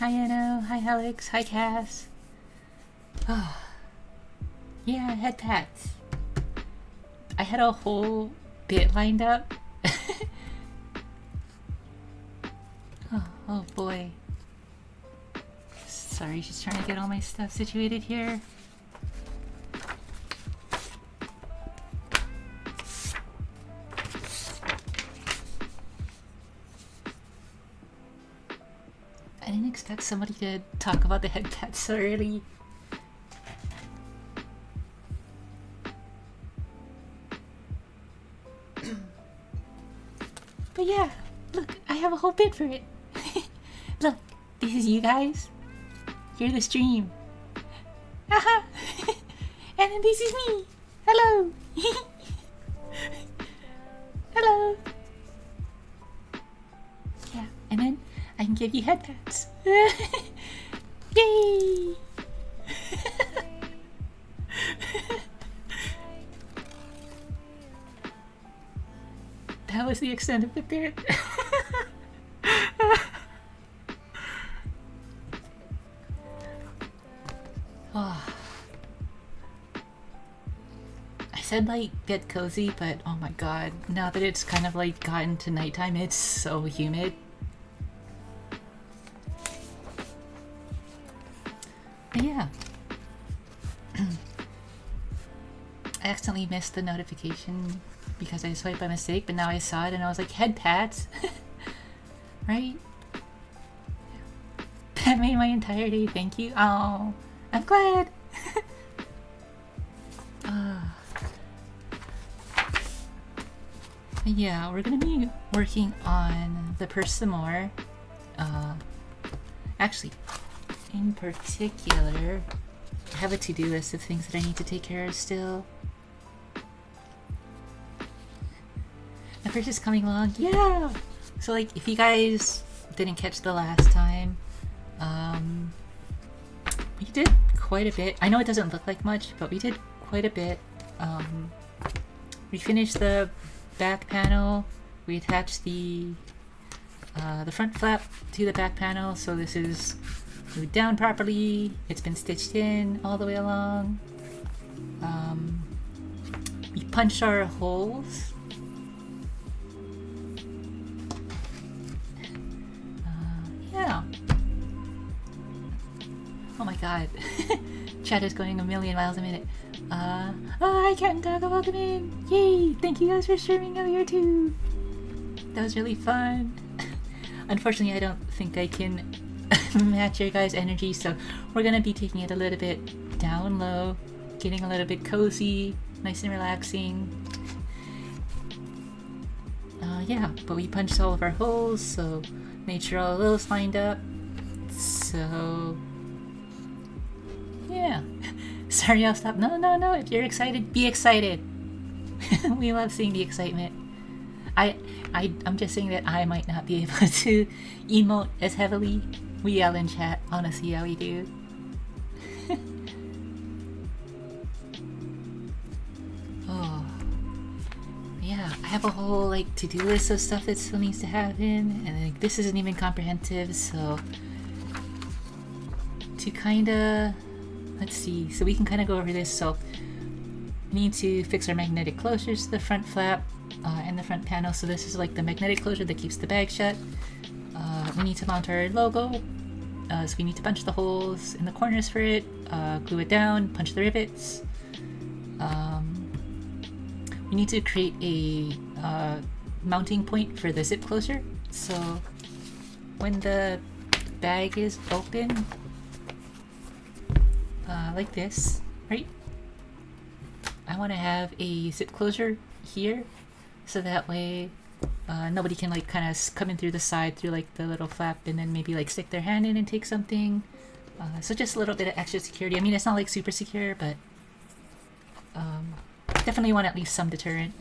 Hi Anno, hi Alex, hi Cass. Oh, yeah, head pats. I had a whole bit lined up. Oh boy. Sorry, just trying to get all my stuff situated here. I didn't expect somebody to talk about the head pats so early. But yeah, look, I have a whole bit for it. Look, this is you guys. You're the stream. Haha! And then this is me. Hello! Hello! Yeah, and then I can give you head pats. Yay! That was the extent of the bit. Oh. I said like get cozy, but oh my god, now that it's kind of like gotten to nighttime, it's so humid. But yeah. I accidentally missed the notification because I swiped by mistake, but now I saw it and I was like, head pats. Right? That made my entire day, thank you. Oh, I'm glad. Yeah, we're gonna be working on the purse some more. Actually, in particular, I have a to-do list of things that I need to take care of still. The purse is coming along, yeah! So like, if you guys didn't catch the last time, we did quite a bit. I know it doesn't look like much, but we did quite a bit. We finished the back panel. We attached the front flap to the back panel, so this is glued down properly. It's been stitched in all the way along. We punched our holes. Yeah. Oh my god. Chat is going a million miles a minute. I can't talk about the min! Yay! Thank you guys for streaming earlier too! That was really fun. Unfortunately, I don't think I can match your guys' energy, so we're gonna be taking it a little bit down low, getting a little bit cozy, nice and relaxing. Yeah, but we punched all of our holes, so made sure all those lined up. So yeah. Sorry, I'll stop. No. If you're excited, be excited. We love seeing the excitement. I'm just saying that I might not be able to emote as heavily. We yell in chat. Honestly, how we do. Oh. Yeah, I have a whole like to-do list of stuff that still needs to happen, and like this isn't even comprehensive, so to kinda let's see, so we can kind of go over this. So we need to fix our magnetic closures to the front flap and the front panel. So this is like the magnetic closure that keeps the bag shut. We need to mount our logo. So we need to punch the holes in the corners for it, glue it down, punch the rivets. We need to create a mounting point for the zip closure. So when the bag is open, like this, right? I want to have a zip closure here, so that way nobody can like kind of come in through the side through like the little flap and then maybe like stick their hand in and take something. So just a little bit of extra security. I mean, it's not like super secure, but definitely want at least some deterrent.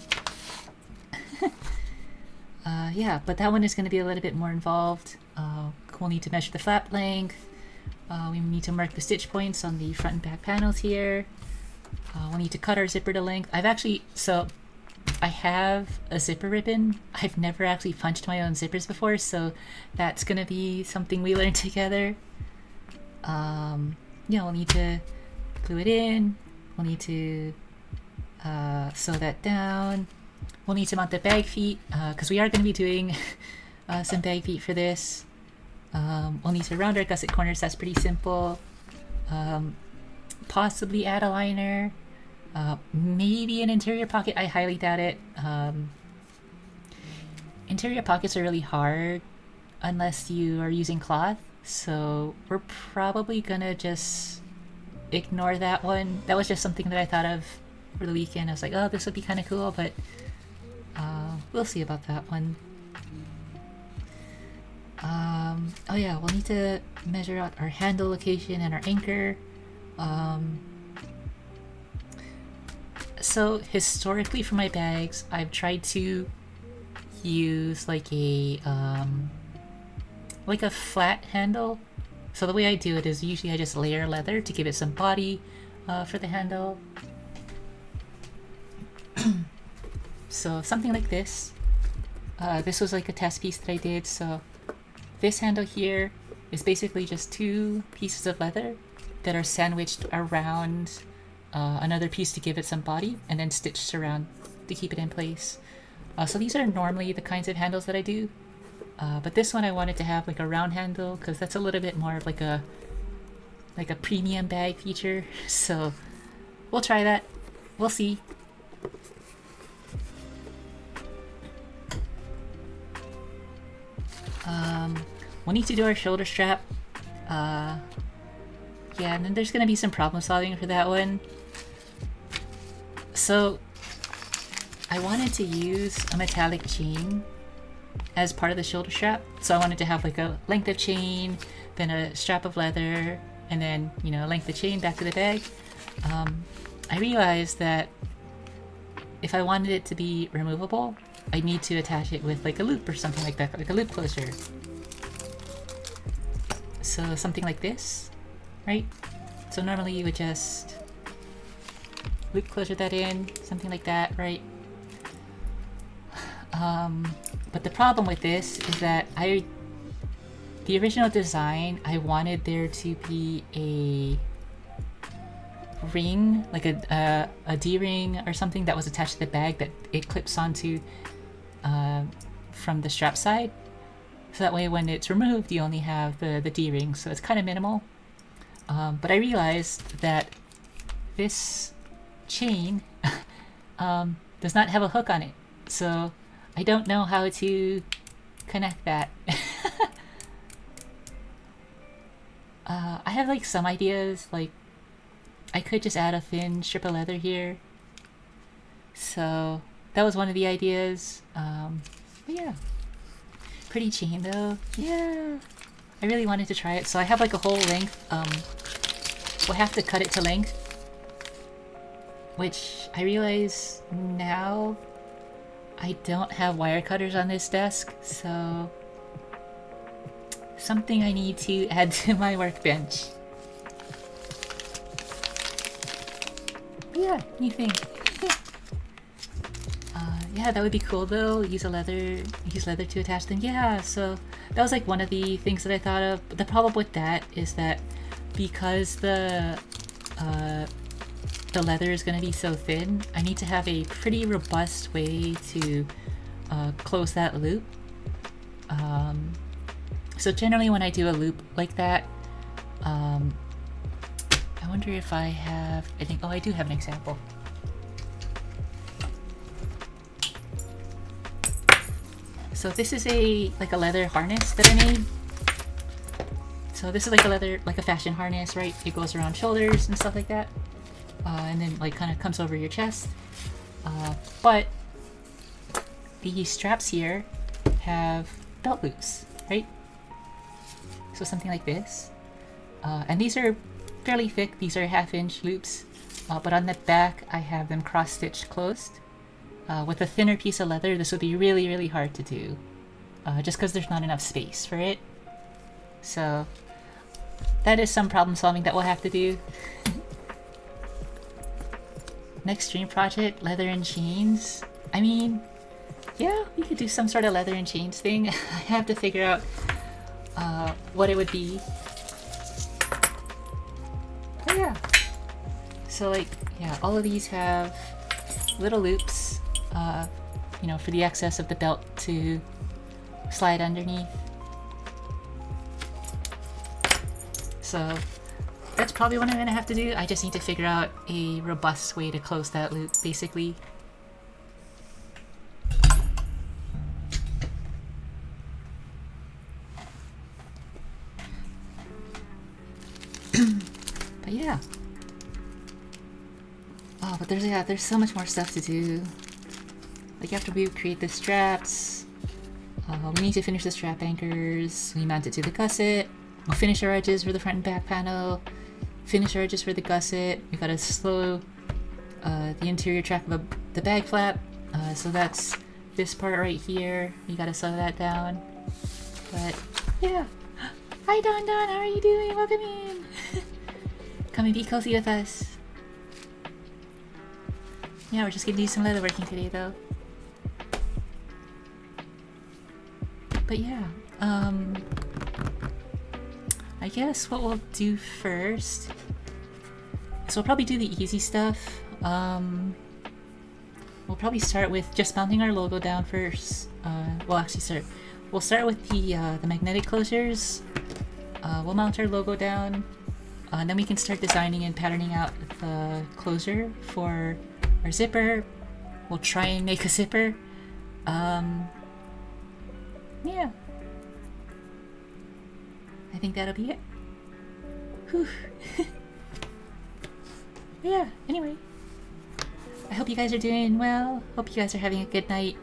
Yeah, but that one is going to be a little bit more involved. We'll need to measure the flap length. We need to mark the stitch points on the front and back panels here. We'll need to cut our zipper to length. I have a zipper ribbon. I've never actually punched my own zippers before, so that's gonna be something we learn together. Yeah, we'll need to glue it in. We'll need to sew that down. We'll need to mount the bag feet because we are going to be doing some bag feet for this. We'll need to round our gusset corners. That's pretty simple. Possibly add a liner. Maybe an interior pocket. I highly doubt it. Interior pockets are really hard unless you are using cloth. So we're probably gonna just ignore that one. That was just something that I thought of for the weekend. I was like, oh, this would be kind of cool, but we'll see about that one. Oh yeah, we'll need to measure out our handle location and our anchor. So historically for my bags, I've tried to use like a flat handle. So the way I do it is usually I just layer leather to give it some body for the handle. So something like this. This was like a test piece that I did. So this handle here is basically just two pieces of leather that are sandwiched around another piece to give it some body and then stitched around to keep it in place. So these are normally the kinds of handles that I do. But this one I wanted to have like a round handle because that's a little bit more of like a premium bag feature. So we'll try that. We'll see. We'll need to do our shoulder strap. Yeah, and then there's gonna be some problem solving for that one. So I wanted to use a metallic chain as part of the shoulder strap. So I wanted to have like a length of chain, then a strap of leather, and then, you know, length of chain back to the bag. I realized that if I wanted it to be removable, I need to attach it with like a loop or something like that, like a loop closure. So something like this, right? So normally you would just loop closure that in, something like that, right? But the problem with this is that the original design, I wanted there to be a ring, like a D-ring or something that was attached to the bag that it clips onto from the strap side. So that way when it's removed, you only have the D-ring, so it's kind of minimal. But I realized that this chain does not have a hook on it. So I don't know how to connect that. I have like some ideas, like I could just add a thin strip of leather here. So that was one of the ideas. But yeah, pretty chain though. Yeah, I really wanted to try it. So I have like a whole length. We'll have to cut it to length, which I realize now I don't have wire cutters on this desk, so something I need to add to my workbench. Yeah, new thing. Yeah, that would be cool though. Use leather to attach them. Yeah, so that was like one of the things that I thought of. But the problem with that is that because the leather is going to be so thin, I need to have a pretty robust way to close that loop. So generally when I do a loop like that, I wonder if I have, oh, I do have an example. So this is like a leather harness that I made. So this is like a fashion harness, right? It goes around shoulders and stuff like that. And then like kind of comes over your chest. But the straps here have belt loops, right? So something like this. And these are fairly thick. These are 1/2-inch loops. But on the back, I have them cross-stitched closed. With a thinner piece of leather, this would be really, really hard to do. Just because there's not enough space for it. So that is some problem solving that we'll have to do. Next dream project, leather and chains. I mean, yeah, we could do some sort of leather and chains thing. I have to figure out what it would be. So like, yeah, all of these have little loops, you know, for the excess of the belt to slide underneath. So that's probably what I'm gonna have to do. I just need to figure out a robust way to close that loop, basically. But yeah. Oh, but there's so much more stuff to do. Like after we create the straps, we need to finish the strap anchors. We mount it to the gusset. We'll finish our edges for the front and back panel. Finish our edges for the gusset. We gotta slow the interior track of the bag flap. So that's this part right here. You gotta slow that down. But yeah. Hi Don Don, how are you doing? Welcome in. Come and be cozy with us. Yeah, we're just gonna do some leather working today though. But yeah, I guess what we'll do first is we'll probably do the easy stuff. We'll probably start with just mounting our logo down first. We'll start with the magnetic closures. We'll mount our logo down, and then we can start designing and patterning out the closure for our zipper. We'll try and make a zipper. Yeah. I think that'll be it. Whew. Yeah, anyway. I hope you guys are doing well. Hope you guys are having a good night.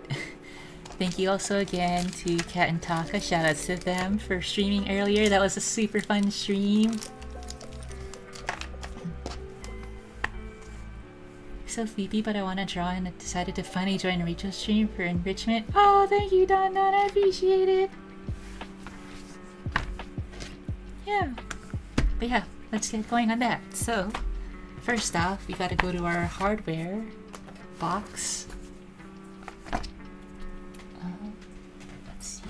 Thank you also again to Kat and Taka. Shoutouts to them for streaming earlier. That was a super fun stream. So sleepy, but I want to draw and I decided to finally join Rachel's stream for enrichment. Oh, thank you, Don Don. I appreciate it. Yeah. But yeah, let's get going on that. So, first off, we gotta go to our hardware box. Let's see.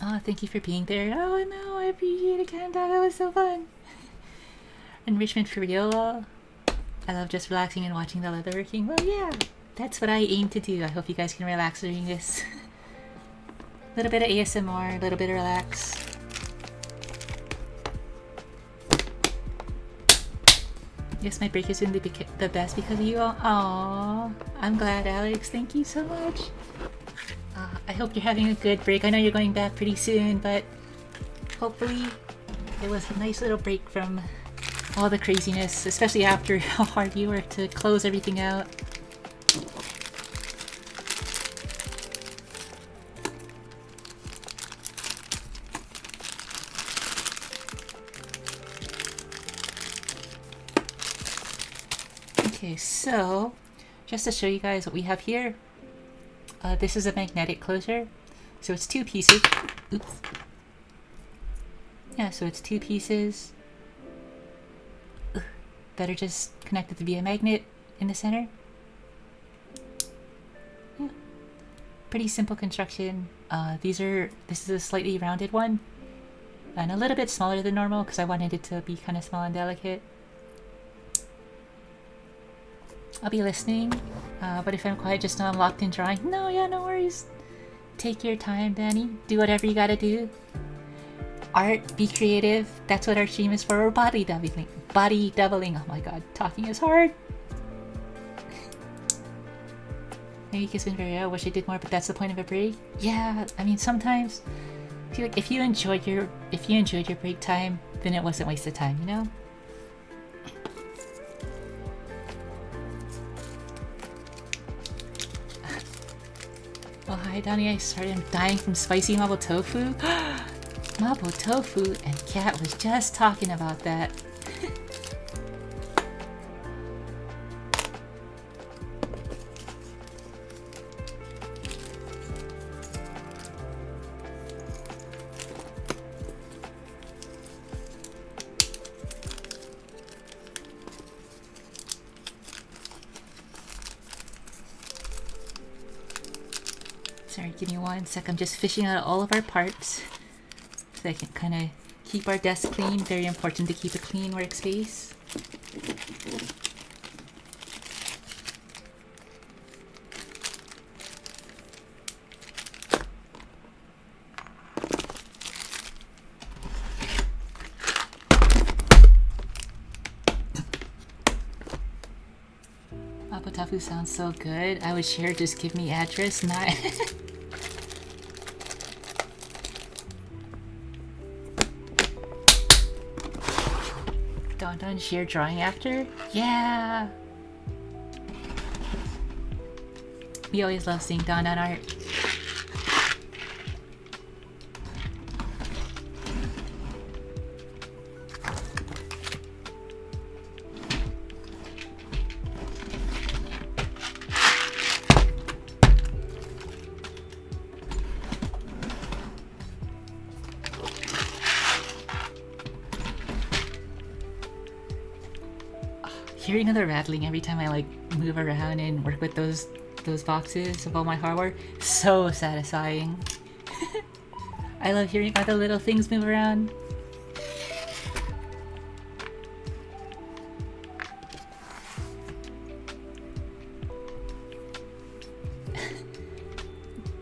Oh, thank you for being there. Oh no, I appreciate it, Kanda. That was so fun. Enrichment for real. I love just relaxing and watching the leatherworking. Well, yeah, that's what I aim to do. I hope you guys can relax during this. A little bit of ASMR, a little bit of relax. Yes, my break has been the best because of you all. Aww, I'm glad, Alex. Thank you so much. I hope you're having a good break. I know you're going back pretty soon, but hopefully it was a nice little break from all the craziness, especially after how hard you worked to close everything out. Okay, so just to show you guys what we have here. This is a magnetic closure, so it's two pieces. Oops. Yeah, so it's two pieces that are just connected via magnet in the center. Yeah. Pretty simple construction. This is a slightly rounded one, and a little bit smaller than normal because I wanted it to be kind of small and delicate. I'll be listening, but if I'm quiet, just know I'm locked in drawing. No, yeah, no worries. Take your time, Danny. Do whatever you gotta do. Art, be creative. That's what our stream is for. Or body doubling. Body doubling. Oh my god, talking is hard. My week has been very. I wish I did more, but that's the point of a break. Yeah, I mean sometimes, if you enjoyed your break time, then it wasn't wasted time, you know. Oh hi Donnie, I started dying from spicy mapo tofu. Mapo tofu, and Kat was just talking about that. Give me 1 sec. I'm just fishing out all of our parts so I can kind of keep our desk clean. Very important to keep a clean workspace. Mapo tofu sounds so good. I would share, just give me address, not... Don share drawing after? Yeah! We always love seeing Don on art. Hearing the rattling every time I like move around and work with those boxes of all my hardware, so satisfying. I love hearing all the little things move around.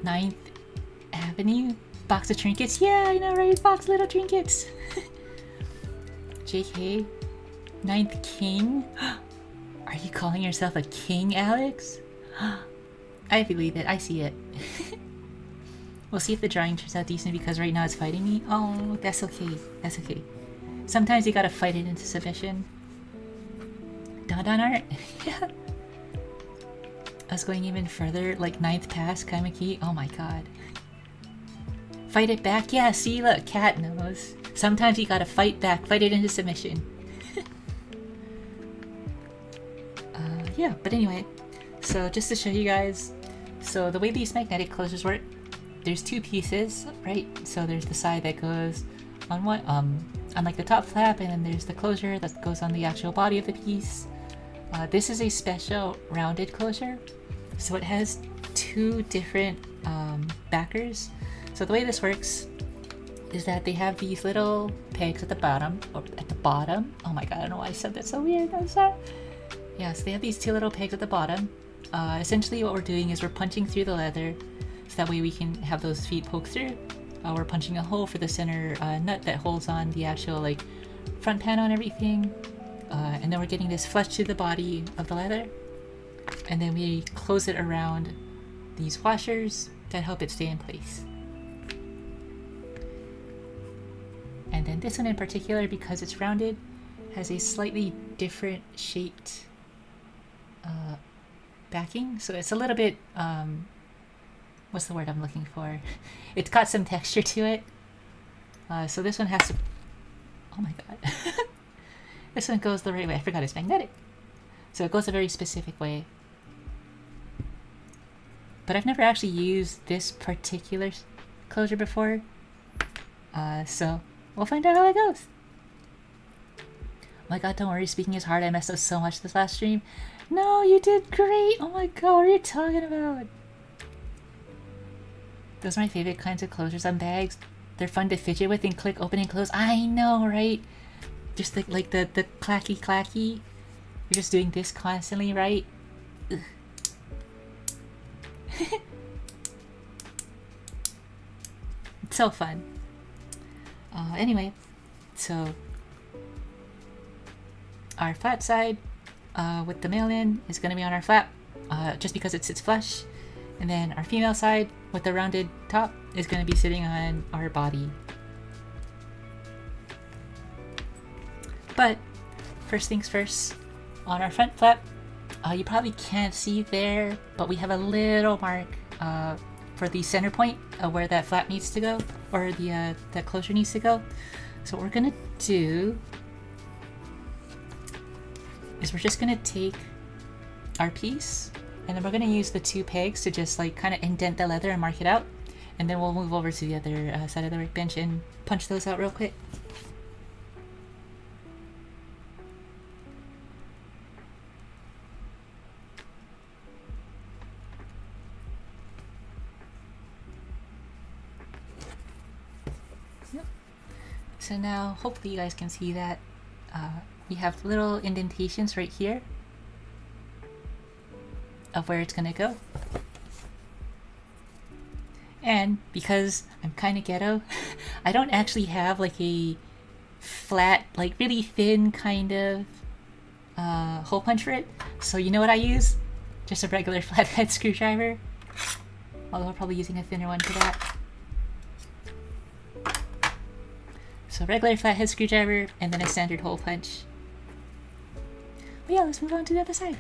Ninth Avenue? Box of trinkets? Yeah, I know, right? Box little trinkets. JK? Ninth King? Are you calling yourself a king, Alex? I believe it. I see it. We'll see if the drawing turns out decent because right now it's fighting me. Oh, that's okay. That's okay. Sometimes you gotta fight it into submission. Don art? Yeah. I was going even further, like 9th pass, Kaimaki. Oh my god. Fight it back? Yeah, see, look, cat knows. Sometimes you gotta fight back, fight it into submission. Yeah, but anyway, so just to show you guys, so the way these magnetic closures work, there's 2 pieces, right? So there's the side that goes on what, on like the top flap, and then there's the closure that goes on the actual body of the piece. This is a special rounded closure, so it has 2 different backers. So the way this works is that they have these little pegs at the bottom, oh my god, I don't know why I said that so weird, I'm sorry. Yeah, so they have these 2 little pegs at the bottom. Essentially what we're doing is we're punching through the leather so that way we can have those feet poke through. We're punching a hole for the center nut that holds on the actual like front panel and everything. And then we're getting this flush to the body of the leather. And then we close it around these washers that help it stay in place. And then this one in particular, because it's rounded, has a slightly different shaped backing, so it's a little bit what's the word I'm looking for? It's got some texture to it. So this one has to, oh my god. This one goes the right way. I forgot it's magnetic, so it goes a very specific way. But I've never actually used this particular closure before, so we'll find out how it goes. Oh my god, don't worry, speaking is hard. I messed up so much this last stream. No, you did great! Oh my god, what are you talking about? Those are my favorite kinds of closures on bags. They're fun to fidget with and click open and close. I know, right? Just like the clacky clacky. You're just doing this constantly, right? Ugh. It's so fun. Anyway, so our flat side with the male in is going to be on our flap just because it sits flush, and then our female side with the rounded top is going to be sitting on our body. But first things first, on our front flap, you probably can't see there, but we have a little mark for the center point of where that flap needs to go, or the that closure needs to go. So what we're gonna do is we're just gonna take our piece, and then we're gonna use the 2 pegs to just like kind of indent the leather and mark it out, and then we'll move over to the other side of the workbench and punch those out real quick. So now, hopefully you guys can see that we have little indentations right here of where it's gonna go. And because I'm kind of ghetto, I don't actually have like a flat, like really thin kind of hole punch for it. So you know what I use? Just a regular flathead screwdriver. Although I'm probably using a thinner one for that. So regular flathead screwdriver and then a standard hole punch. But yeah, let's move on to the other side.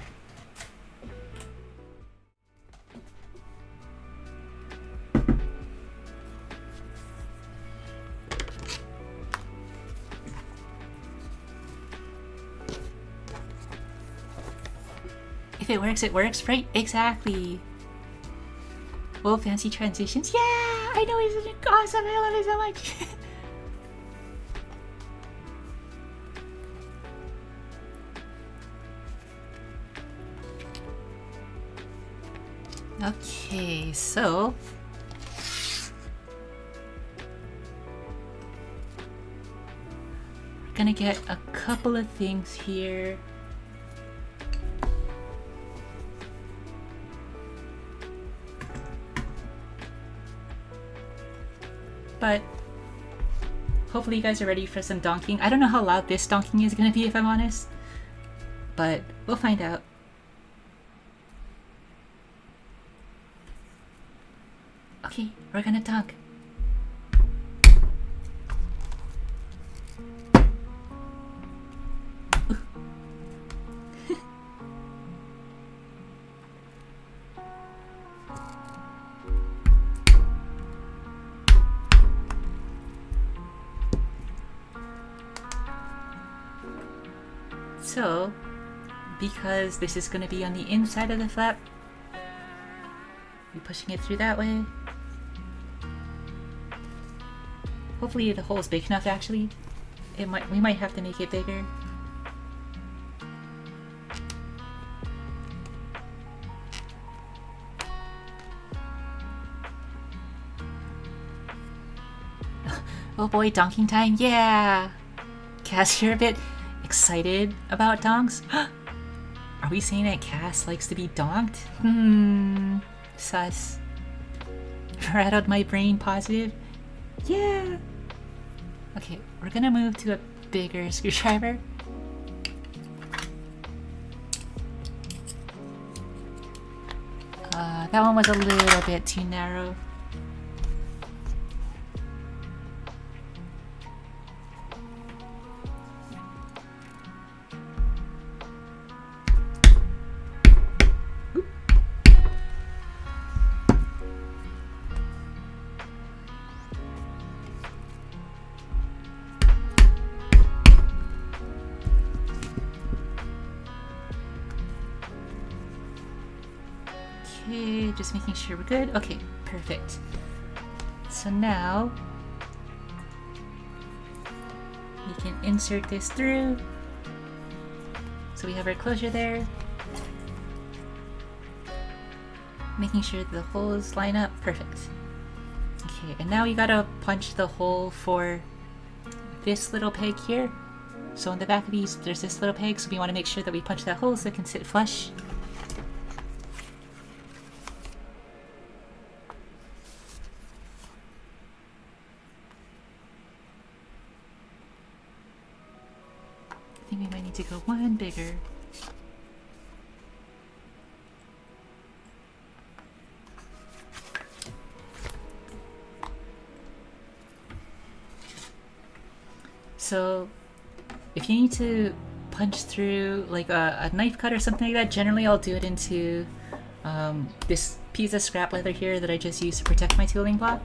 If it works, right? Exactly. Whoa, fancy transitions. Yeah! I know he's awesome. I love it so much. Okay, so we're gonna get a couple of things here. But hopefully you guys are ready for some donking. I don't know how loud this donking is gonna be if I'm honest, but we'll find out. Okay, we're gonna donk. So, because this is gonna be on the inside of the flap, we're pushing it through that way. Hopefully the hole is big enough actually. We might have to make it bigger. Oh boy, donking time, yeah! Cass, you're a bit excited about donks? Are we saying that Cass likes to be donked? Sus. Rattled my brain positive? Yeah! Okay, we're gonna move to a bigger screwdriver. That one was a little bit too narrow. Okay, just making sure we're good. Okay, perfect. So now we can insert this through. So we have our closure there. Making sure the holes line up. Perfect. Okay, and now we gotta punch the hole for this little peg here. So on the back of these, there's this little peg, so we want to make sure that we punch that hole so it can sit flush. I think we might need to go one bigger. So if you need to punch through like a knife cut or something like that, generally I'll do it into this piece of scrap leather here that I just use to protect my tooling block.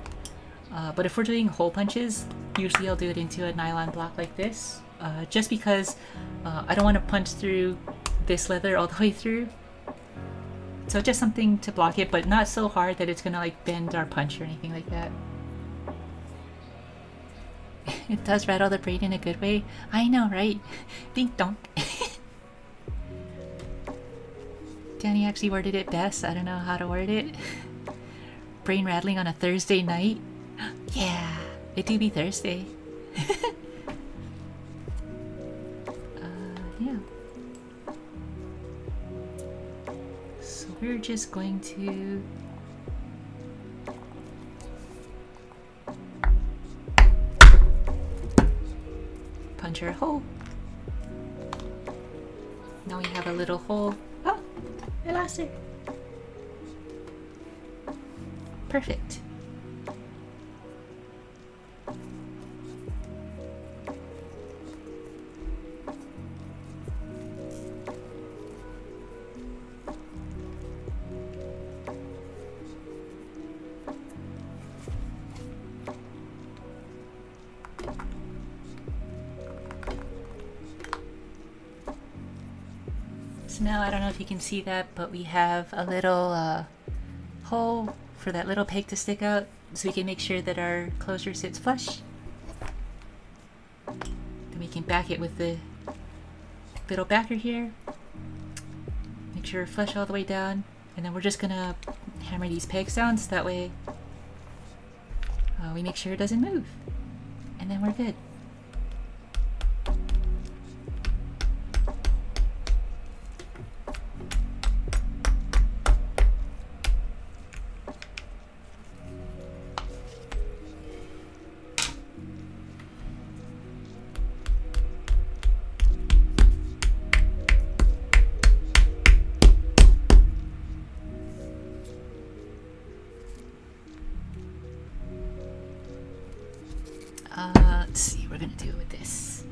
But if we're doing hole punches, usually I'll do it into a nylon block like this, just because I don't want to punch through this leather all the way through. So just something to block it, but not so hard that it's gonna like bend our punch or anything like that. It does rattle the brain in a good way. I know, right? Ding dong. Danny actually worded it best. I don't know how to word it. Brain rattling on a Thursday night. Yeah, it do be Thursday. Yeah. So we're just going to punch our hole. Now we have a little hole. Oh, I lost it. Perfect. So now, I don't know if you can see that, but we have a little hole for that little peg to stick out, so we can make sure that our closure sits flush. Then we can back it with the little backer here. Make sure we're flush all the way down, and then we're just gonna hammer these pegs down so that way we make sure it doesn't move, and then we're good. Let's see, we're gonna do it with this.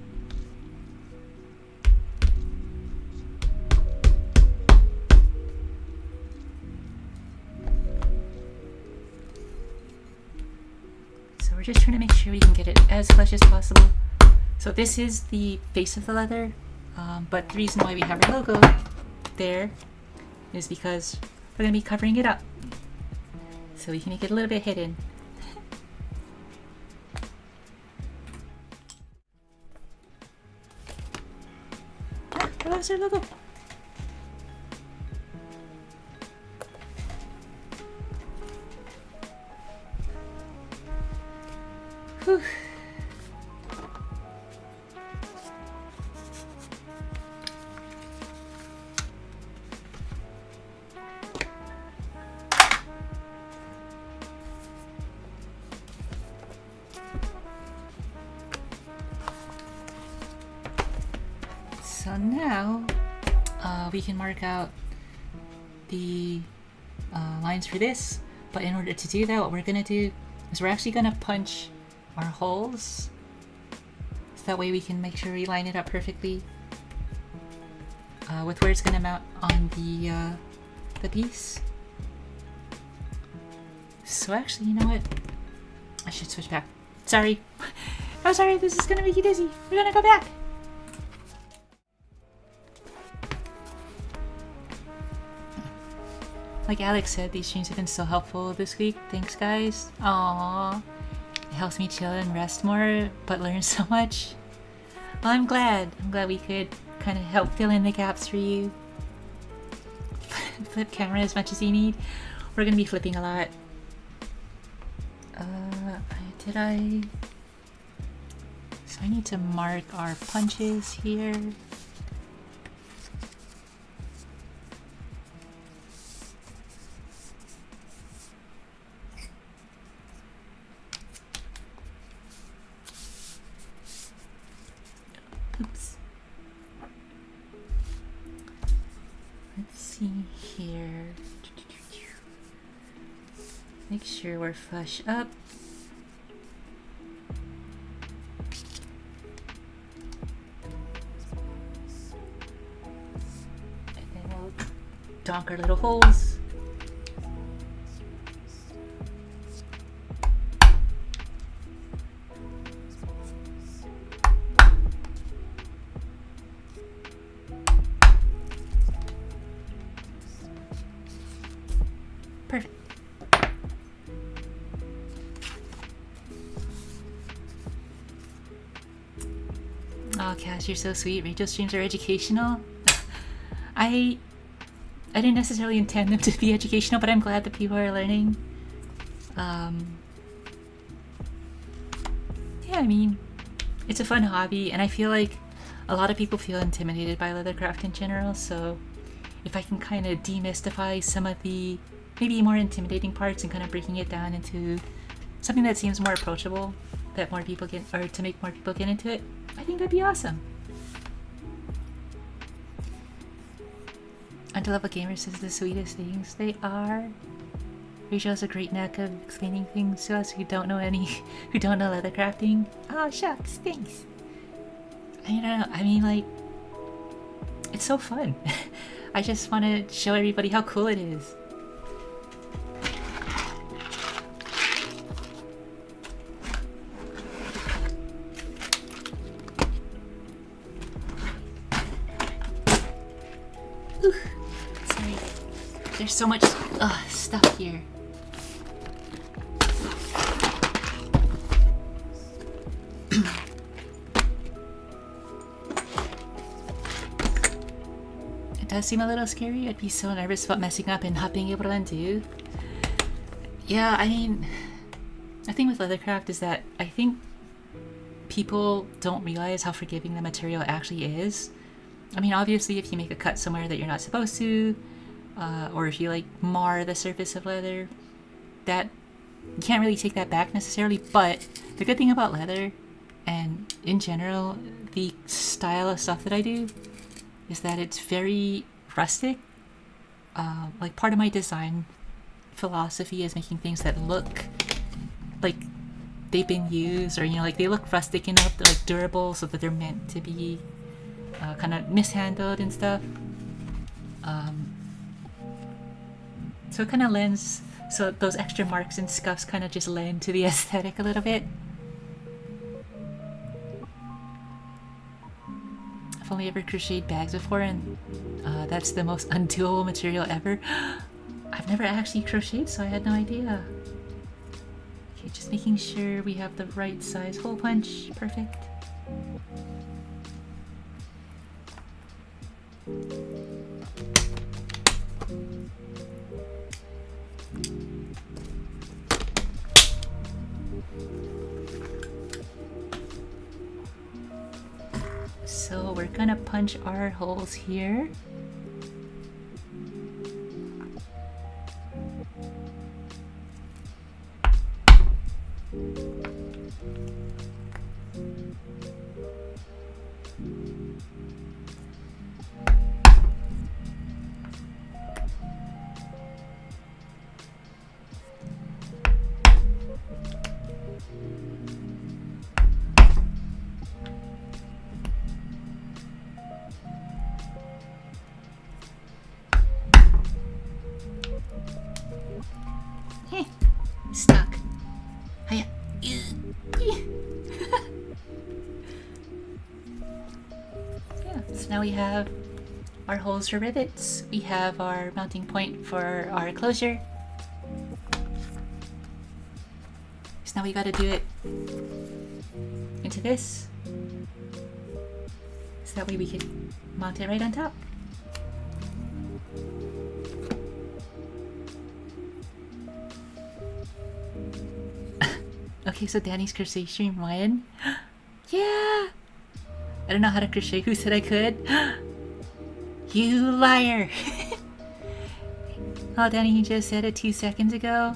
So we're just trying to make sure we can get it as flush as possible. So this is the face of the leather, but the reason why we have our logo there is because we're gonna be covering it up. So we can make it a little bit hidden. I lost our logo. Whew. So now we can mark out the lines for this, but in order to do that, what we're gonna do is we're actually gonna punch our holes, so that way we can make sure we line it up perfectly with where it's gonna mount on the piece. So actually, you know what? I should switch back. Sorry. I'm sorry, this is gonna make you dizzy. We're gonna go back. Like Alex said, these streams have been so helpful this week. Thanks, guys. Aww. It helps me chill and rest more, but learn so much. Well, I'm glad. I'm glad we could kind of help fill in the gaps for you. Flip camera as much as you need. We're gonna be flipping a lot. So I need to mark our punches here. Oops. Let's see here. Make sure we're flush up. And then we'll donk our little holes. Perfect. Oh, Cash, you're so sweet. Rachel streams are educational. I didn't necessarily intend them to be educational, but I'm glad that people are learning. Yeah, I mean, it's a fun hobby, and I feel like a lot of people feel intimidated by leathercraft in general, so if I can kind of demystify some of the maybe more intimidating parts and kind of breaking it down into something that seems more approachable, that more people get, or to make more people get into it, I think that'd be awesome. Undeveloped Gamer says the sweetest things. They are. Rachel has a great knack of explaining things to us who don't know leather crafting. Oh shucks, thanks. I don't know. I mean, like, it's so fun. I just want to show everybody how cool it is. Ooh, sorry. There's so much stuff here. It does seem a little scary. I'd be so nervous about messing up and not being able to undo. Yeah, I mean, the thing with leathercraft is that I think people don't realize how forgiving the material actually is. I mean, obviously, if you make a cut somewhere that you're not supposed to, or if you like mar the surface of leather, that you can't really take that back necessarily. But the good thing about leather, and in general, the style of stuff that I do, is that it's very rustic. Like, part of my design philosophy is making things that look like they've been used, or, you know, like they look rustic enough, they're like durable, so that they're meant to be kind of mishandled and stuff. So it kind of lends, so those extra marks and scuffs kind of just lend to the aesthetic a little bit. I've only ever crocheted bags before, and that's the most undoable material ever. I've never actually crocheted, so I had no idea. Okay, just making sure we have the right size hole punch. Perfect. So we're gonna punch our holes here. Stuck. Hiya. Yeah, so now we have our holes for rivets. We have our mounting point for our closure. So now we gotta do it into this. So that way we can mount it right on top. Okay, so Danny's crochet stream won. Yeah! I don't know how to crochet. Who said I could? You liar! Oh, Danny, you just said it 2 seconds ago.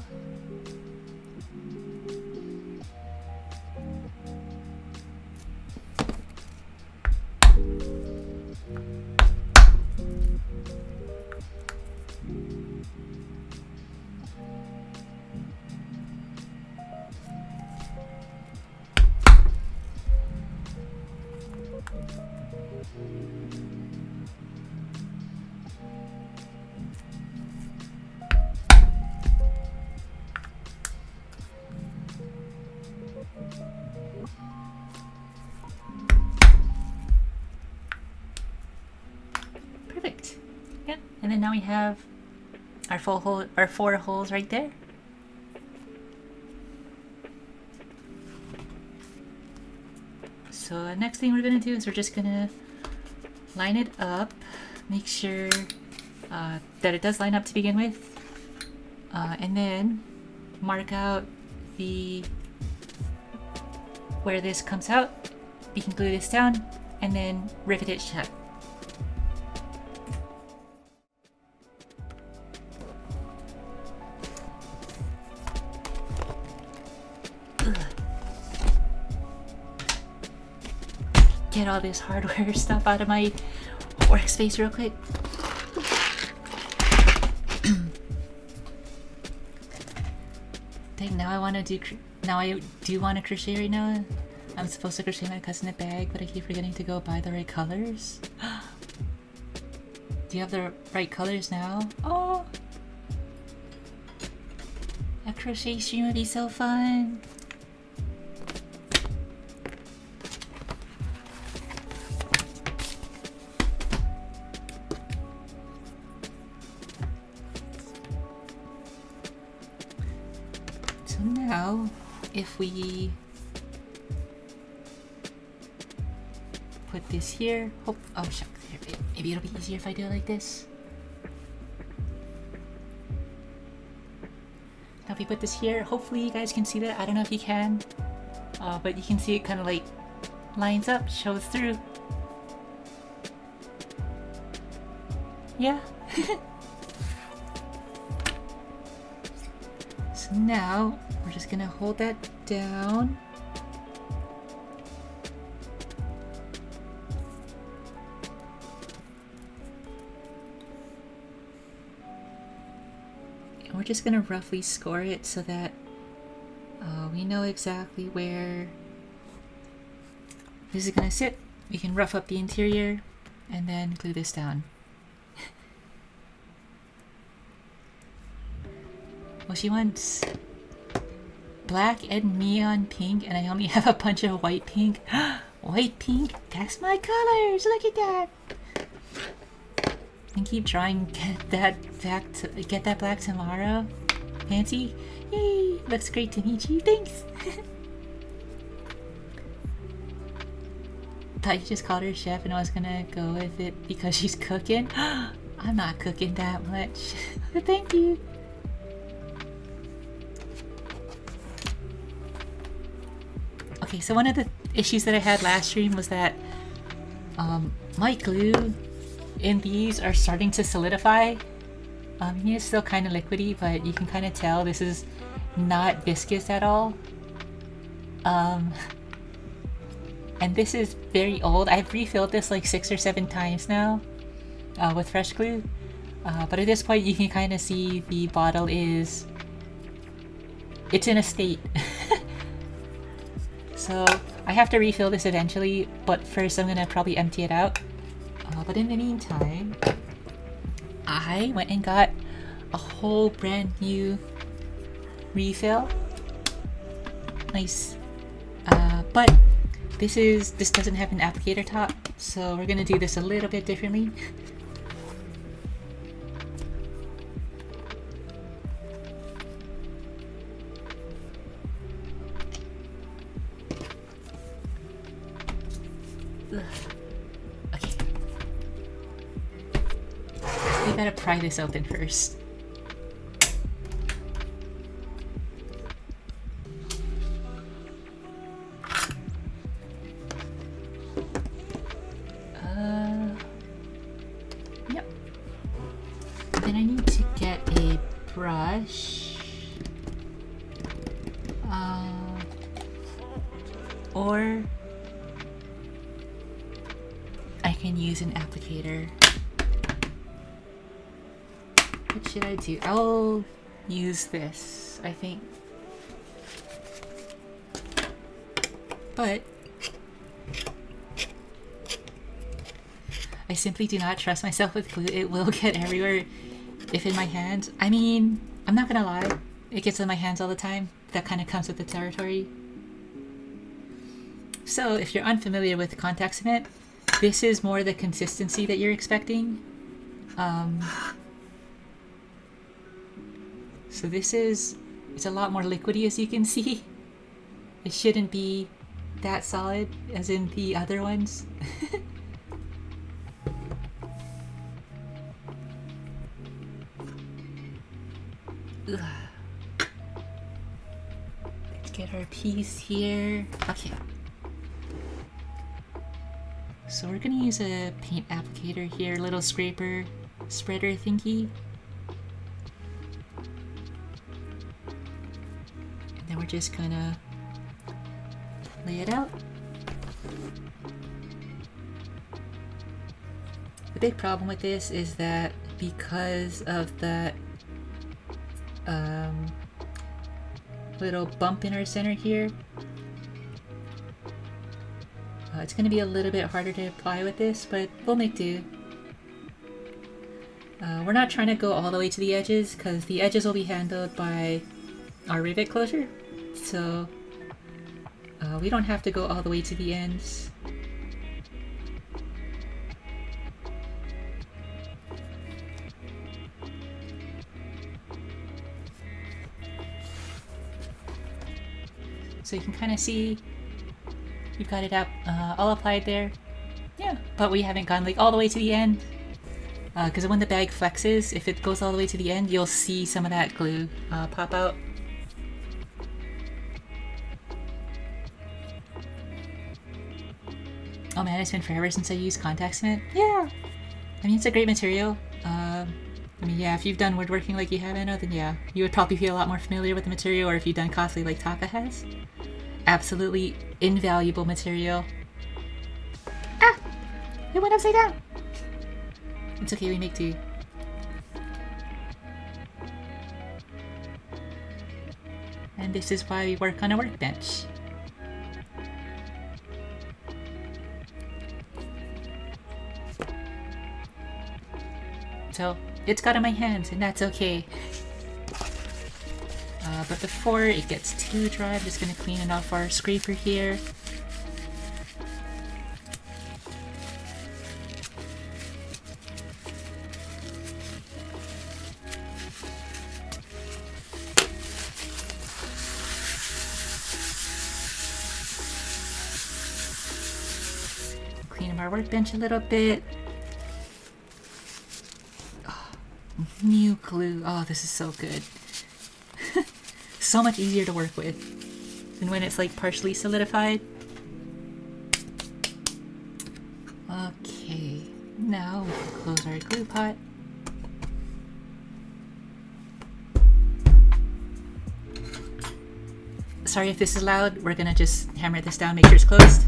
Perfect. Yeah, and then now we have our full hole, our 4 holes right there. So next thing we're gonna do is we're just gonna line it up, make sure that it does line up to begin with, and then mark out the where this comes out. We can glue this down, and then rivet it shut. Get all this hardware stuff out of my workspace real quick. Dang, now I do want to crochet right now. I'm supposed to crochet my cousin a bag, but I keep forgetting to go buy the right colors. Do you have the right colors now? Oh! A crochet stream would be so fun! So now, if we put this here, oh shucks, maybe it'll be easier if I do it like this. Now if we put this here, hopefully you guys can see that. I don't know if you can, but you can see it kind of like lines up, shows through. Yeah. So now we're just gonna hold that down. And we're just gonna roughly score it so that we know exactly where this is gonna sit. We can rough up the interior and then glue this down. Well, she wants black and neon pink, and I only have a bunch of white pink. White pink? That's my colors! Look at that! And keep trying get that black tomorrow. Fancy? Yay! Looks great to meet you. Thanks! Thought you just called her chef and I was gonna go with it because she's cooking. I'm not cooking that much. Thank you! Okay, so one of the issues that I had last stream was that my glue in these are starting to solidify. It's still kind of liquidy, but you can kind of tell this is not viscous at all. And this is very old. I've refilled this like 6 or 7 times now with fresh glue. But at this point you can kind of see the bottle it's in a state. So I have to refill this eventually, but first I'm gonna probably empty it out. But in the meantime, I went and got a whole brand new refill. Nice. But this doesn't have an applicator top, so we're gonna do this a little bit differently. Okay. We gotta pry this open first. Yep. Then I need to get a brush. Or I can use an applicator. What should I do? I'll use this, I think. But I simply do not trust myself with glue. It will get everywhere if in my hands. I mean, I'm not gonna lie. It gets in my hands all the time. That kind of comes with the territory. So if you're unfamiliar with contact cement, this is more the consistency that you're expecting. So it's a lot more liquidy, as you can see. It shouldn't be that solid as in the other ones. Let's get our piece here. Okay. So we're gonna use a paint applicator here, little scraper spreader thingy. And then we're just gonna lay it out. The big problem with this is that because of that little bump in our center here, it's going to be a little bit harder to apply with this, but we'll make do. We're not trying to go all the way to the edges because the edges will be handled by our rivet closure, so we don't have to go all the way to the ends. So you can kind of see we've got it up all applied there. Yeah, but we haven't gone like all the way to the end. Because when the bag flexes, if it goes all the way to the end, you'll see some of that glue pop out. Oh man, it's been forever since I used contact cement. Yeah! I mean, it's a great material. I mean, yeah, if you've done woodworking like you have, Anna, then yeah, you would probably feel a lot more familiar with the material, or if you've done cosplay like Taka has. Absolutely invaluable material. Ah! It went upside down! It's okay, we make do. And this is why we work on a workbench. So, it's got in my hands, and that's okay. But before it gets too dry, I'm just going to clean it off our scraper here. Clean up our workbench a little bit. Oh, new glue. Oh, this is so good. So much easier to work with than when it's like partially solidified. Okay, now we can close our glue pot. Sorry if this is loud, we're gonna just hammer this down, make sure it's closed.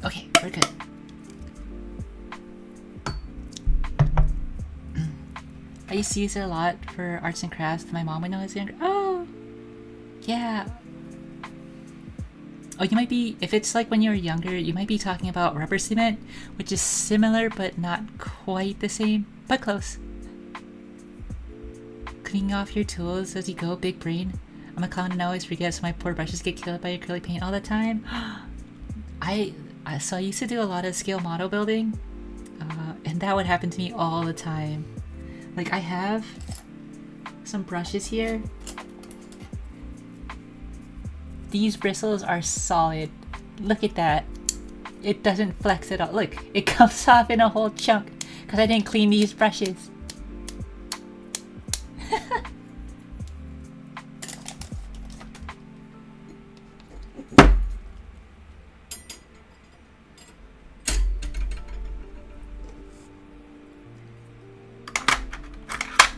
Okay, we're good. I used to use it a lot for arts and crafts with my mom when I was younger. Oh! Yeah. Oh, you might be, if it's like when you were younger, you might be talking about rubber cement, which is similar but not quite the same, but close. Cleaning off your tools as you go, big brain. I'm a clown and I always forget, so my poor brushes get killed by acrylic paint all the time. So I used to do a lot of scale model building, and that would happen to me all the time. Like, I have some brushes here. These bristles are solid. Look at that. It doesn't flex at all. Look, it comes off in a whole chunk because I didn't clean these brushes.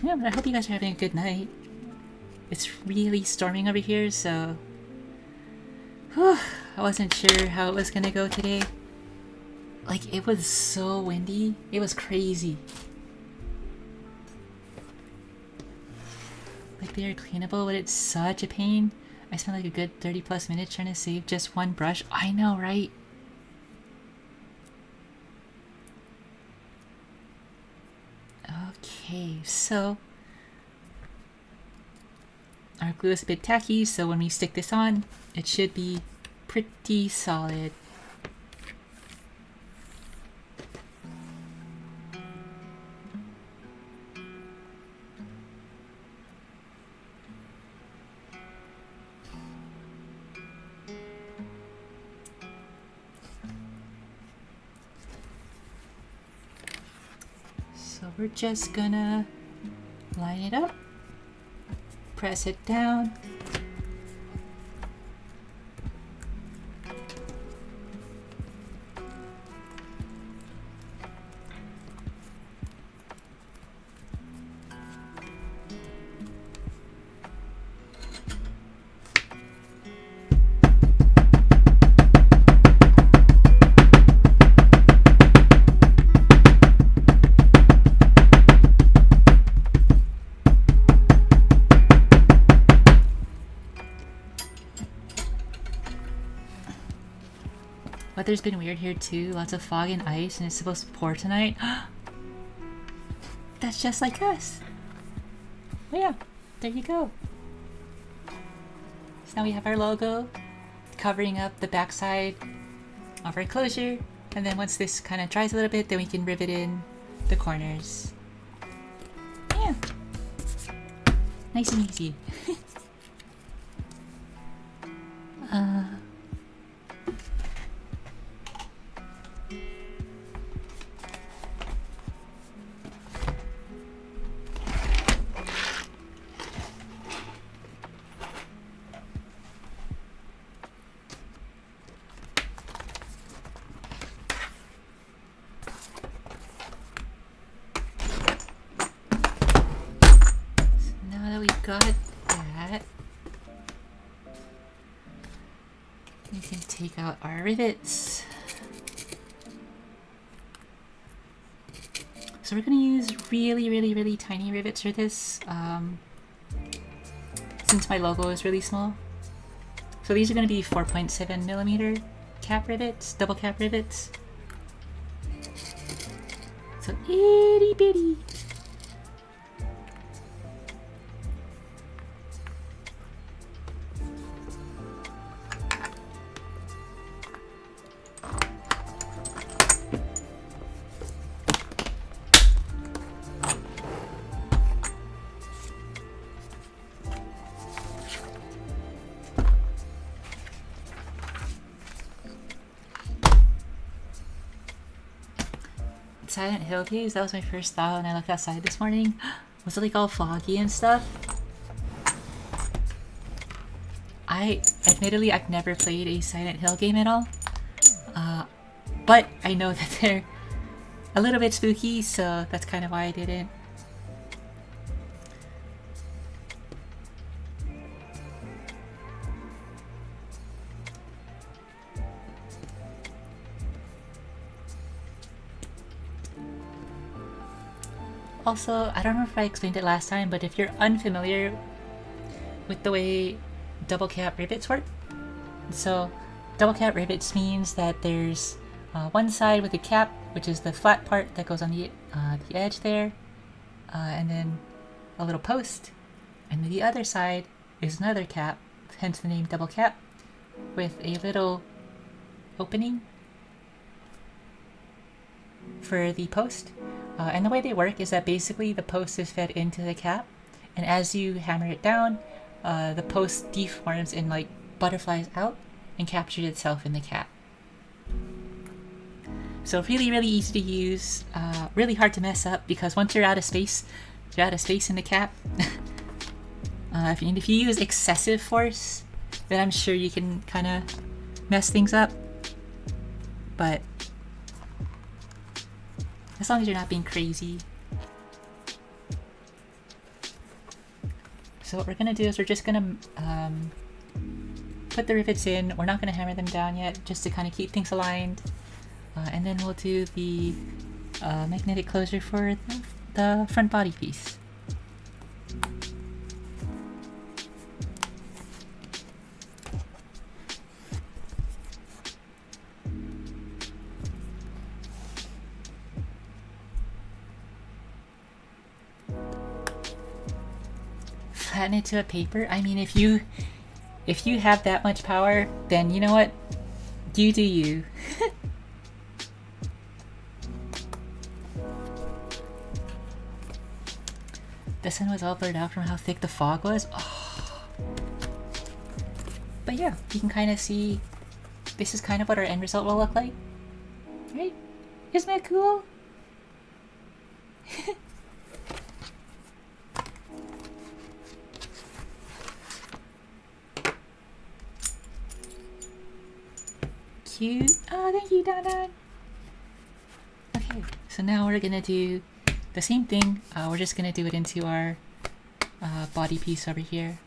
Yeah, but I hope you guys are having a good night. It's really storming over here, so whew, I wasn't sure how it was gonna go today. Like, it was so windy. It was crazy. Like, they are cleanable, but it's such a pain. I spent like a good 30 plus minutes trying to save just one brush. I know, right? Okay, so our glue is a bit tacky, so when we stick this on, it should be pretty solid. So we're just gonna line it up, press it down. Weather's been weird here too, lots of fog and ice, and it's supposed to pour tonight. That's just like us. Well, yeah, there you go. So now we have our logo covering up the backside of our closure, and then once this kind of dries a little bit, then we can rivet in the corners. Yeah, nice and easy. Got that. We can take out our rivets. So we're going to use really tiny rivets for this, since my logo is really small. So these are going to be 4.7 millimeter cap rivets, double cap rivets. So itty bitty. Silent Hill days, that was my first thought when I looked outside this morning. Was it like all foggy and stuff? Admittedly, I've never played a Silent Hill game at all. But I know that they're a little bit spooky, so that's kind of why I didn't. Also, I don't know if I explained it last time, but if you're unfamiliar with the way double cap rivets work, so double cap rivets means that there's one side with a cap, which is the flat part that goes on the edge there, and then a little post, and the other side is another cap, hence the name double cap, with a little opening for the post. And the way they work is that basically the post is fed into the cap, and as you hammer it down, the post deforms and like butterflies out and captures itself in the cap. So really easy to use, really hard to mess up, because once you're out of space in the cap. If you use excessive force, then I'm sure you can kind of mess things up, but as long as you're not being crazy. So what we're gonna do is we're just gonna put the rivets in. We're not gonna hammer them down yet, just to kind of keep things aligned. And then we'll do the magnetic closure for the front body piece. Flatten it to a paper. I mean, if you have that much power, then you know what? You do you. The sun was all blurred out from how thick the fog was. Oh. But yeah, you can kind of see this is kind of what our end result will look like. Right? Isn't that cool? Cute. Oh, thank you, Donna. Okay, so now we're gonna do the same thing. We're just gonna do it into our body piece over here.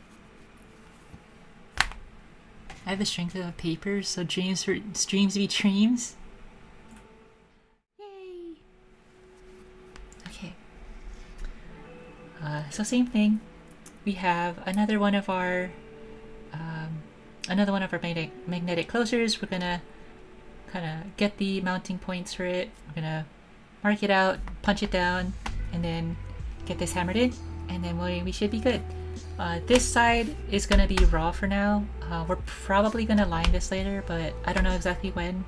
I have the strength of a paper, so dreams be dreams. Yay! Okay. So same thing. We have another one of our magnetic closures. We're gonna kind of get the mounting points for it. We're gonna mark it out, punch it down, and then get this hammered in, and then we should be good. This side is gonna be raw for now. We're probably gonna line this later, but I don't know exactly when,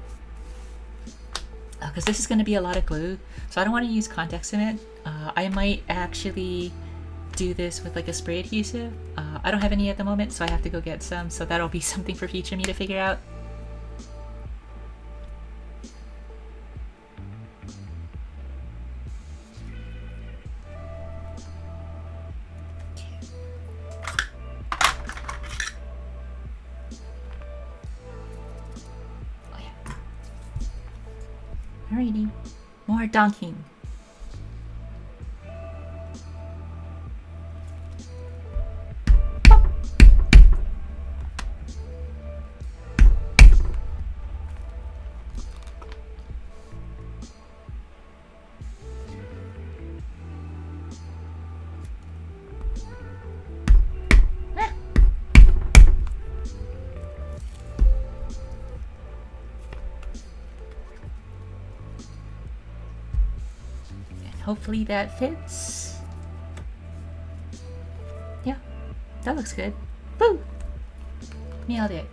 because this is gonna be a lot of glue, so I don't want to use contact cement. I might actually do this with like a spray adhesive. I don't have any at the moment, so I have to go get some, so that'll be something for future me to figure out. Alrighty, more donking. Hopefully that fits. Yeah, that looks good. Woo! Nailed it.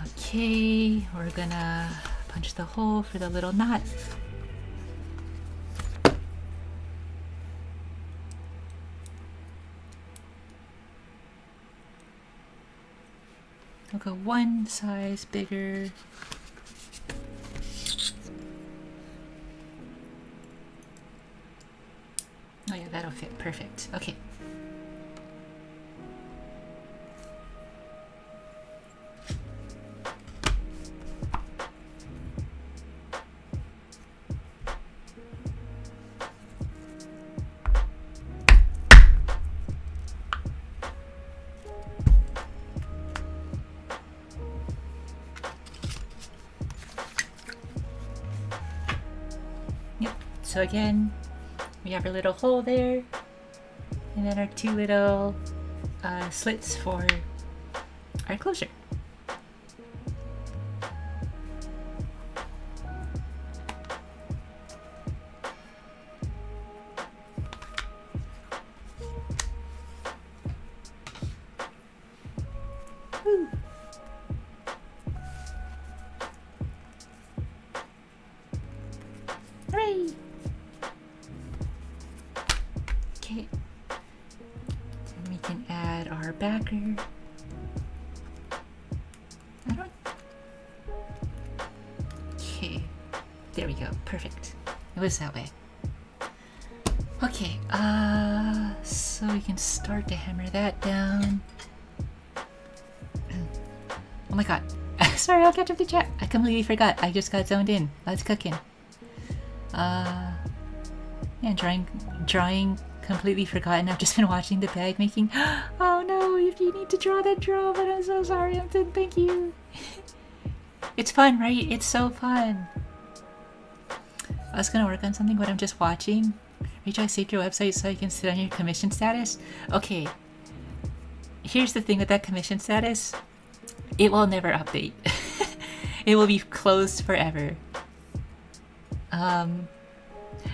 Okay, we're gonna punch the hole for the little knot. I'll go one size bigger. Oh yeah, that'll fit perfect. Okay. Yep. So again, we have our little hole there, and then our two little slits for our closure. Woo. Hooray! Okay, then we can add our backer. Okay, there we go, perfect. It was that way. Okay, so we can start to hammer that down. Oh my god, sorry, I'll catch up to chat. I completely forgot, I just got zoned in. Let's cooking. Yeah, drawing completely forgotten. I've just been watching the bag making. Oh no, if you need to draw, then draw, but I'm so sorry. Thank you. It's fun, right? It's so fun. I was gonna work on something, but I'm just watching. Rachel, I saved your website so you can sit on your commission status. Okay. Here's the thing with that commission status. It will never update. It will be closed forever.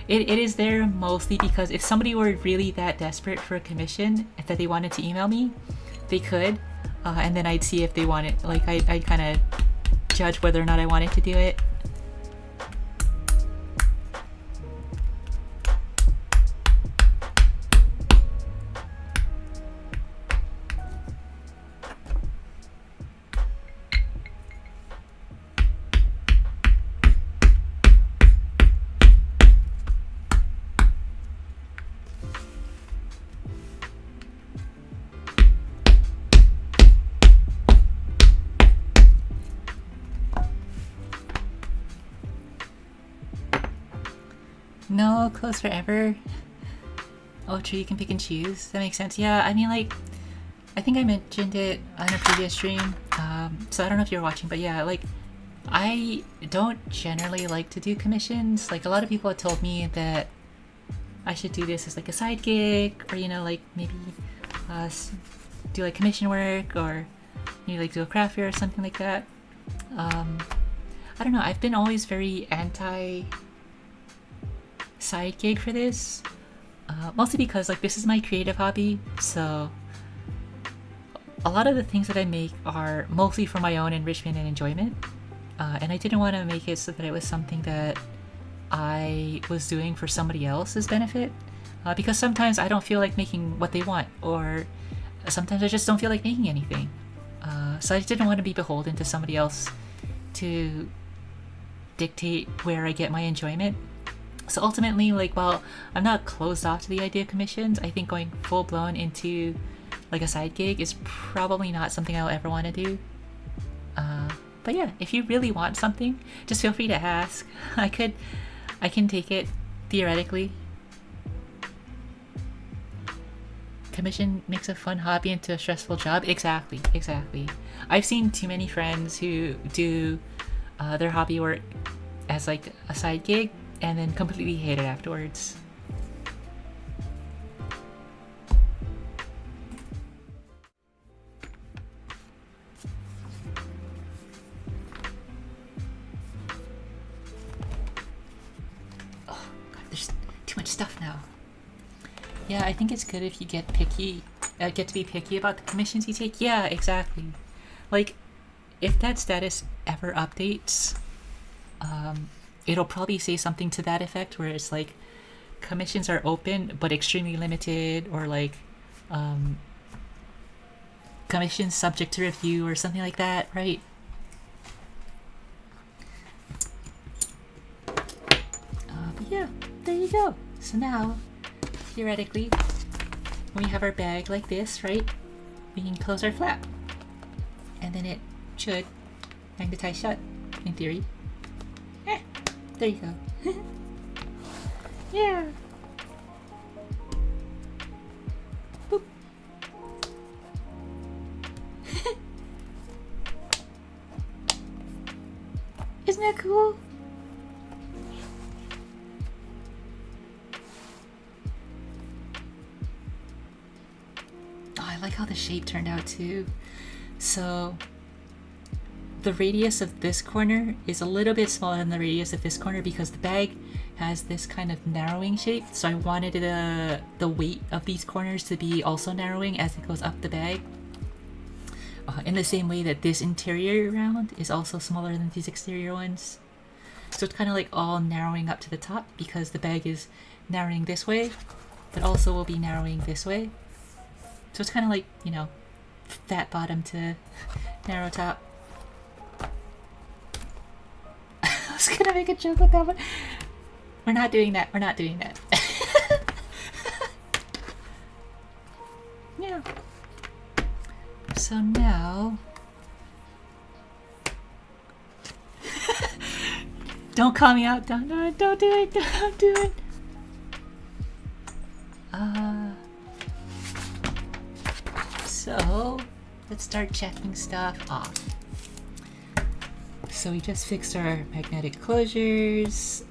It is there mostly because if somebody were really that desperate for a commission that they wanted to email me, they could. and then I'd see if they want it. Like I'd kind of judge whether or not I wanted to do it. No clothes forever. Oh, true, you can pick and choose. That makes sense. Yeah, I mean, like, I think I mentioned it on a previous stream. So I don't know if you're watching, but yeah, like, I don't generally like to do commissions. Like, a lot of people have told me that I should do this as like a side gig, or you know, like maybe do like commission work, or maybe like do a craft fair or something like that. I don't know. I've been always very anti side gig for this, mostly because like this is my creative hobby, so a lot of the things that I make are mostly for my own enrichment and enjoyment, and I didn't want to make it so that it was something that I was doing for somebody else's benefit, because sometimes I don't feel like making what they want, or sometimes I just don't feel like making anything, so I didn't want to be beholden to somebody else to dictate where I get my enjoyment. So ultimately, like, while I'm not closed off to the idea of commissions, I think going full-blown into like a side gig is probably not something I'll ever want to do. But yeah, if you really want something, just feel free to ask. I can take it, theoretically. Commission makes a fun hobby into a stressful job. Exactly. I've seen too many friends who do their hobby work as like a side gig and then completely hate it afterwards. Oh god, there's too much stuff now. Yeah, I think it's good if you get picky, get to be picky about the commissions you take. Yeah, exactly. Like, if that status ever updates, it'll probably say something to that effect, where it's like commissions are open but extremely limited, or like commissions subject to review or something like that, right? But yeah, there you go. So now, theoretically, when we have our bag like this, right, we can close our flap, and then it should magnetize shut, in theory. There you go. Yeah. Boop. Isn't that cool? Oh, I like how the shape turned out too. So the radius of this corner is a little bit smaller than the radius of this corner because the bag has this kind of narrowing shape, so I wanted the weight of these corners to be also narrowing as it goes up the bag, in the same way that this interior round is also smaller than these exterior ones. So it's kind of like all narrowing up to the top because the bag is narrowing this way, but also will be narrowing this way. So it's kind of like, you know, fat bottom to narrow top. I was gonna make a joke with that, but we're not doing that. We're not doing that. Yeah. So now, don't call me out. Don't do it. Don't do it. Don't do it. So let's start checking stuff off. So we just fixed our magnetic closures,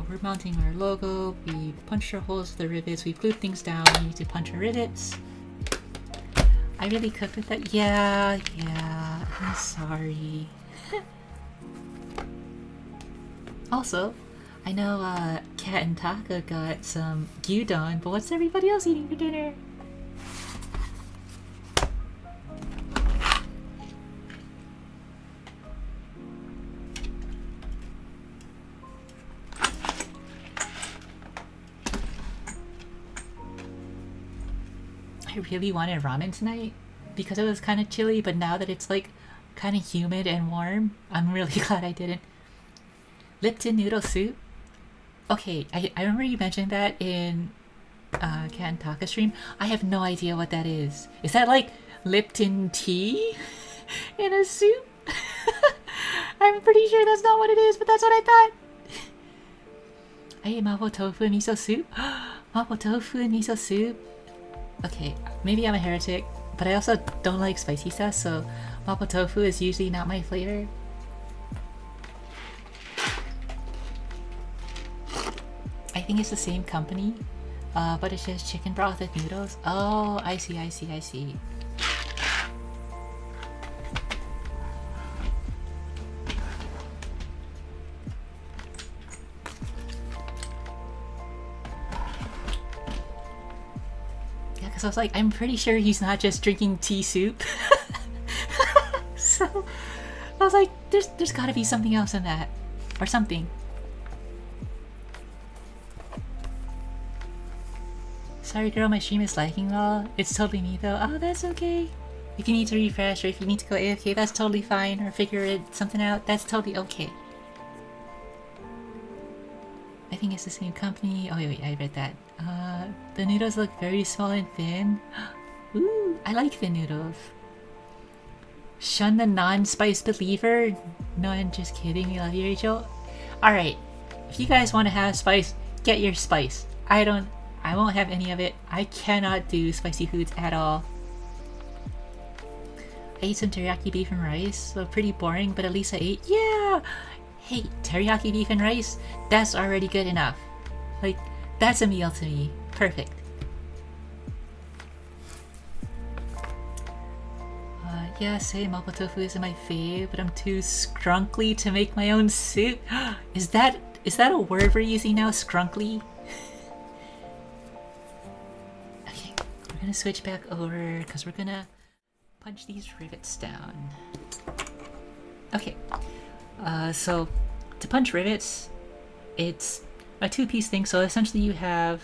we're mounting our logo, we punched our holes with the rivets, we glued things down, we need to punch our rivets. I really cooked with that. Yeah, I'm sorry. Also, I know Kat and Taka got some gyudon, but what's everybody else eating for dinner? I really wanted ramen tonight because it was kind of chilly, but now that it's like kind of humid and warm, I'm really glad I didn't. Lipton noodle soup? Okay, I remember you mentioned that in Cat Taka stream. I have no idea what that is. Is that like Lipton tea in a soup? I'm pretty sure that's not what it is, but that's what I thought. I ate mapo tofu and miso soup. Mapo tofu and miso soup. Okay, maybe I'm a heretic, but I also don't like spicy stuff, so mapo tofu is usually not my flavor. I think it's the same company, but it's just chicken broth with noodles. Oh, I see. Yeah, because I was like, I'm pretty sure he's not just drinking tea soup. So I was like, there's gotta be something else in that. Or something. Sorry girl, my stream is lagging all. It's totally me though. Oh, that's okay. If you need to refresh or if you need to go AFK, that's totally fine. Or figure something out, that's totally okay. I think it's the same company. Oh wait, I read that. The noodles look very small and thin. Ooh, I like the noodles. Shun the non-spice believer? No, I'm just kidding. I love you, Rachel. Alright, if you guys want to have spice, get your spice. I won't have any of it. I cannot do spicy foods at all. I ate some teriyaki beef and rice, so pretty boring, but at least I ate. Yeah! Hey, teriyaki beef and rice? That's already good enough. Like, that's a meal to me. Perfect. Yeah, same. Mapo tofu isn't my fave, but I'm too scrunkly to make my own soup. Is that a word we're using now? Scrunkly? Okay, we're gonna switch back over because we're gonna punch these rivets down. Okay, so to punch rivets, it's a two-piece thing. So essentially you have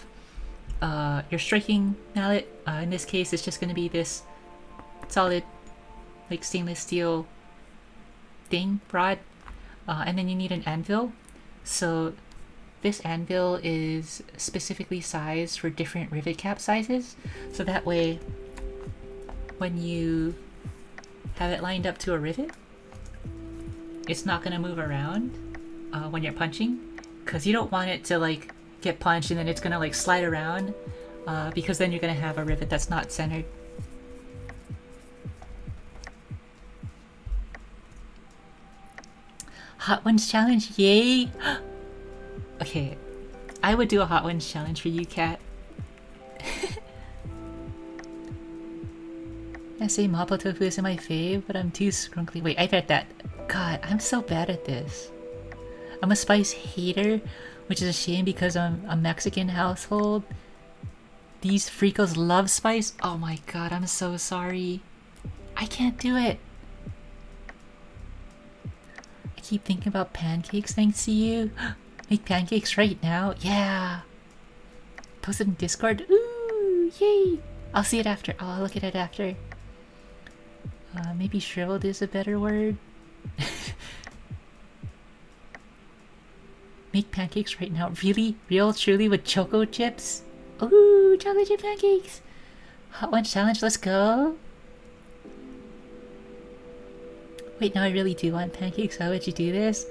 your striking mallet. In this case, it's just gonna be this solid like stainless steel thing, rod, and then you need an anvil. So this anvil is specifically sized for different rivet cap sizes, so that way when you have it lined up to a rivet, it's not going to move around when you're punching, because you don't want it to like get punched and then it's going to like slide around, because then you're going to have a rivet that's not centered. Hot Ones challenge, yay! Okay, I would do a Hot Ones challenge for you, Kat. I say mapo tofu isn't my fave, but I'm too scrunkly. Wait, I read that. God, I'm so bad at this. I'm a spice hater, which is a shame because I'm a Mexican household. These freakos love spice. Oh my god, I'm so sorry. I can't do it. Keep thinking about pancakes thanks to you. Make pancakes right now. Yeah. Post it in Discord. Ooh, yay. I'll see it after. I'll look at it after. Maybe shriveled is a better word. Make pancakes right now. Really? Real truly with choco chips? Ooh, chocolate chip pancakes. Hot One challenge, let's go. Wait, now I really do want pancakes. How would you do this?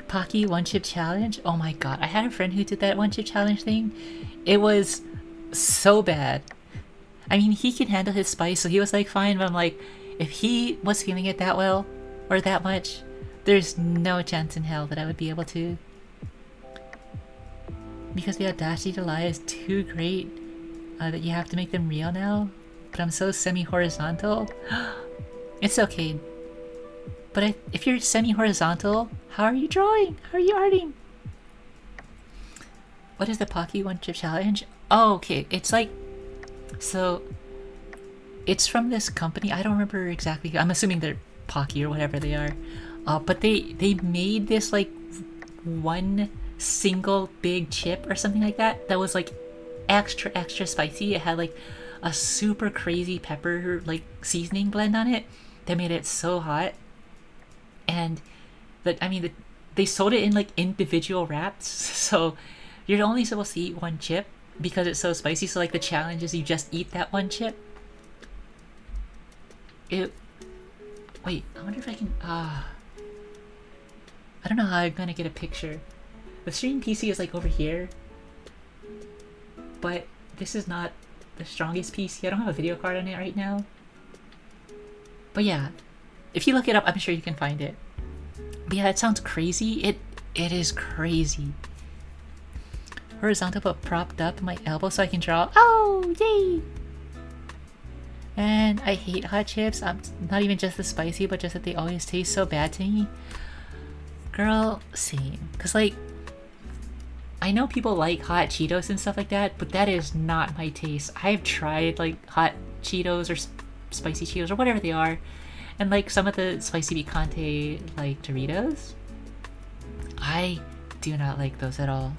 Pocky one chip challenge? Oh my god, I had a friend who did that one chip challenge thing. It was so bad. I mean, he can handle his spice, so he was like fine, but I'm like, if he was feeling it that well, or that much, there's no chance in hell that I would be able to. Because the audacity to lie is too great that you have to make them real now. But I'm so semi-horizontal. It's okay. But if you're semi-horizontal, how are you drawing? How are you arting? What is the Pocky One Chip Challenge? Oh, okay. It's like... So... It's from this company. I don't remember exactly. I'm assuming they're Pocky or whatever they are. But they made this like one single big chip or something like that. That was like extra spicy. It had like a super crazy pepper like seasoning blend on it that made it so hot. And they sold it in like individual wraps, so you're only supposed to eat one chip because it's so spicy. So like the challenge is you just eat that one chip. Wait, I wonder if I can I don't know how I'm gonna get a picture. The stream PC is like over here, but this is not the strongest PC. I don't have a video card on it right now. But yeah, if you look it up, I'm sure you can find it. But yeah, it sounds crazy. It is crazy. Horizontal but propped up my elbow so I can draw. Oh, yay! And I hate hot chips. Not even just the spicy, but just that they always taste so bad to me. Girl, same. Cause like, I know people like hot Cheetos and stuff like that, but that is not my taste. I've tried like hot Cheetos or spicy Cheetos or whatever they are, and like some of the spicy picante like Doritos. I do not like those at all.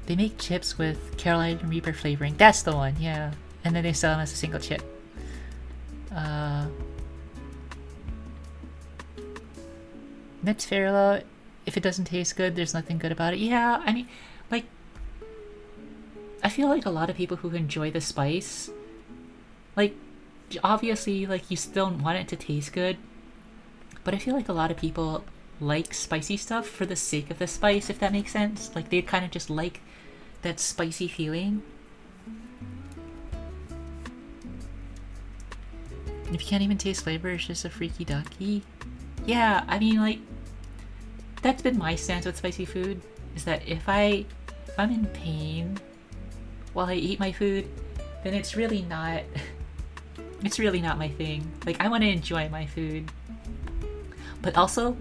They make chips with Carolina Reaper flavoring. That's the one, yeah. And then they sell them as a single chip. That's fair. If it doesn't taste good, there's nothing good about it. Yeah, I mean, like, I feel like a lot of people who enjoy the spice, like, obviously, like, you still want it to taste good, but I feel like a lot of people like spicy stuff for the sake of the spice, if that makes sense. Like, they kind of just like that spicy feeling. And if you can't even taste flavor, it's just a freaky ducky. Yeah, I mean, like, that's been my stance with spicy food, is that if I'm in pain while I eat my food, then it's really not my thing. Like, I want to enjoy my food. But also,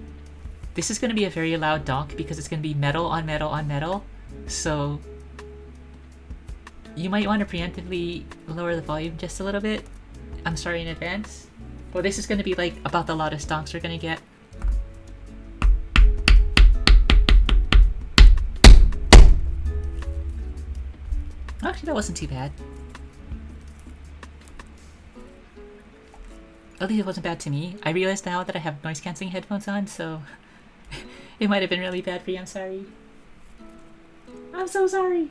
this is going to be a very loud donk because it's going to be metal on metal on metal. So you might want to preemptively lower the volume just a little bit. I'm sorry in advance. Well, this is going to be like about the loudest donks we're going to get. Actually, that wasn't too bad. At least it wasn't bad to me. I realized now that I have noise cancelling headphones on, so it might have been really bad for you. I'm sorry. I'm so sorry.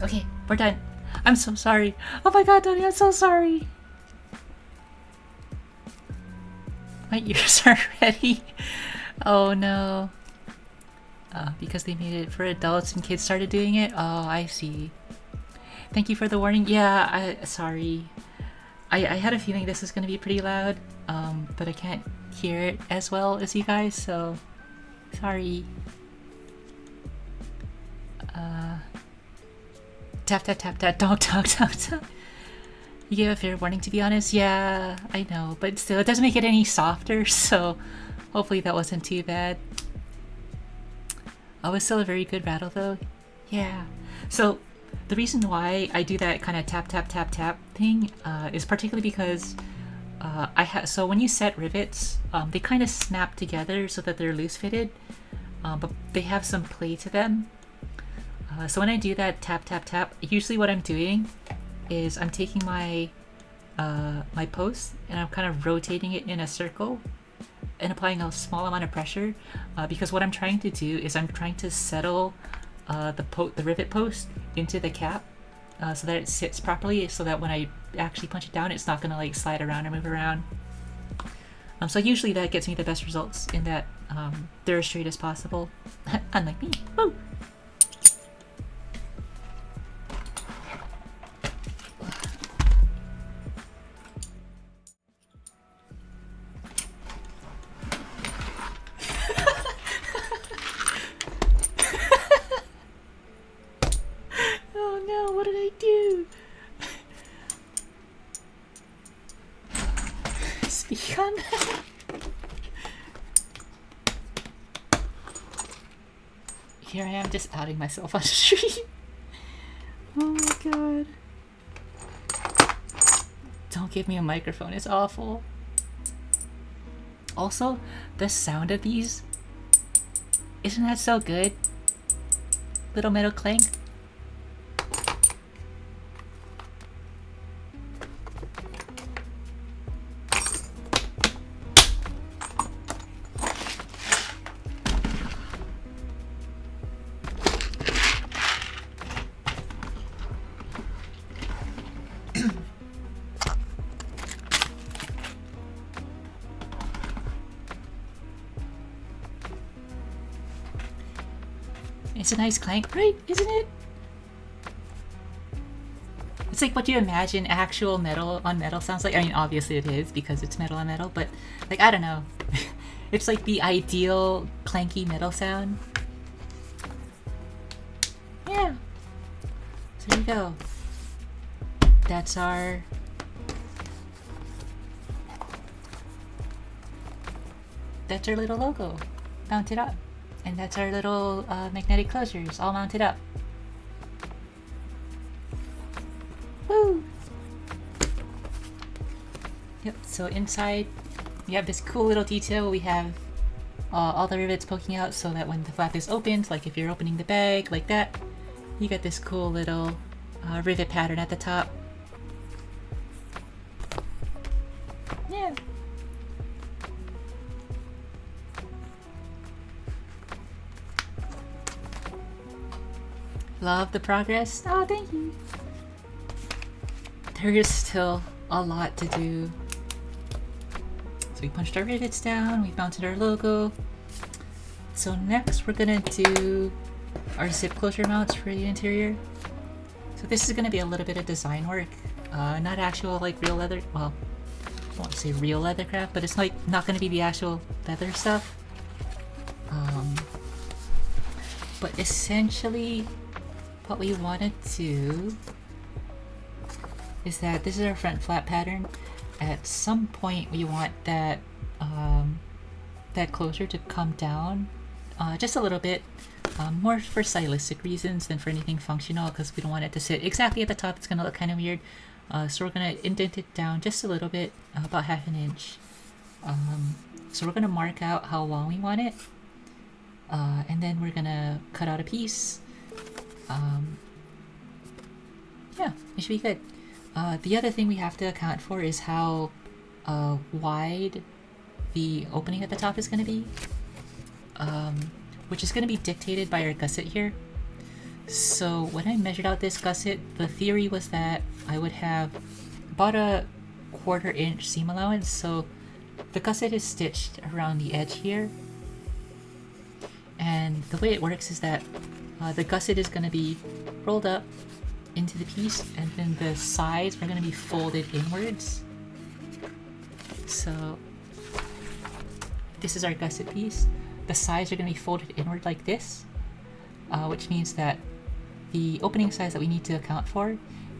Okay, we're done. I'm so sorry. Oh my god, Donnie, I'm so sorry. My ears are ready. Oh no. Because they made it for adults and kids started doing it? Oh, I see. Thank you for the warning. Yeah, sorry. I had a feeling this was going to be pretty loud, but I can't hear it as well as you guys, so sorry. Tap tap tap tap dog dog dog dog. You gave a fair warning, to be honest. Yeah, I know, but still, it doesn't make it any softer, so hopefully that wasn't too bad. Oh, it's still a very good rattle though. Yeah. So the reason why I do that kind of tap tap tap tap thing is particularly because so when you set rivets, they kind of snap together so that they're loose fitted, but they have some play to them. So when I do that tap tap tap, usually what I'm doing is I'm taking my my post and I'm kind of rotating it in a circle and applying a small amount of pressure, because what I'm trying to do is I'm trying to settle the rivet post into the cap, so that it sits properly, so that when I actually punch it down, it's not gonna like slide around or move around. So usually that gets me the best results in that they're as straight as possible. Unlike me. Woo! Here I am just outing myself on the street. Oh my god. Don't give me a microphone, it's awful. Also, the sound of these, isn't that so good? Little metal clank. It's a nice clank, right? Isn't it? It's like what you imagine actual metal on metal sounds like. I mean, obviously it is because it's metal on metal, but like, I don't know. It's like the ideal clanky metal sound. Yeah. So there you go. That's our... That's our little logo mounted up. And that's our little magnetic closures all mounted up. Woo! Yep, so inside we have this cool little detail. We have all the rivets poking out so that when the flap is opened, like if you're opening the bag like that, you get this cool little rivet pattern at the top. Yeah. Love the progress. Oh, thank you. There is still a lot to do. So we punched our rivets down, we mounted our logo. So next we're gonna do our zip closure mounts for the interior. So this is gonna be a little bit of design work. Not actual like real leather, well, I won't say real leather craft, but it's like not gonna be the actual leather stuff. But essentially what we want to do is that this is our front flap pattern. At some point we want that that closure to come down just a little bit, more for stylistic reasons than for anything functional, because we don't want it to sit exactly at the top. It's going to look kind of weird. So we're going to indent it down just a little bit, about ½ an inch. So we're going to mark out how long we want it, and then we're going to cut out a piece. Yeah, it should be good. The other thing we have to account for is how wide the opening at the top is going to be, which is going to be dictated by our gusset here. So when I measured out this gusset, the theory was that I would have about a ½ inch seam allowance. So the gusset is stitched around the edge here, and the way it works is that the gusset is going to be rolled up into the piece, and then the sides are going to be folded inwards. So this is our gusset piece. The sides are going to be folded inward like this, which means that the opening size that we need to account for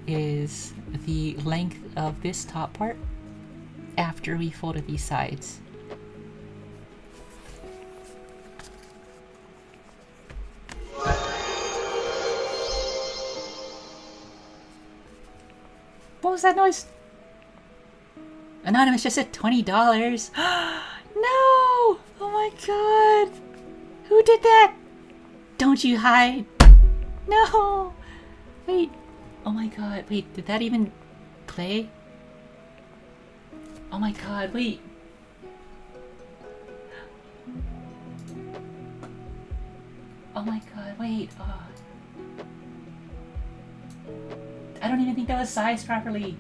is the length of this top part after we folded these sides. What was that noise? Anonymous just said $20. No! Oh my god! Who did that? Don't you hide! No! Wait. Oh my god. Wait, did that even play? Oh my god, wait. Oh my god, wait. I don't even think that was sized properly.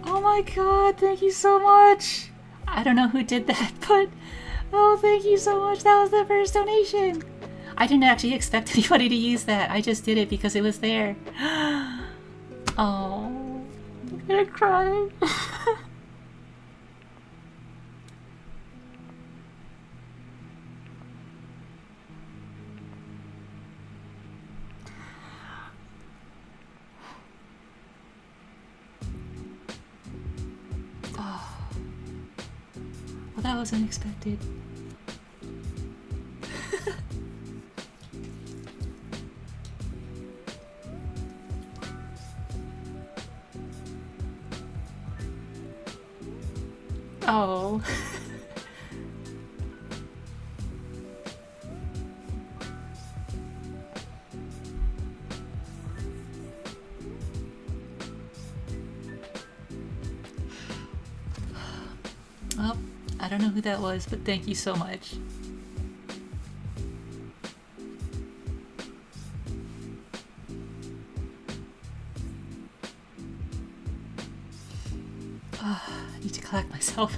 Oh my god, thank you so much. I don't know who did that, but oh, thank you so much. That was the first donation. I didn't actually expect anybody to use that. I just did it because it was there. Oh, I'm gonna cry. Well, that was unexpected. Oh. Well, I don't know who that was, but thank you so much. I need to collect myself.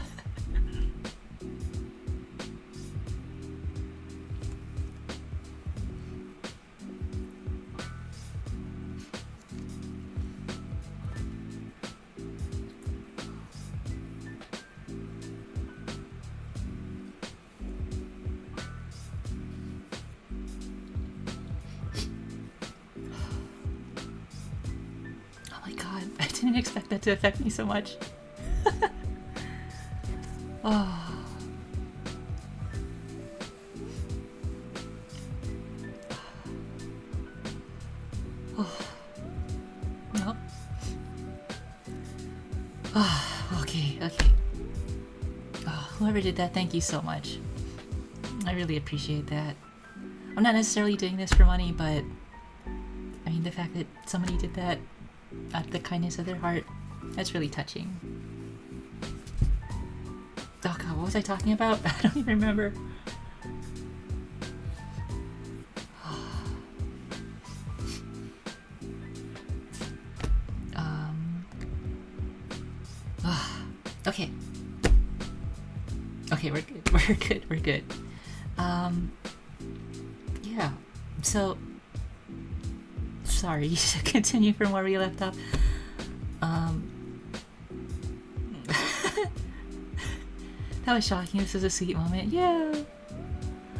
Oh my god, I didn't expect that to affect me so much. Oh. Oh. No. Oh, okay. Oh, whoever did that, thank you so much. I really appreciate that. I'm not necessarily doing this for money, but I mean, the fact that somebody did that out of the kindness of their heart, that's really touching. Oh god, what was I talking about? I don't even remember. Okay. Okay, we're good. Yeah, so sorry, to continue from where we left off. That was shocking. This is a sweet moment. Yeah,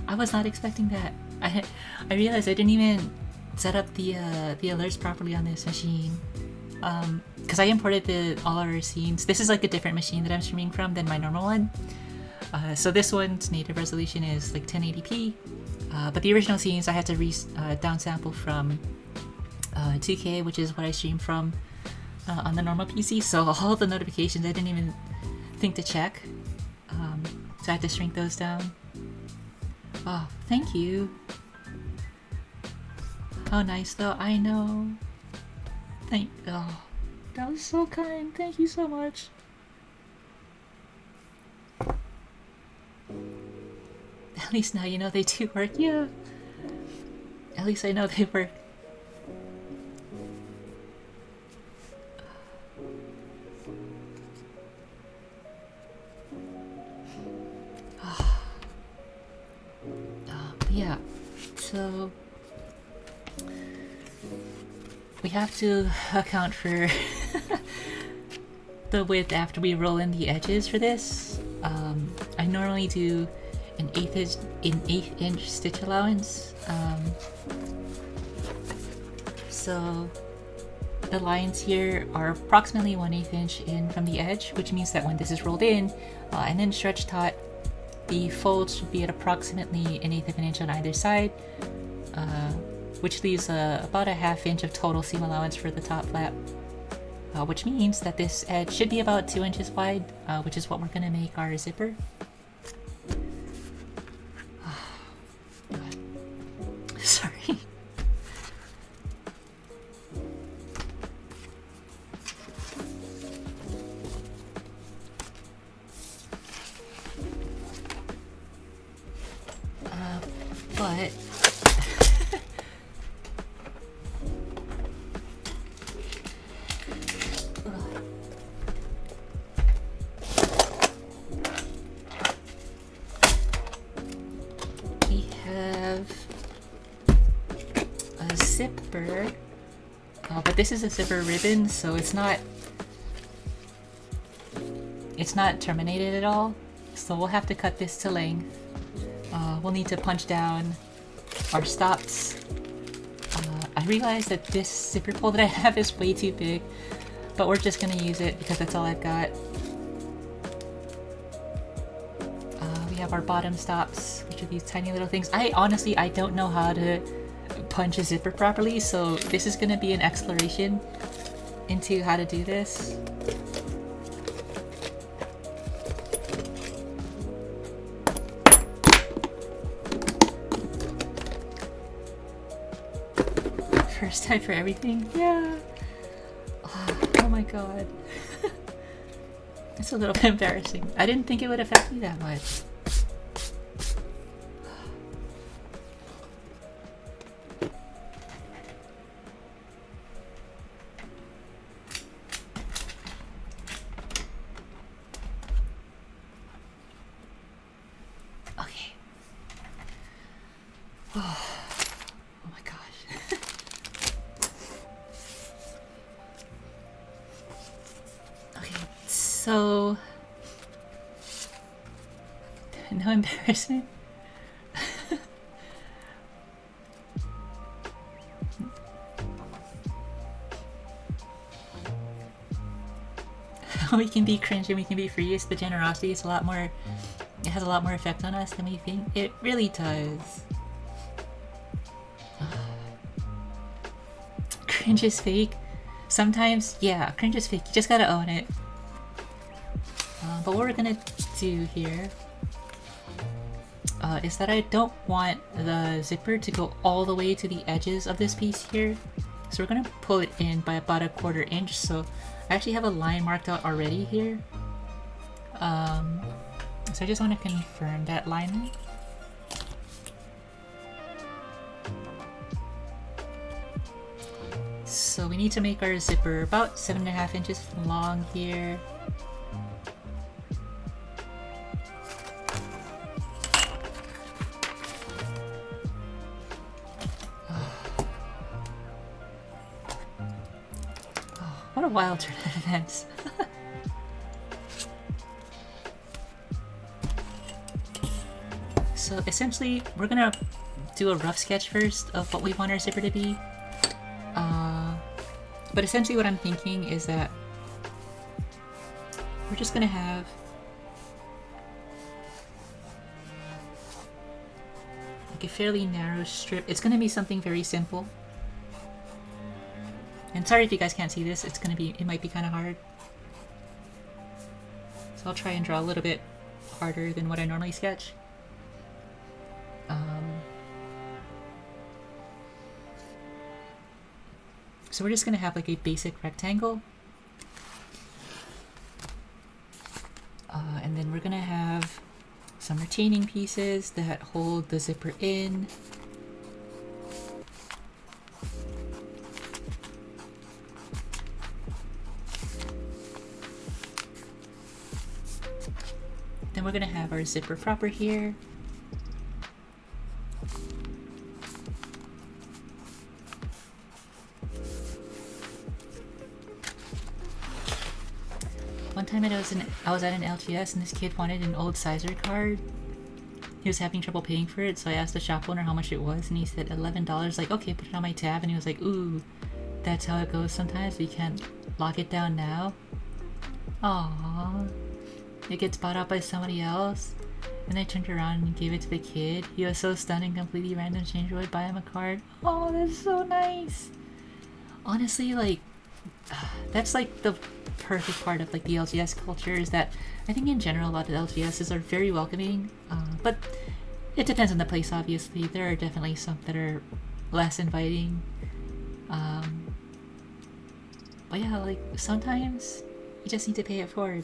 I was not expecting that. I realized I didn't even set up the alerts properly on this machine. Because I imported all our scenes. This is like a different machine that I'm streaming from than my normal one. So this one's native resolution is like 1080p. But the original scenes I had to downsample from 2K, which is what I stream from on the normal PC. So all the notifications I didn't even think to check. So I had to shrink those down. Oh, thank you. How nice though, I know. Oh, that was so kind. Thank you so much. At least now you know they do work. Yeah. At least I know they work. Yeah. So we have to account for the width after we roll in the edges for this. I normally do an eighth inch stitch allowance. So the lines here are approximately 1/8 inch in from the edge, which means that when this is rolled in and then stretch taut, the fold should be at approximately 1/8 of an inch on either side, which leaves about a 1/2 inch of total seam allowance for the top flap, which means that this edge should be about 2 inches wide, which is what we're going to make our zipper. Sorry. But we have a zipper, but this is a zipper ribbon, so it's not terminated at all, so we'll have to cut this to length. We'll need to punch down our stops. I realize that this zipper pull that I have is way too big, but we're just gonna use it because that's all I've got. have our bottom stops, which are these tiny little things. I don't know how to punch a zipper properly, so this is gonna be an exploration into how to do this. First time for everything? Yeah. Oh my god. It's a little bit embarrassing. I didn't think it would affect me that much. Okay. Oh my gosh. Okay, so no embarrassment. We can be cringe and we can be furious, but generosity is a lot more, it has a lot more effect on us than we think. It really does. Cringe is fake. Sometimes, yeah, cringe is fake. You just gotta own it. But what we're gonna do here is that I don't want the zipper to go all the way to the edges of this piece here. So we're gonna pull it in by about 1/4 inch. So I actually have a line marked out already here. So I just want to confirm that line. So we need to make our zipper about 7.5 inches long here. What a wild turn of events. So essentially, we're gonna do a rough sketch first of what we want our zipper to be. But essentially what I'm thinking is that we're just gonna have like a fairly narrow strip. It's gonna be something very simple. And sorry if you guys can't see this, it might be kind of hard. So I'll try and draw a little bit harder than what I normally sketch. So we're just gonna have like a basic rectangle. And then we're gonna have some retaining pieces that hold the zipper in. Then we're gonna have our zipper proper here. One time I was at an LGS and this kid wanted an old Sizer card. He was having trouble paying for it, so I asked the shop owner how much it was, and he said $11. Like, okay, put it on my tab. And he was like, ooh, that's how it goes sometimes. We can't lock it down now. Aww. It gets bought out by somebody else. And I turned around and gave it to the kid. He was so stunned and completely random stranger would buy him a card. Oh, that's so nice. Honestly, like, that's like the perfect part of like the LGS culture is that I think in general a lot of LGSs are very welcoming, but it depends on the place. Obviously, there are definitely some that are less inviting, but yeah, like sometimes you just need to pay it forward.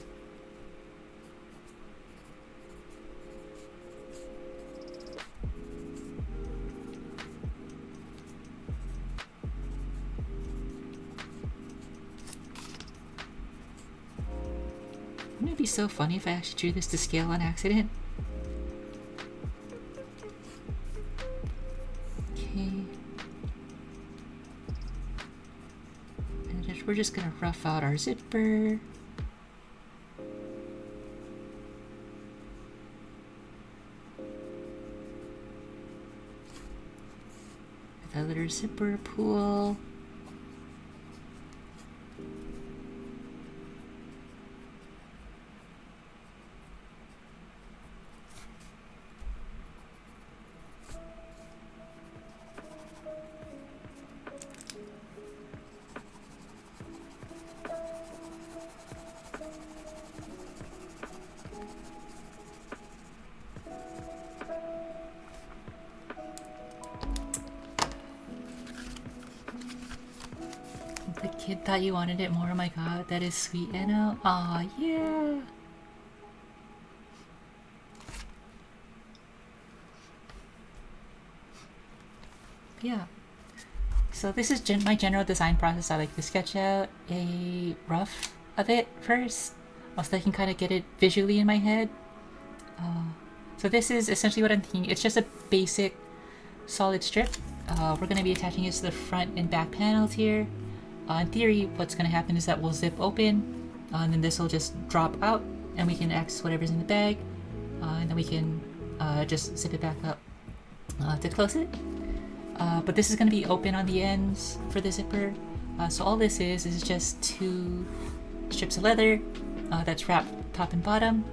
Wouldn't it be so funny if I actually drew this to scale on accident? Okay. And we're just gonna rough out our zipper. With a little zipper pool. kid thought you wanted it more. Oh my god, that is sweet, Anna. Aw, yeah. Yeah. So this is my general design process. I like to sketch out a rough of it first, so I can kind of get it visually in my head. So this is essentially what I'm thinking. It's just a basic solid strip. We're going to be attaching it to the front and back panels here. In theory, what's going to happen is that we'll zip open, and then this will just drop out, and we can access whatever's in the bag, and then we can just zip it back up to close it. But this is going to be open on the ends for the zipper. So all this is just 2 strips of leather that's wrapped top and bottom.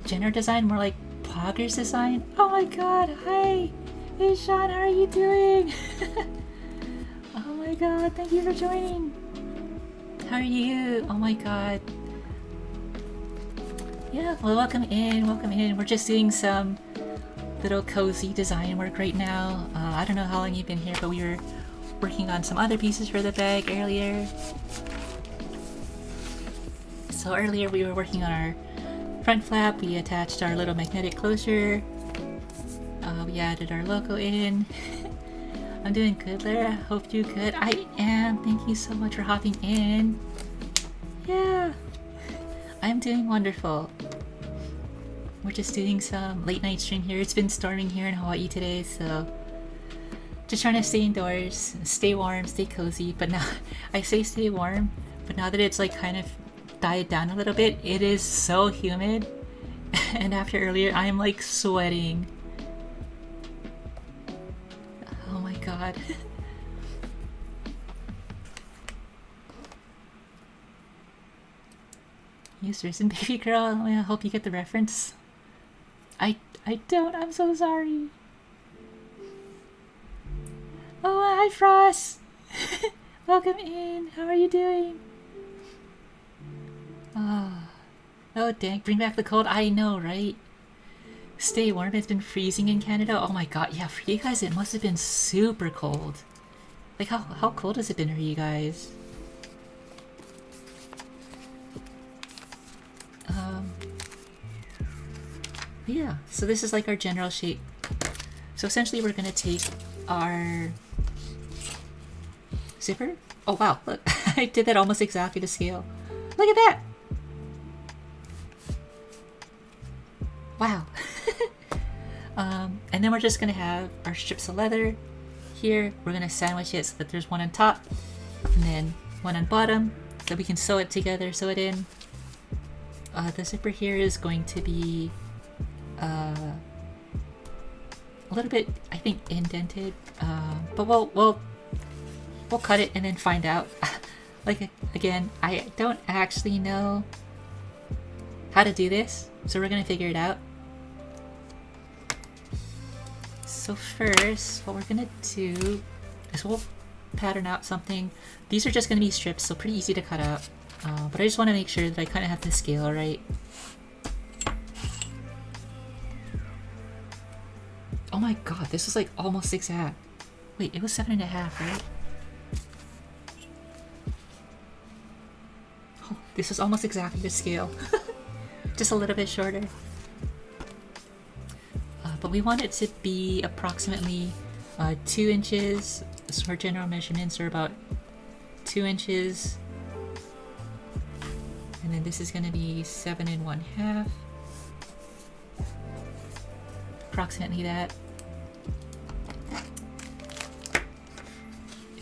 General design, more like Pogger's design. Oh my god, hi! Hey Sean, how are you doing? Oh my god, thank you for joining. How are you? Oh my god. Yeah, well, welcome in, welcome in. We're just doing some little cozy design work right now. I don't know how long you've been here, but we were working on some other pieces for the bag earlier. So earlier we were working on our front flap. We attached our little magnetic closure. We added our logo in. I'm doing good, Lara. Hope you're good. I am. Thank you so much for hopping in. Yeah, I'm doing wonderful. We're just doing some late night stream here. It's been storming here in Hawaii today, so just trying to stay indoors, stay warm, stay cozy. But now, I say stay warm, but now that it's like kind of died down a little bit, it is so humid. And after earlier, I'm like sweating. Oh my god. Users and baby girl, I hope you get the reference. I don't, I'm so sorry. Oh, hi Frost! Welcome in, how are you doing? Oh dang, bring back the cold. I know, right? Stay warm, it's been freezing in Canada. Oh my god, yeah, for you guys it must have been super cold. Like how cold has it been for you guys? Yeah, so this is like our general shape. So essentially we're gonna take our zipper. Oh wow, look, I did that almost exactly to scale. Look at that! Wow. And then we're just gonna have our strips of leather here. We're gonna sandwich it so that there's one on top and then one on bottom so we can sew it together, sew it in. The zipper here is going to be a little bit, I think, indented, but we'll cut it and then find out. Like, again, I don't actually know how to do this, so we're gonna figure it out. So first, what we're gonna do is we'll pattern out something. These are just gonna be strips, so pretty easy to cut out, but I just want to make sure that I kind of have the scale right. Oh my god, this is like almost exact. Wait, it was 7.5, right? Oh, this is almost exactly the scale. Just a little bit shorter. But we want it to be approximately 2 inches. So our general measurements are about 2 inches. And then this is going to be 7 1/2. Approximately that.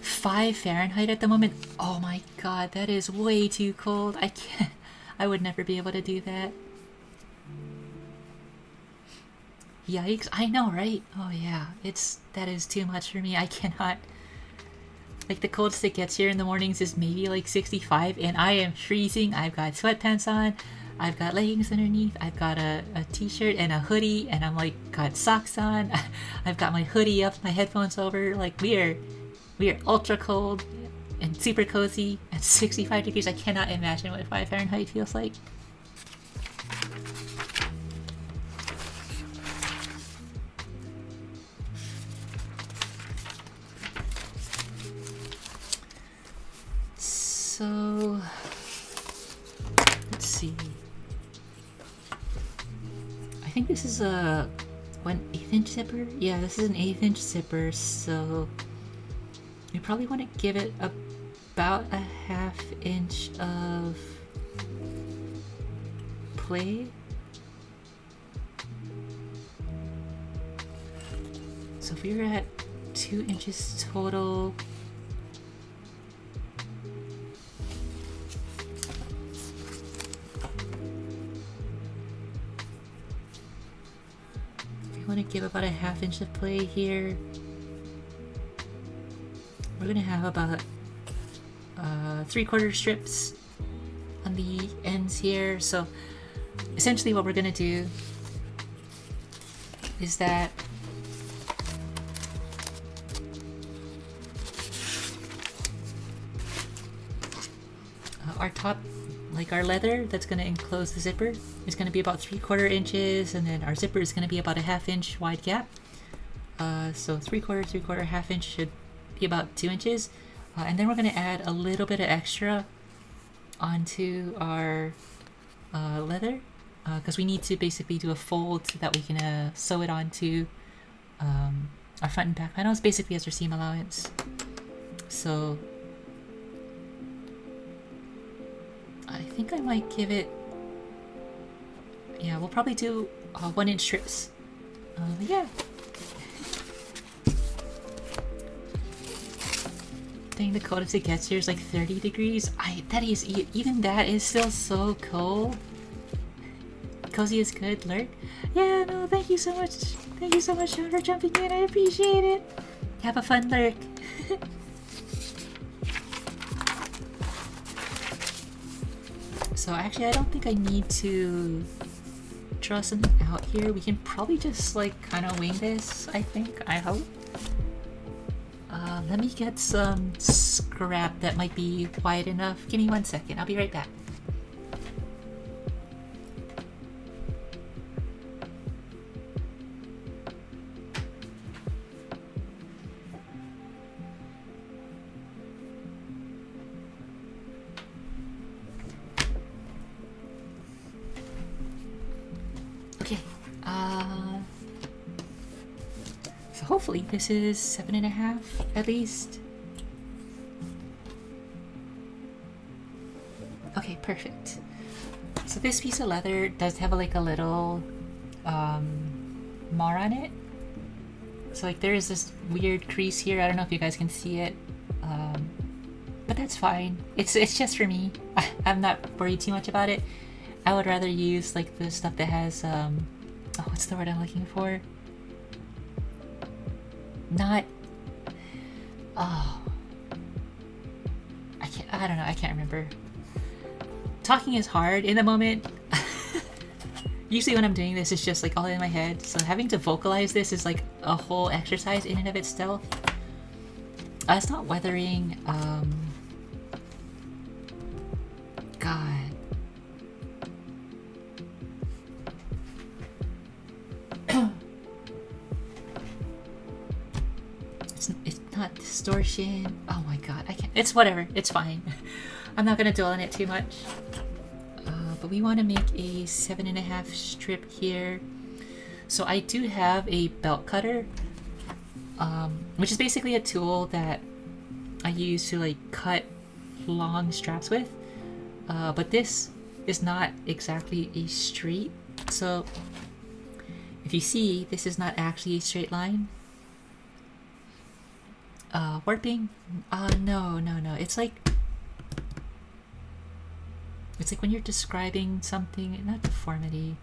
5 Fahrenheit at the moment. Oh my god, that is way too cold. I can't. I would never be able to do that. Yikes, I know, right? Oh yeah, that is too much for me. I cannot. Like, the coldest it gets here in the mornings is maybe like 65 and I am freezing. I've got sweatpants on, I've got leggings underneath, I've got a t-shirt and a hoodie, and I'm like got socks on. I've got my hoodie up, my headphones over. Like, we are ultra cold and super cozy at 65 degrees. I cannot imagine what 5 Fahrenheit feels like. So let's see. I think this is a 1/8 inch zipper. Yeah, this is an 1/8 inch zipper, so you probably want to give it about a 1/2 inch of play. So if we were at 2 inches total, we want to give about a 1/2 inch of play here. We're gonna have about 3/4 strips on the ends here. So essentially what we're gonna do is that our top, like our leather that's going to enclose the zipper, is going to be about 3/4 inches, and then our zipper is going to be about a 1/2 inch wide gap. So 3/4, 3/4, 1/2 inch should be about 2 inches. And then we're going to add a little bit of extra onto our leather, because we need to basically do a fold so that we can sew it onto our front and back panels, basically as our seam allowance. So I think I might give it, yeah, we'll probably do 1 inch strips. Yeah. Dang, the coldest it gets here is like 30 degrees. That is, even that is still so cold. Cozy is good, Lurk. Yeah, no, thank you so much. Thank you so much, Sean, for jumping in. I appreciate it. Have a fun Lurk. So actually, I don't think I need to draw something out here. We can probably just like kind of wing this, I think, I hope. Let me get some scrap that might be wide enough. Give me 1 second, I'll be right back. Okay, so hopefully this is 7.5 at least. Okay, perfect. So this piece of leather does have like a little mar on it. So like there is this weird crease here. I don't know if you guys can see it, but that's fine. It's just for me. I'm not worried too much about it. I would rather use like the stuff that has oh, what's the word I'm looking for? Not, oh, I don't know, I can't remember. Talking is hard in the moment. Usually when I'm doing this, it's just like all in my head. So having to vocalize this is like a whole exercise in and of itself. It's not weathering, God. It's not distortion. Oh my god, I can't. It's whatever. It's fine. I'm not gonna dwell on it too much. But we want to make a 7.5 strip here. So I do have a belt cutter, which is basically a tool that I use to like cut long straps with. But this is not exactly a straight. So if you see, this is not actually a straight line. Warping? No. It's like when you're describing something, not deformity.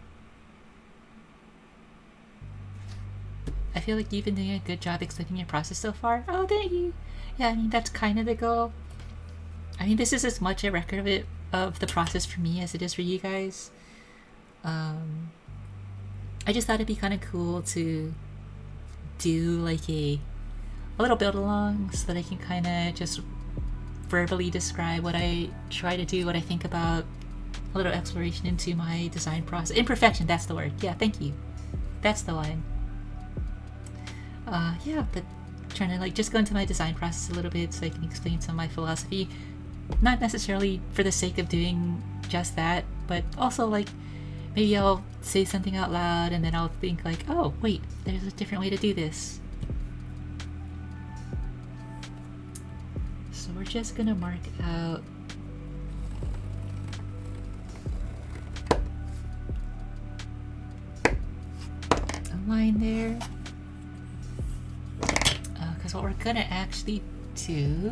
I feel like you've been doing a good job explaining your process so far. Oh, thank you. Yeah, I mean, that's kind of the goal. I mean, this is as much a record of the process for me as it is for you guys. I just thought it'd be kind of cool to do like a little build along so that I can kind of just verbally describe what I try to do, what I think about, a little exploration into my design process. Imperfection, that's the word. Yeah, thank you. That's the one. Yeah, but trying to like just go into my design process a little bit so I can explain some of my philosophy. Not necessarily for the sake of doing just that, but also like maybe I'll say something out loud and then I'll think like, oh wait, there's a different way to do this. So we're just gonna mark out a line there. Because what we're gonna actually do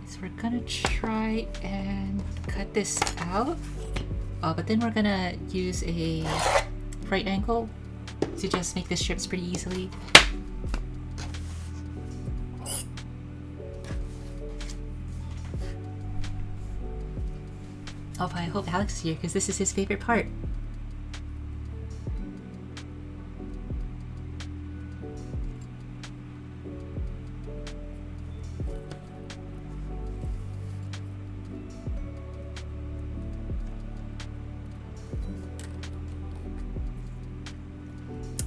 is we're gonna try and cut this out, but then we're gonna use a right angle to just make the strips pretty easily. Oh, I hope Alex is here because this is his favorite part.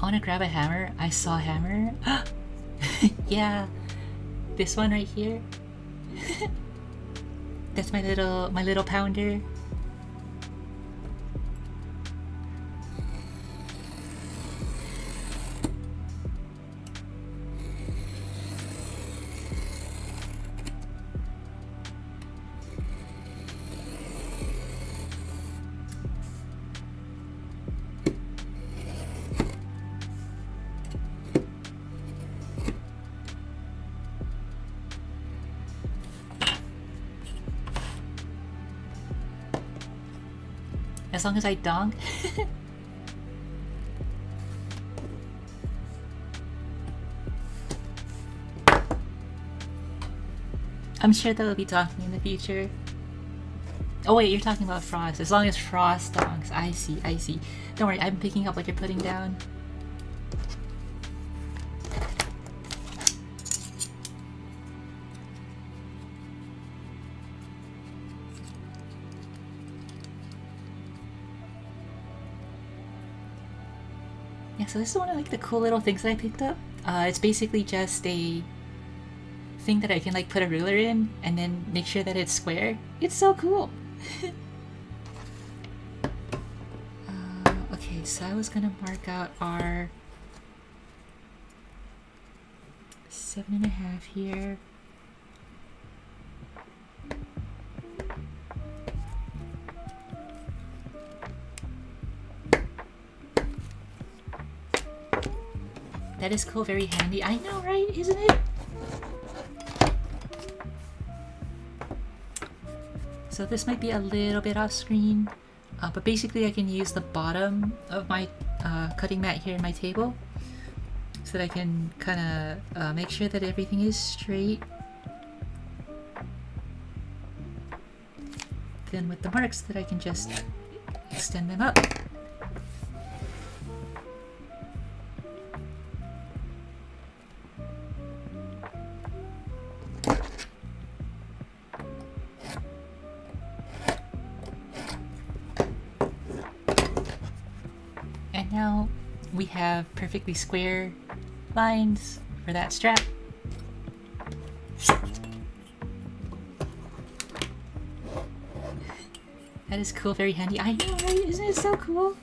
I want to grab a hammer. I saw a hammer. Yeah, this one right here. That's my little pounder. As long as I donk. I'm sure that we'll be talking in the future. Oh wait, you're talking about Frost. As long as Frost donks. I see, I see. Don't worry, I'm picking up what you're putting down. So this is one of like the cool little things that I picked up. It's basically just a thing that I can like put a ruler in and then make sure that it's square. It's so cool. Okay, so I was gonna mark out our 7.5 here. That is cool, very handy. I know, right? Isn't it? So this might be a little bit off screen, but basically I can use the bottom of my cutting mat here in my table so that I can kind of make sure that everything is straight. Then with the marks that I can just extend them up. Now we have perfectly square lines for that strap. That is cool, very handy. I know, right? Isn't it so cool?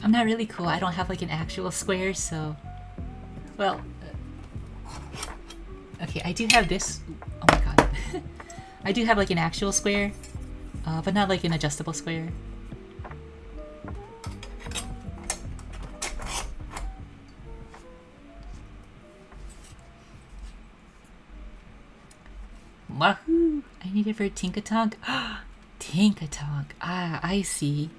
I'm not really cool. I don't have like an actual square, so... Well... Okay, I do have this... Oh my god. I do have like an actual square. But not like an adjustable square. Wahoo! I need it for Tinkatonk. Tinkatonk. Ah, I see.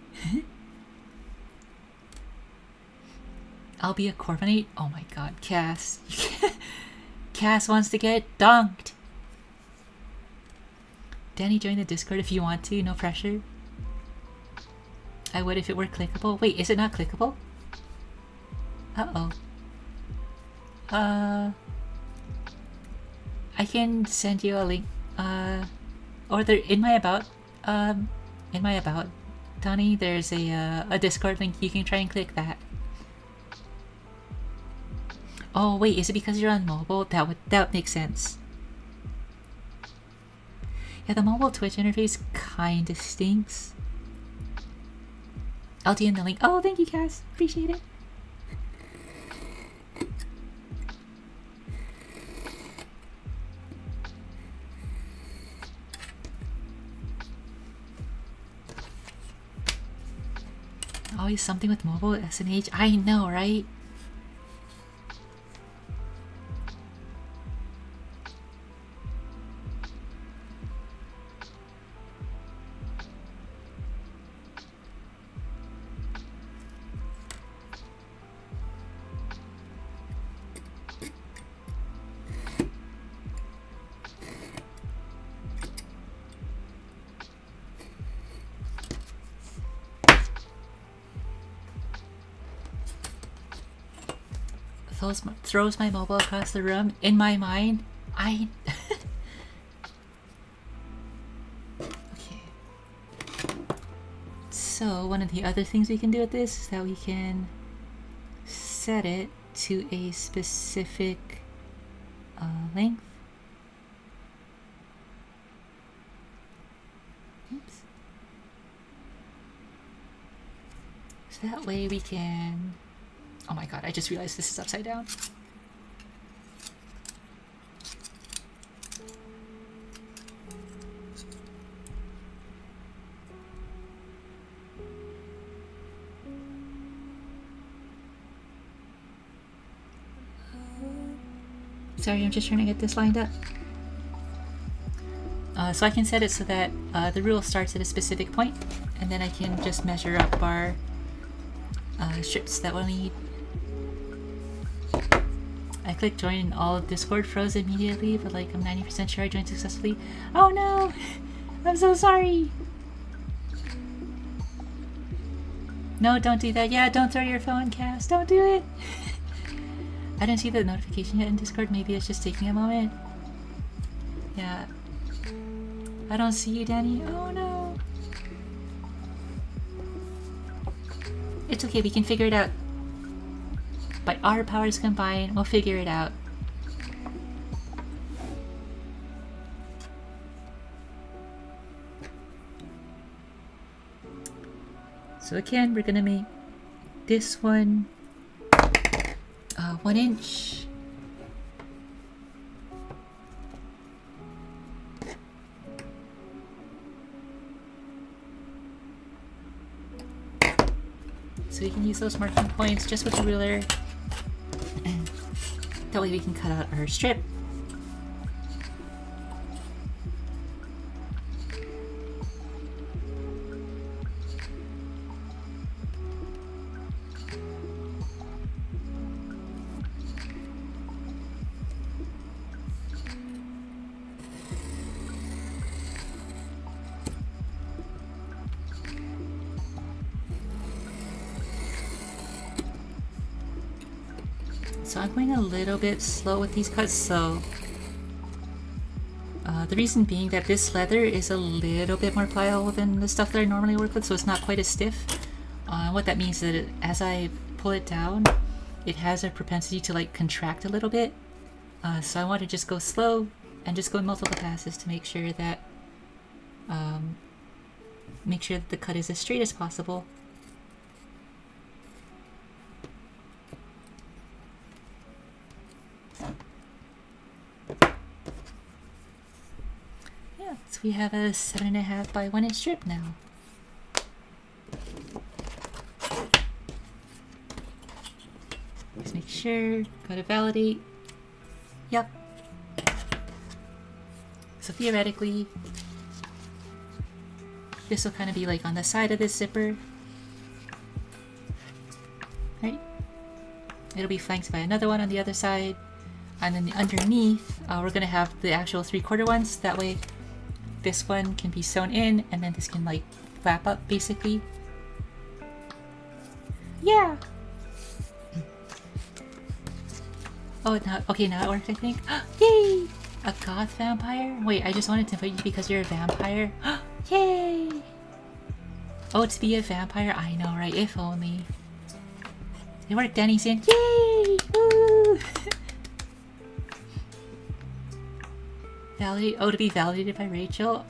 I'll be a Corviknight. Oh my god, Cass. Cass wants to get dunked. Danny, join the Discord if you want to, no pressure. I would if it were clickable. Wait, is it not clickable? Uh-oh. I can send you a link. Or they're in my about. In my about, Donnie, there's a Discord link. You can try and click that. Oh wait, is it because you're on mobile? That makes sense. Yeah, the mobile Twitch interface kinda stinks. I'll DM the link. Oh, thank you, Cass. Appreciate it. Always something with mobile SNH. I know, right? Throws my mobile across the room. In my mind, I... Okay. So, one of the other things we can do with this is that we can set it to a specific length. Oops. So that way we can... Oh my god, I just realized this is upside down. Sorry, I'm just trying to get this lined up. So I can set it so that the rule starts at a specific point, and then I can just measure up our strips that we'll need. I clicked join and all of Discord froze immediately, but like I'm 90% sure I joined successfully. Oh no! I'm so sorry! No, don't do that. Yeah, don't throw your phone, Cass. Don't do it! I didn't see the notification yet in Discord. Maybe it's just taking a moment. Yeah. I don't see you, Danny. Oh no! It's okay, we can figure it out. By our powers combined, we'll figure it out. So again, we're gonna make this one 1 inch. So we can use those marking points just with the ruler. That way we can cut out our strip. So I'm going a little bit slow with these cuts, so the reason being that this leather is a little bit more pliable than the stuff that I normally work with, so it's not quite as stiff. What that means is that as I pull it down, it has a propensity to like contract a little bit. So I want to just go slow and just go in multiple passes to make sure that the cut is as straight as possible. So we have a 7.5 by 1 inch strip now. Let's make sure, go to validate. Yep. So theoretically, this will kind of be like on the side of this zipper. Right? It'll be flanked by another one on the other side. And then underneath, we're gonna have the actual 3/4 ones. That way, this one can be sewn in, and then this can like flap up basically. Yeah. Oh, now, okay, now it worked, I think. Yay! A goth vampire? Wait, I just wanted to invite you because you're a vampire. Yay! Oh, to be a vampire? I know, right? If only. It worked, Danny's in. Yay! Woo! Validate. Oh, to be validated by Rachel?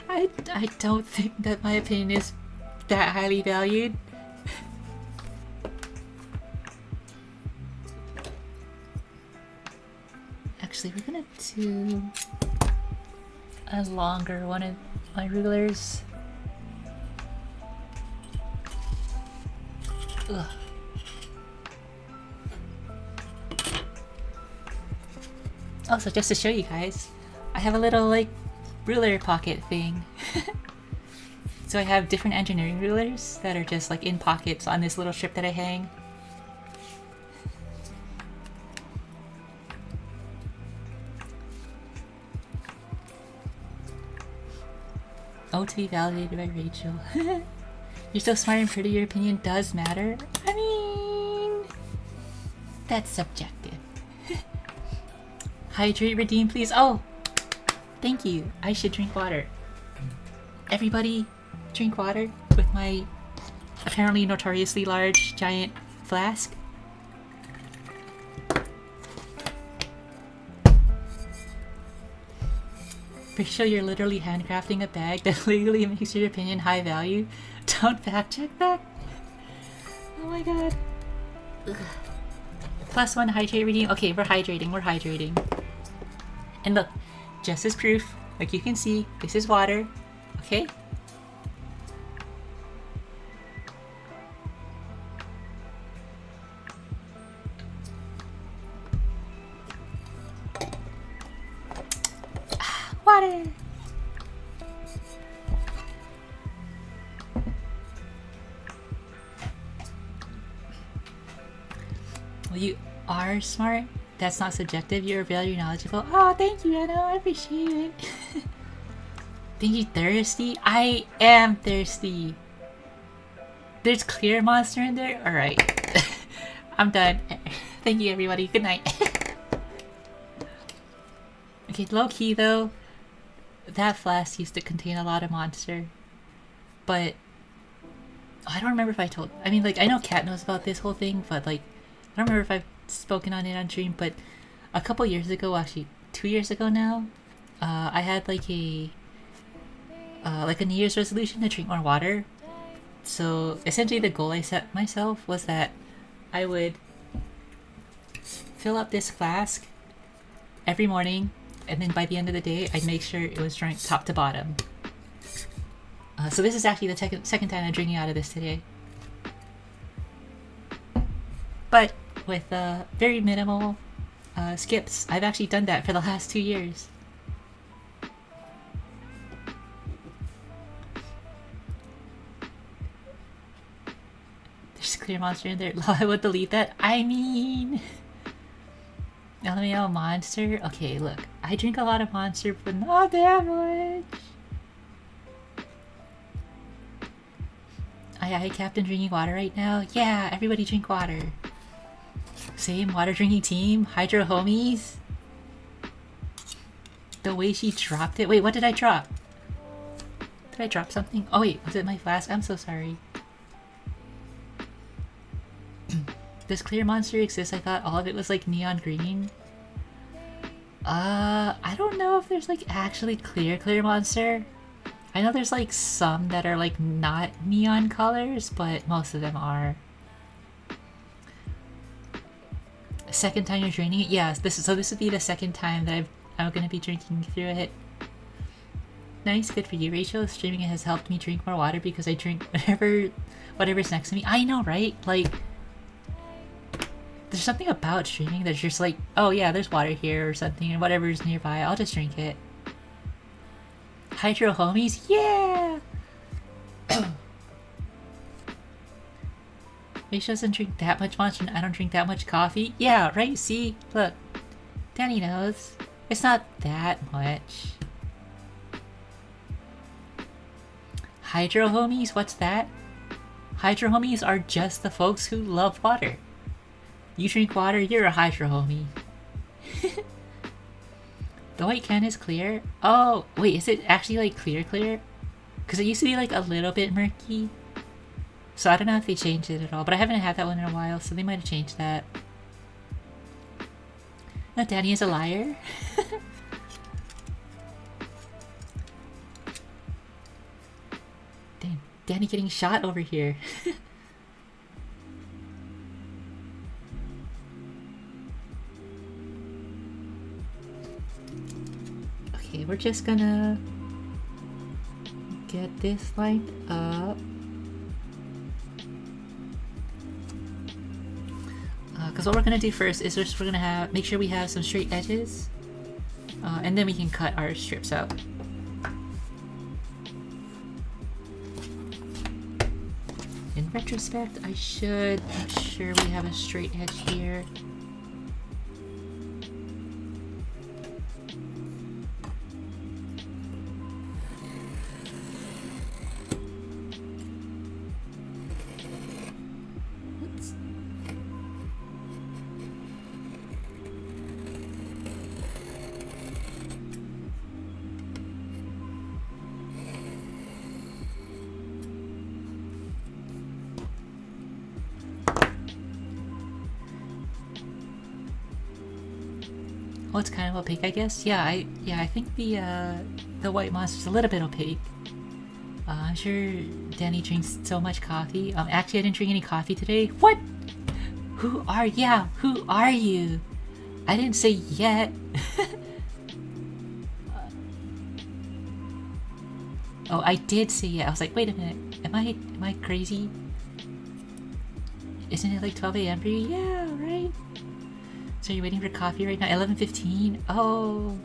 I don't think that my opinion is that highly valued. Actually, we're gonna do a longer one of my rulers. Ugh. Also, just to show you guys, I have a little like ruler pocket thing. So I have different engineering rulers that are just like in pockets on this little strip that I hang. Oh, to be validated by Rachel. You're so smart and pretty, your opinion does matter. I mean, that's subjective. Hydrate, redeem, please. Oh, thank you. I should drink water. Everybody drink water with my apparently notoriously large giant flask. Rachel, you're literally handcrafting a bag that legally makes your opinion high value. Don't fact check that. Oh my god. Ugh. +1 hydrate redeem. Okay, we're hydrating. And look, just as proof, like you can see, this is water. Okay? Water! Well, you are smart. That's not subjective. You're very knowledgeable. Oh, thank you, Anna. I appreciate it. Think you thirsty? I am thirsty. There's clear monster in there? Alright. I'm done. Thank you, everybody. Good night. Okay, low key though, that flask used to contain a lot of monster. But I don't remember if I told. I mean, like, I know Kat knows about this whole thing, but like, I don't remember if I've spoken on it on stream. But a couple years ago, actually 2 years ago now, I had like a New Year's resolution to drink more water. So essentially, the goal I set myself was that I would fill up this flask every morning, and then by the end of the day, I'd make sure it was drunk top to bottom. So this is actually the second time I'm drinking out of this today. But with very minimal skips. I've actually done that for the last 2 years. There's a clear monster in there. I would delete that. I mean... LMAO monster? Okay, look. I drink a lot of monster, but not that much. Aye, Captain, drinking water right now? Yeah, everybody drink water. Same water drinking team? Hydro homies? The way she dropped it. Wait, what did I drop? Did I drop something? Oh wait, was it my flask? I'm so sorry. Does clear monster exist? I thought all of it was like neon green. I don't know if there's like actually clear monster. I know there's like some that are like not neon colors, but most of them are. Second time you're draining it? Yes, this would be the second time that I'm gonna be drinking through it. Nice, good for you, Rachel. Streaming has helped me drink more water because I drink whatever's next to me. I know, right? Like, there's something about streaming that's just like, oh yeah, there's water here or something, and whatever's nearby, I'll just drink it. Hydro homies? Yeah! Rachel doesn't drink that much monster and I don't drink that much coffee. Yeah, right? See? Look. Danny knows. It's not that much. Hydro homies? What's that? Hydro homies are just the folks who love water. You drink water, you're a hydro homie. The white can is clear? Oh, wait, is it actually like clear? Because it used to be like a little bit murky. So I don't know if they changed it at all, but I haven't had that one in a while, so they might have changed that. No, Danny is a liar. Damn, Danny getting shot over here. Okay, we're just gonna get this lined up. Because what we're gonna do first is we're gonna make sure we have some straight edges, and then we can cut our strips out. In retrospect, I should make sure we have a straight edge here. Oh, it's kind of opaque, I guess. Yeah, I think the white monster's a little bit opaque. I'm sure Danny drinks so much coffee. Actually, I didn't drink any coffee today. What? Who are you? I didn't say yet. Oh, I did say yet. I was like, wait a minute. Am I crazy? Isn't it like 12 a.m. for you? Yeah, right. So you're waiting for coffee right now? 11:15? Oh.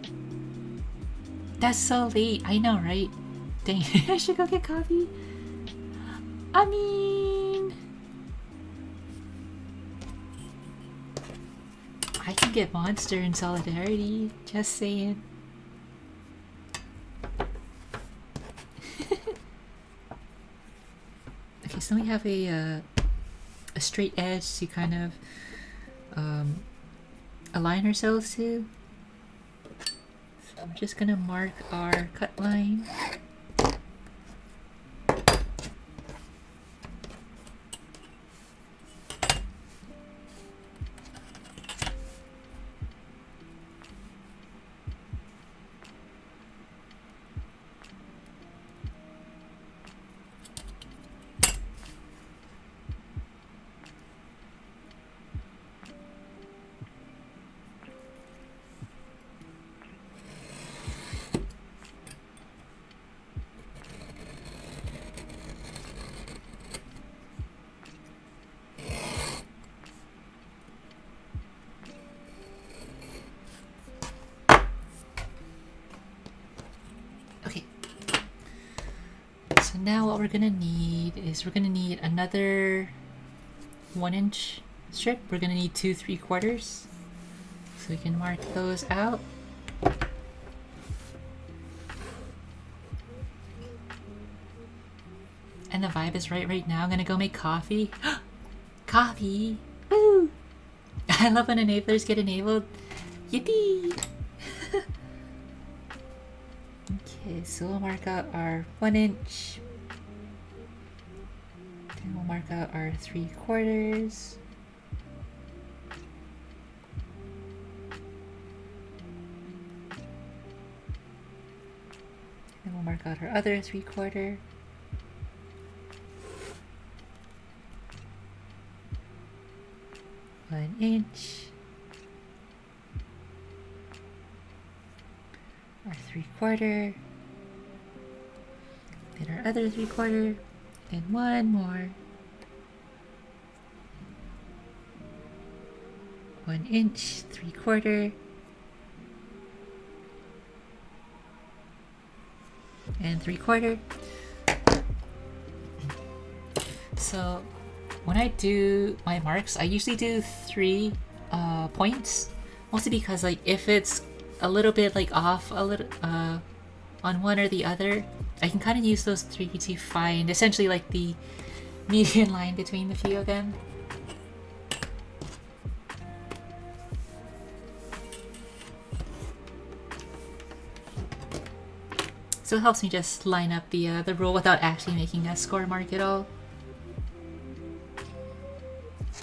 That's so late. I know, right? Dang, I should go get coffee. I mean... I can get Monster in solidarity. Just saying. Okay, so we have a straight edge to kind of align ourselves to. So I'm just gonna mark our cut line. Now what we're gonna need is we're gonna need another 1-inch strip. We're gonna need 2 3/4, so we can mark those out. And the vibe is right now. I'm gonna go make coffee. Coffee! Woo! I love when enablers get enabled. Yippee! Okay, so we'll mark out our 1-inch. Then we'll mark out our 3/4. Then we'll mark out our other 3/4. 1 inch. Our 3/4. Then our other 3/4. And one more. 1 inch, 3/4. And 3/4. So when I do my marks, I usually do 3 points, mostly because like if it's a little bit like off a little on one or the other, I can kind of use those 3 to find essentially like the median line between the few of them. still helps me just line up the rule without actually making a score mark at all.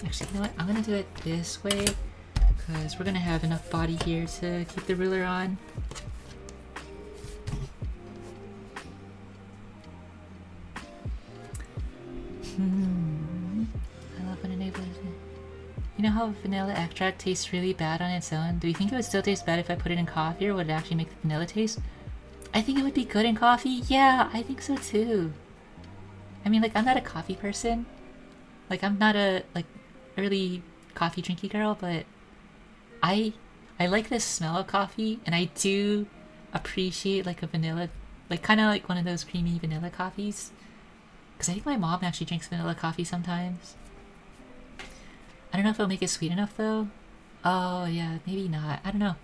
Actually, you know what? I'm gonna do it this way because we're gonna have enough body here to keep the ruler on. I love when enablers. You know how vanilla extract tastes really bad on its own? Do you think it would still taste bad if I put it in coffee, or would it actually make the vanilla taste? I think it would be good in coffee. Yeah, I think so too. I mean, like, I'm not a coffee person. Like, I'm not a, like, early coffee drinky girl, but I like the smell of coffee, and I do appreciate, like, a vanilla, like, kind of like one of those creamy vanilla coffees. Because I think my mom actually drinks vanilla coffee sometimes. I don't know if it'll make it sweet enough, though. Oh, yeah, maybe not. I don't know.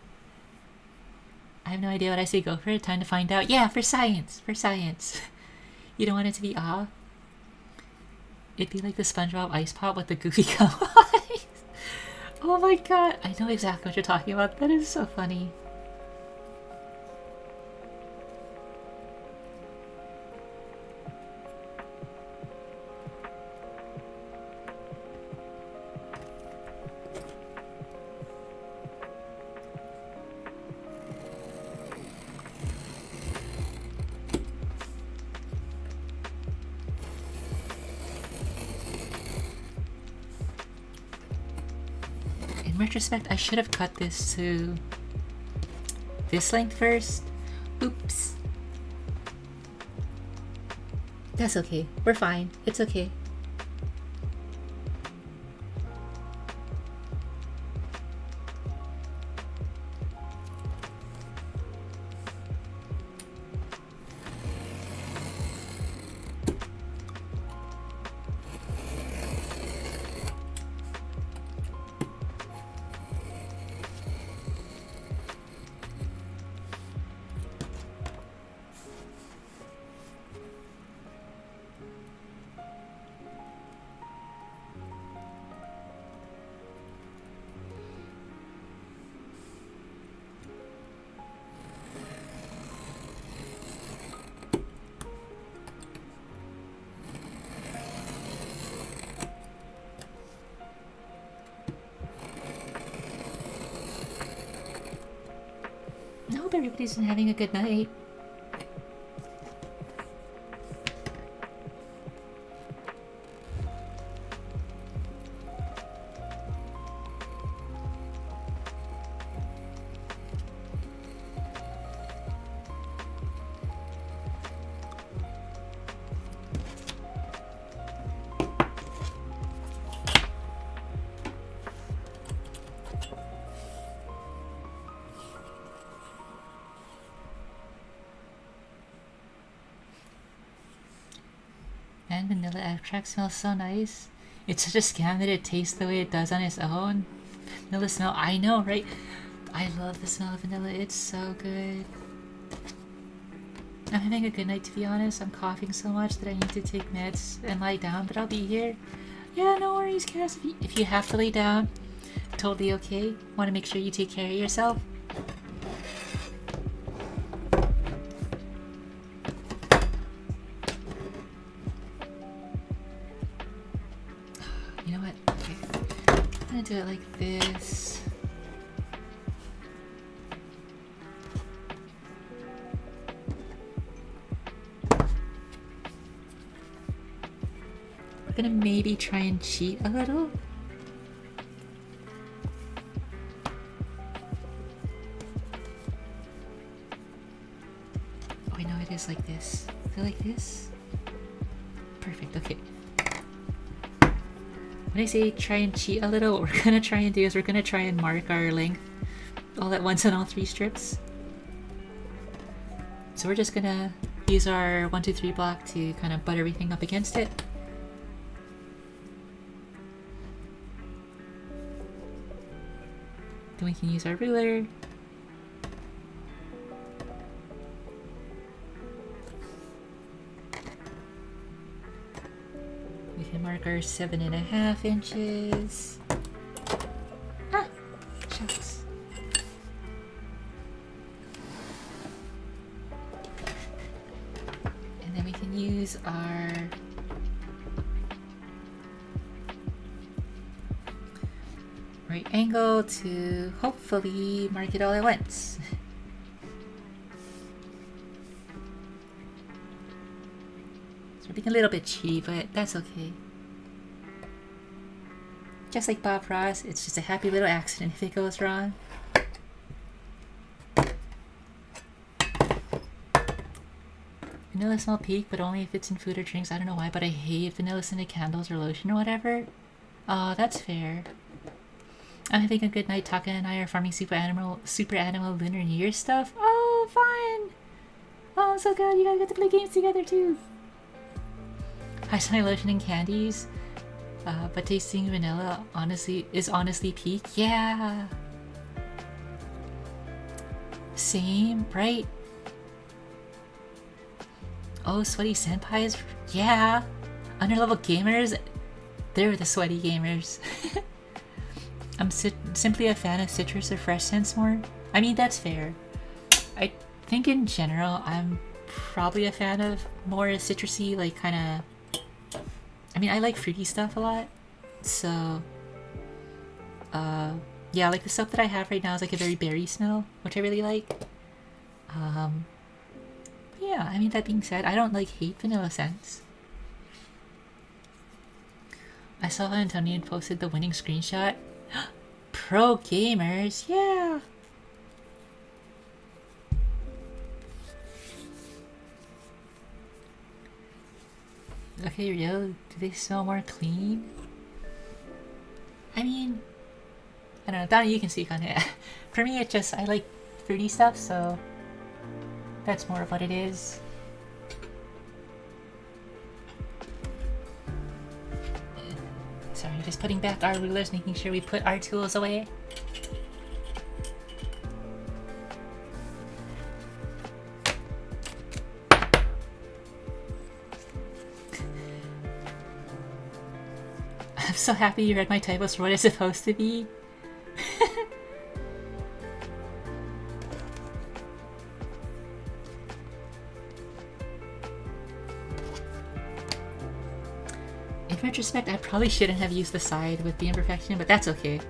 I have no idea what I say. Go for it. Time to find out. Yeah, for science. For science. You don't want it to be off? It'd be like the SpongeBob Ice Pop with the goofy gum eyes. Oh my god. I know exactly what you're talking about. That is so funny. In retrospect, I should have cut this to this length first. Oops. That's okay. We're fine. It's okay. I hope everybody's been having a good night. And vanilla extract smells so nice. It's such a scam that it tastes the way it does on its own. Vanilla smell, I know, right? I love the smell of vanilla, it's so good. I'm having a good night, to be honest. I'm coughing so much that I need to take meds and lie down, but I'll be here. Yeah, no worries, Cass. If you have to lay down, totally okay. Want to make sure you take care of yourself. You know what? Okay. I'm gonna do it like this. We're gonna maybe try and cheat a little. Oh, I know it is like this. Is it like this? Perfect, okay. When I say try and cheat a little, what we're gonna try and do is we're gonna try and mark our length all at once on all 3 strips. So we're just gonna use our 1, 2, 3 block to kind of butt everything up against it. Then we can use our ruler. We can mark our 7.5 inches. Ah, shucks. right angle to hopefully mark it all at once. It's looking a little bit cheaty, but that's okay. Just like Bob Ross, it's just a happy little accident if it goes wrong. Vanilla smell peak, but only if it's in food or drinks. I don't know why, but I hate vanilla scented candles or lotion or whatever. Oh, that's fair. I'm having a good night. Taka and I are farming super animal Lunar New Year stuff. Oh, fun! Oh, I'm so glad you guys get to play games together too. I smell lotion and candies, but tasting vanilla is honestly peak. Yeah. Same, right? Oh, sweaty senpais? Yeah! Underlevel gamers? They're the sweaty gamers. I'm simply a fan of citrus or fresh scents more. I mean, that's fair. I think in general, I'm probably a fan of more citrusy, like kind of... I mean, I like fruity stuff a lot. So... yeah, like the stuff that I have right now is like a very berry smell, which I really like. Yeah, I mean, that being said, I don't like hate vanilla scents. I saw how Antonio posted the winning screenshot. Pro gamers, yeah! Okay, Rio, do they smell more clean? I mean, I don't know, Donnie, you can speak on it. For me, it's just, I like fruity stuff, so that's more of what it is. Sorry, just putting back our rulers, making sure we put our tools away. I'm so happy you read my typos for what it's supposed to be. In retrospect, I probably shouldn't have used the side with the imperfection, but that's okay.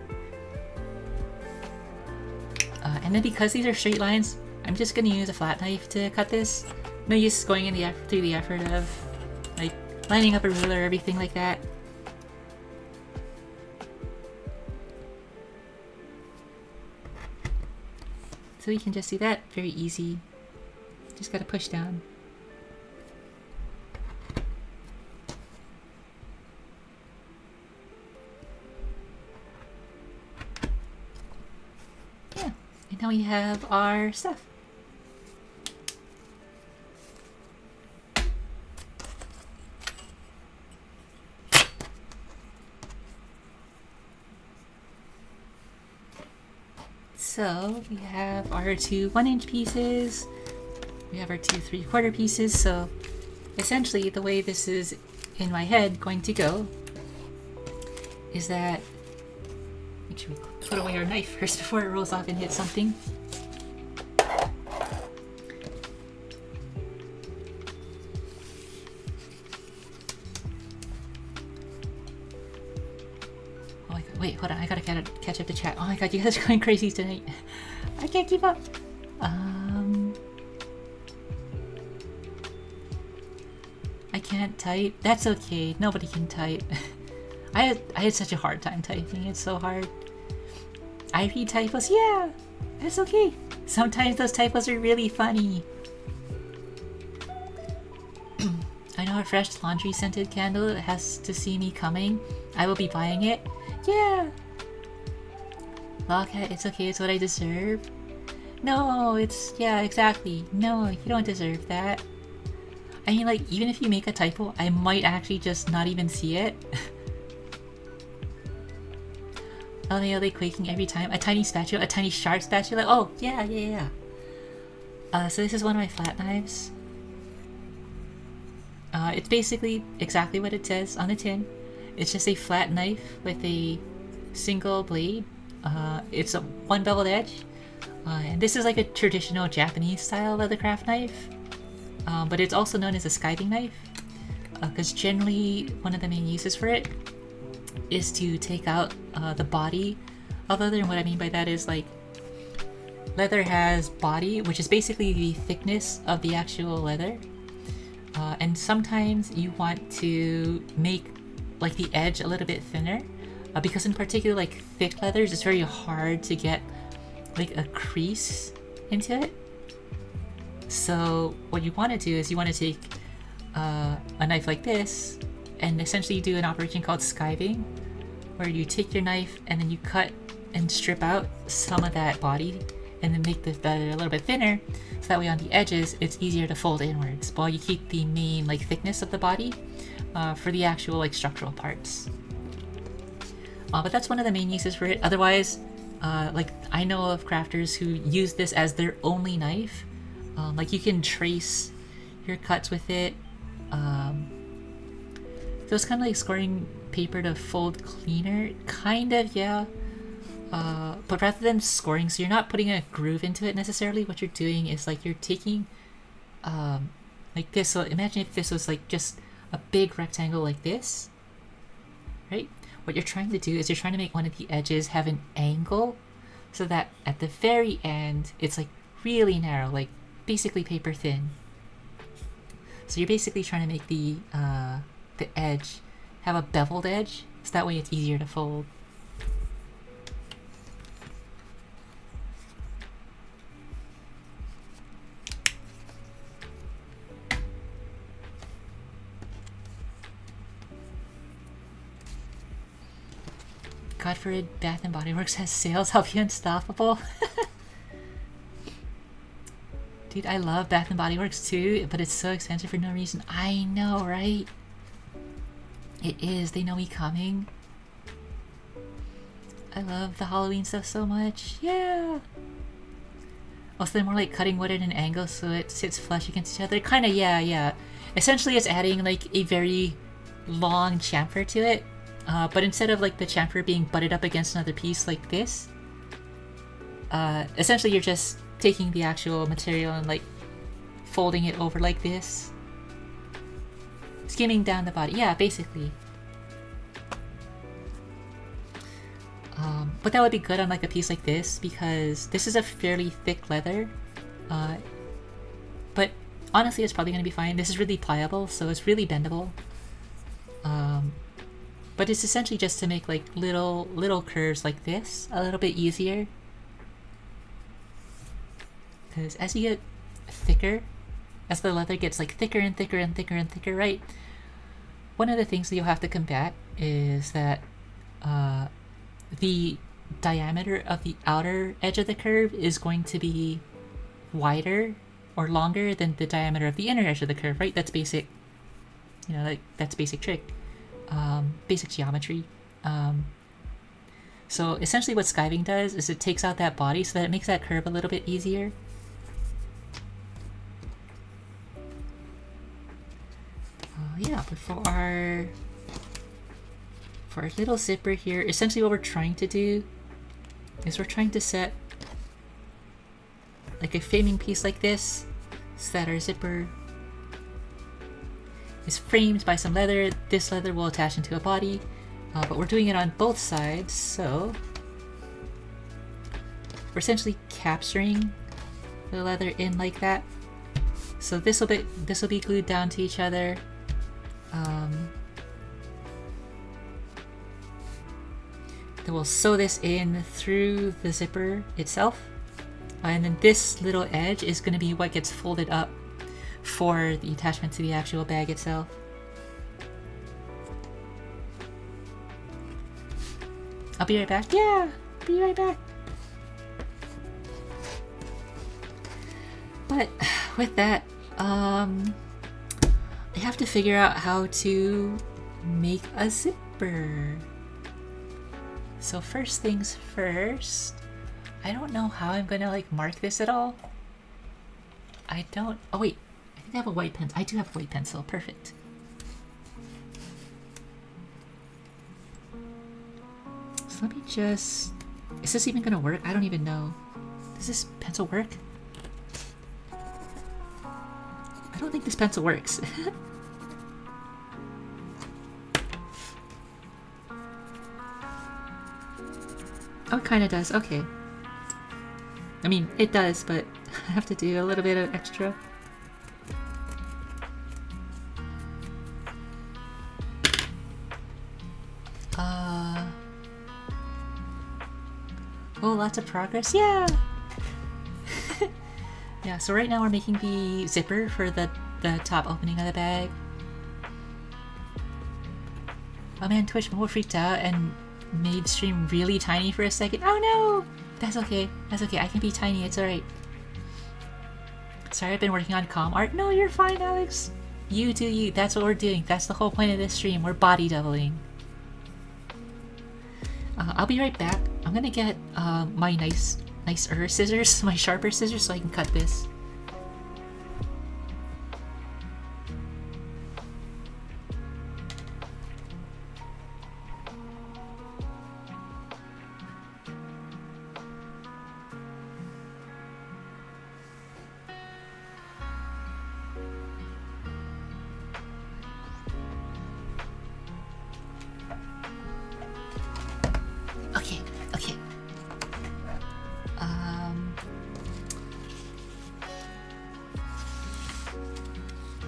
And then because these are straight lines, I'm just gonna use a flat knife to cut this. No use going in through the effort of like lining up a ruler or everything like that. So you can just see that, very easy. Just gotta push down. Yeah, and now we have our stuff. So we have our two 1-inch pieces, we have our two 3/4 pieces, so essentially the way this is in my head going to go is that, make sure we put away our knife first before it rolls off and hits something. Wait, hold on, I gotta catch up to chat. Oh my god, you guys are going crazy tonight. I can't keep up. I can't type. That's okay, nobody can type. I had such a hard time typing, it's so hard. I read typos, yeah, that's okay. Sometimes those typos are really funny. I know a fresh laundry scented candle that has to see me coming. I will be buying it. Yeah! Logcat, it's okay, it's what I deserve. No, it's... yeah, exactly. No, you don't deserve that. I mean, like, even if you make a typo, I might actually just not even see it. LMAO quaking every time. A tiny spatula, a tiny sharp spatula. Oh, yeah. So this is one of my flat knives. It's basically exactly what it says on the tin. It's just a flat knife with a single blade. It's a one beveled edge. And this is like a traditional Japanese style leathercraft knife. But it's also known as a skiving knife. Because generally one of the main uses for it is to take out the body Other than what I mean by that is like leather has body, which is basically the thickness of the actual leather. And sometimes you want to make like the edge a little bit thinner because in particular like thick leathers, it's very hard to get like a crease into it. So what you want to do is you want to take a knife like this and essentially do an operation called skiving, where you take your knife and then you cut and strip out some of that body and then make the leather a little bit thinner, so that way on the edges it's easier to fold inwards while you keep the main like thickness of the body for the actual like structural parts. But that's one of the main uses for it. Otherwise, like I know of crafters who use this as their only knife. Like you can trace your cuts with it. So it's kind of like scoring paper to fold cleaner, kind of, yeah. But rather than scoring, so you're not putting a groove into it necessarily. What you're doing is like you're taking like this. So imagine if this was like just a big rectangle like this, right? What you're trying to do is you're trying to make one of the edges have an angle so that at the very end it's like really narrow, like basically paper thin. So you're basically trying to make the edge have a beveled edge, so that way it's easier to fold. God forbid Bath and Body Works has sales help you unstoppable. Dude, I love Bath and Body Works too, but it's so expensive for no reason. I know, right? It is. They know me coming. I love the Halloween stuff so much. Yeah. Also, they're more like cutting wood at an angle so it sits flush against each other. Kind of, yeah. Essentially, it's adding like a very long chamfer to it. But instead of like the chamfer being butted up against another piece like this, essentially you're just taking the actual material and like folding it over like this, skimming down the body. Yeah, basically. But that would be good on like a piece like this because this is a fairly thick leather. But honestly, it's probably going to be fine. This is really pliable, so it's really bendable. But it's essentially just to make like little curves like this a little bit easier. Because as you get thicker, as the leather gets like thicker and thicker and thicker and thicker, right? One of the things that you'll have to combat is that the diameter of the outer edge of the curve is going to be wider or longer than the diameter of the inner edge of the curve, right? That's basic, you know, like that's basic trick. Basic geometry. So essentially what skiving does is it takes out that body so that it makes that curve a little bit easier. Yeah, but for our little zipper here, essentially what we're trying to do is we're trying to set like a framing piece like this so that our zipper is framed by some leather. This leather will attach into a body, but we're doing it on both sides, so we're essentially capturing the leather in like that. So this will be glued down to each other. Then we'll sew this in through the zipper itself, and then this little edge is going to be what gets folded up for the attachment to the actual bag itself. I'll be right back. Yeah, be right back. But with that, I have to figure out how to make a zipper. So first things first, I don't know how I'm gonna like mark this at all. Oh wait, I think I have a white pencil. I do have a white pencil, perfect. So let me just, is this even gonna work? I don't even know. Does this pencil work? I don't think this pencil works. Oh, it kind of does. Okay. I mean, it does, but I have to do a little bit of extra. Oh, lots of progress. Yeah! Yeah, so right now we're making the zipper for the top opening of the bag. Oh man, Twitch mobile freaked out and made stream really tiny for a second. Oh no! That's okay. That's okay. I can be tiny. It's alright. Sorry, I've been working on comm art. No, you're fine, Alex. You do you. That's what we're doing. That's the whole point of this stream. We're body doubling. I'll be right back. I'm gonna get my nicer scissors, my sharper scissors, so I can cut this. Okay, okay.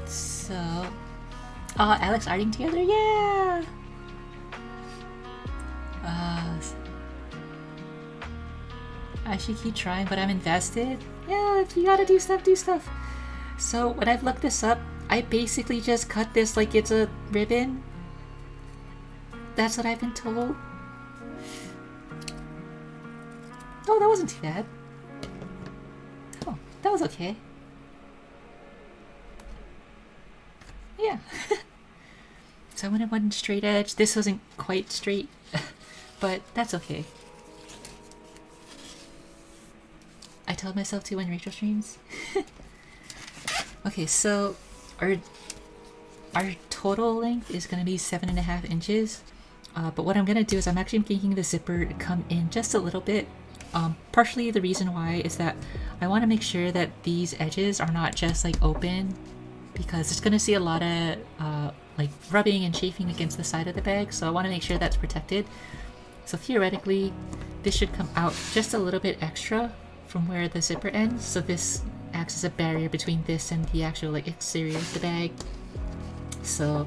So, Alex arting together, yeah. I should keep trying, but I'm invested. Yeah, if you gotta do stuff, do stuff. So when I've looked this up, I basically just cut this like it's a ribbon. That's what I've been told. Oh, that wasn't too bad. Oh, that was okay. Yeah. So I went in one straight edge. This wasn't quite straight, but that's okay. I told myself to when Rachel streams. Okay, so our total length is going to be 7.5 inches. But what I'm going to do is I'm actually making the zipper come in just a little bit. Partially the reason why is that I want to make sure that these edges are not just like open, because it's going to see a lot of like rubbing and chafing against the side of the bag, so I want to make sure that's protected. So theoretically this should come out just a little bit extra from where the zipper ends, so this acts as a barrier between this and the actual like exterior of the bag. So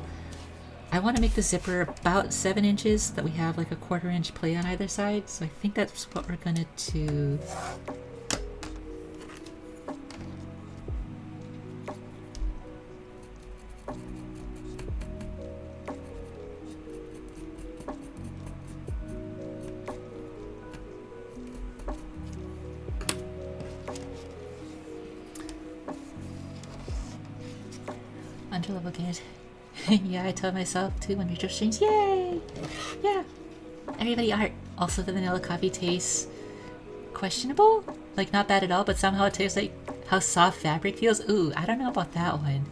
I want to make the zipper about 7 inches so that we have like a 1/4 inch play on either side, so I think that's what we're gonna do. Underlevel good. Yeah, I told myself too when Rachel streams. Yay! Yeah! Everybody art. Also the vanilla coffee tastes questionable? Like not bad at all, but somehow it tastes like how soft fabric feels. Ooh, I don't know about that one.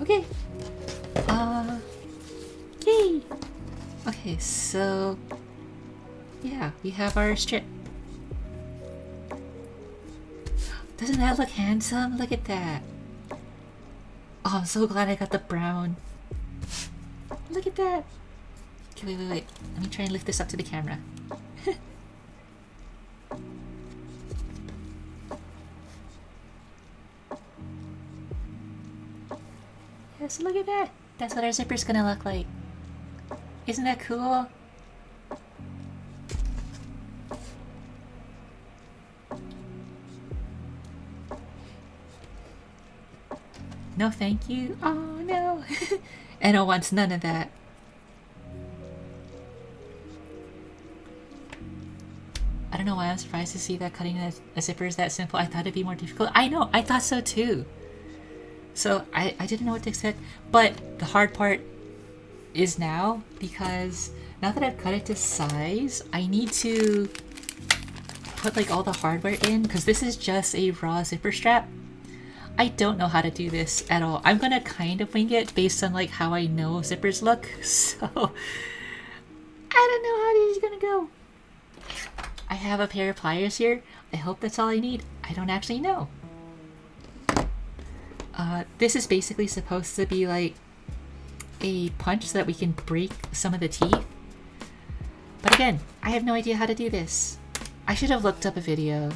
Okay. Yay! Okay, so yeah, we have our strip. Doesn't that look handsome? Look at that. Oh, I'm so glad I got the brown. Look at that. Okay, wait. Let me try and lift this up to the camera. Yes, look at that. That's what our zipper's gonna look like. Isn't that cool? No thank you? Oh no. Enno wants none of that. I don't know why I'm surprised to see that cutting a zipper is that simple. I thought it'd be more difficult. I know, I thought so too. So I didn't know what to expect, but the hard part is now, because now that I've cut it to size, I need to put like all the hardware in, because this is just a raw zipper strap. I don't know how to do this at all. I'm gonna kind of wing it based on like how I know zippers look, so I don't know how this is gonna go. I have a pair of pliers here. I hope that's all I need. I don't actually know. This is basically supposed to be like a punch so that we can break some of the teeth. But again, I have no idea how to do this. I should have looked up a video.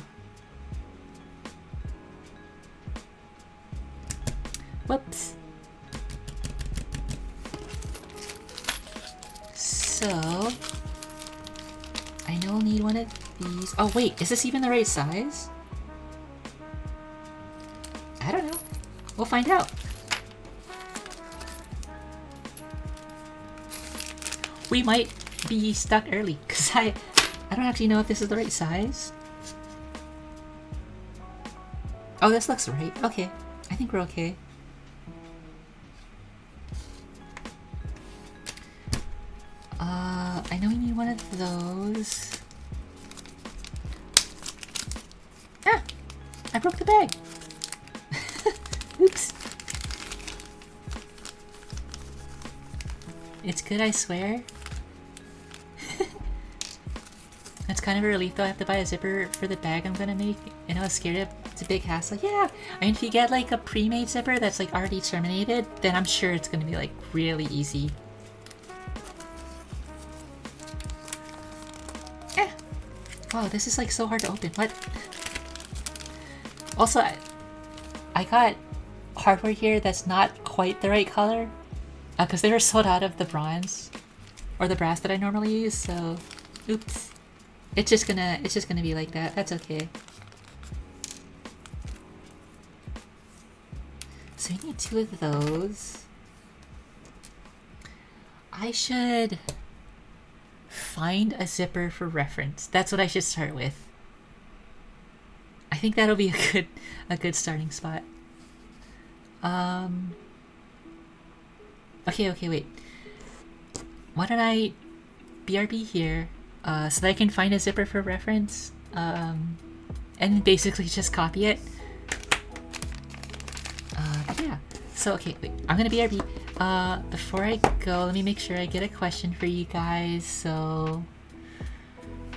Whoops. So, I know I'll need one of these. Oh wait, is this even the right size? I don't know. We'll find out. We might be stuck early because I don't actually know if this is the right size. Oh, this looks right. Okay. I think we're okay. I know we need one of those. Ah! I broke the bag! Oops. It's good, I swear. It's kind of a relief though. I have to buy a zipper for the bag I'm gonna make, and I was scared it's a big hassle. Yeah, I mean if you get like a pre-made zipper that's like already terminated, then I'm sure it's gonna be like really easy. Eh. Wow, this is like so hard to open. What? Also, I got hardware here that's not quite the right color because they were sold out of the bronze or the brass that I normally use. So, oops. It's just gonna be like that. That's okay. So we need 2 of those. I should find a zipper for reference. That's what I should start with. I think that'll be a good starting spot. Okay, wait. Why don't I BRB here so that I can find a zipper for reference and basically just copy it. Yeah. So okay, wait. I'm gonna BRB. Before I go, let me make sure I get a question for you guys. So,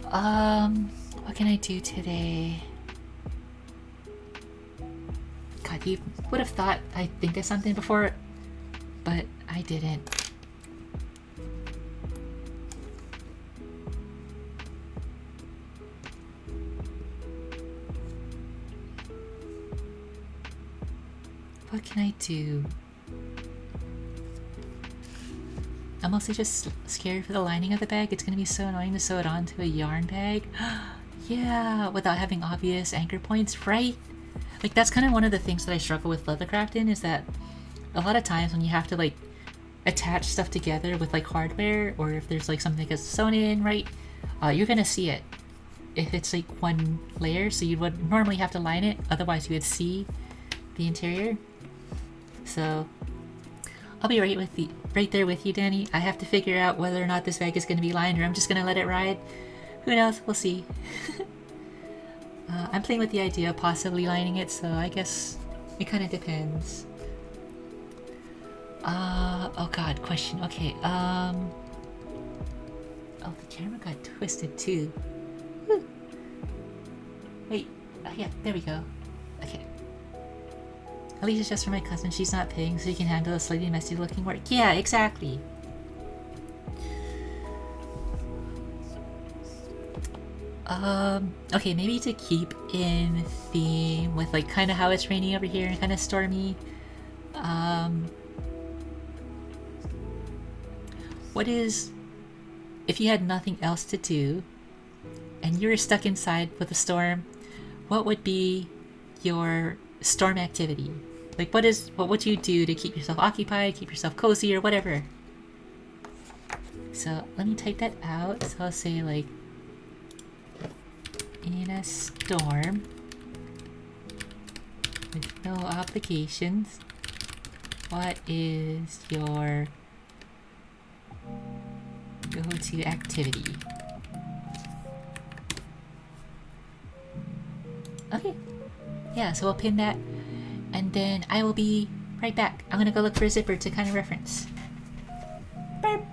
what can I do today? God, you would have thought I'd think of something before, but I didn't. What can I do? I'm mostly just scared for the lining of the bag. It's gonna be so annoying to sew it onto a yarn bag. Yeah, without having obvious anchor points, right? Like that's kind of one of the things that I struggle with leathercraft in, is that a lot of times when you have to like attach stuff together with like hardware, or if there's like something that's sewn in, right, you're gonna see it if it's like one layer, so you would normally have to line it, otherwise you would see the interior. So I'll be right there with you, Danny. I have to figure out whether or not this bag is going to be lined, or I'm just going to let it ride. Who knows? We'll see. I'm playing with the idea of possibly lining it, so I guess it kind of depends. Oh god, question. Okay, oh, the camera got twisted too. Whew. Wait, yeah, there we go. Okay. At least it's just for my cousin. She's not paying, so you can handle a slightly messy looking work. Yeah, exactly. Okay, maybe to keep in theme with like kind of how it's raining over here and kind of stormy. What is, if you had nothing else to do and you were stuck inside with a storm, what would be your storm activity? Like what would you do to keep yourself occupied, keep yourself cozy, or whatever? So let me type that out. So I'll say like, in a storm with no obligations, what is your go-to activity? Okay, yeah, so we'll pin that, and then I will be right back. I'm gonna go look for a zipper to kind of reference. Burp.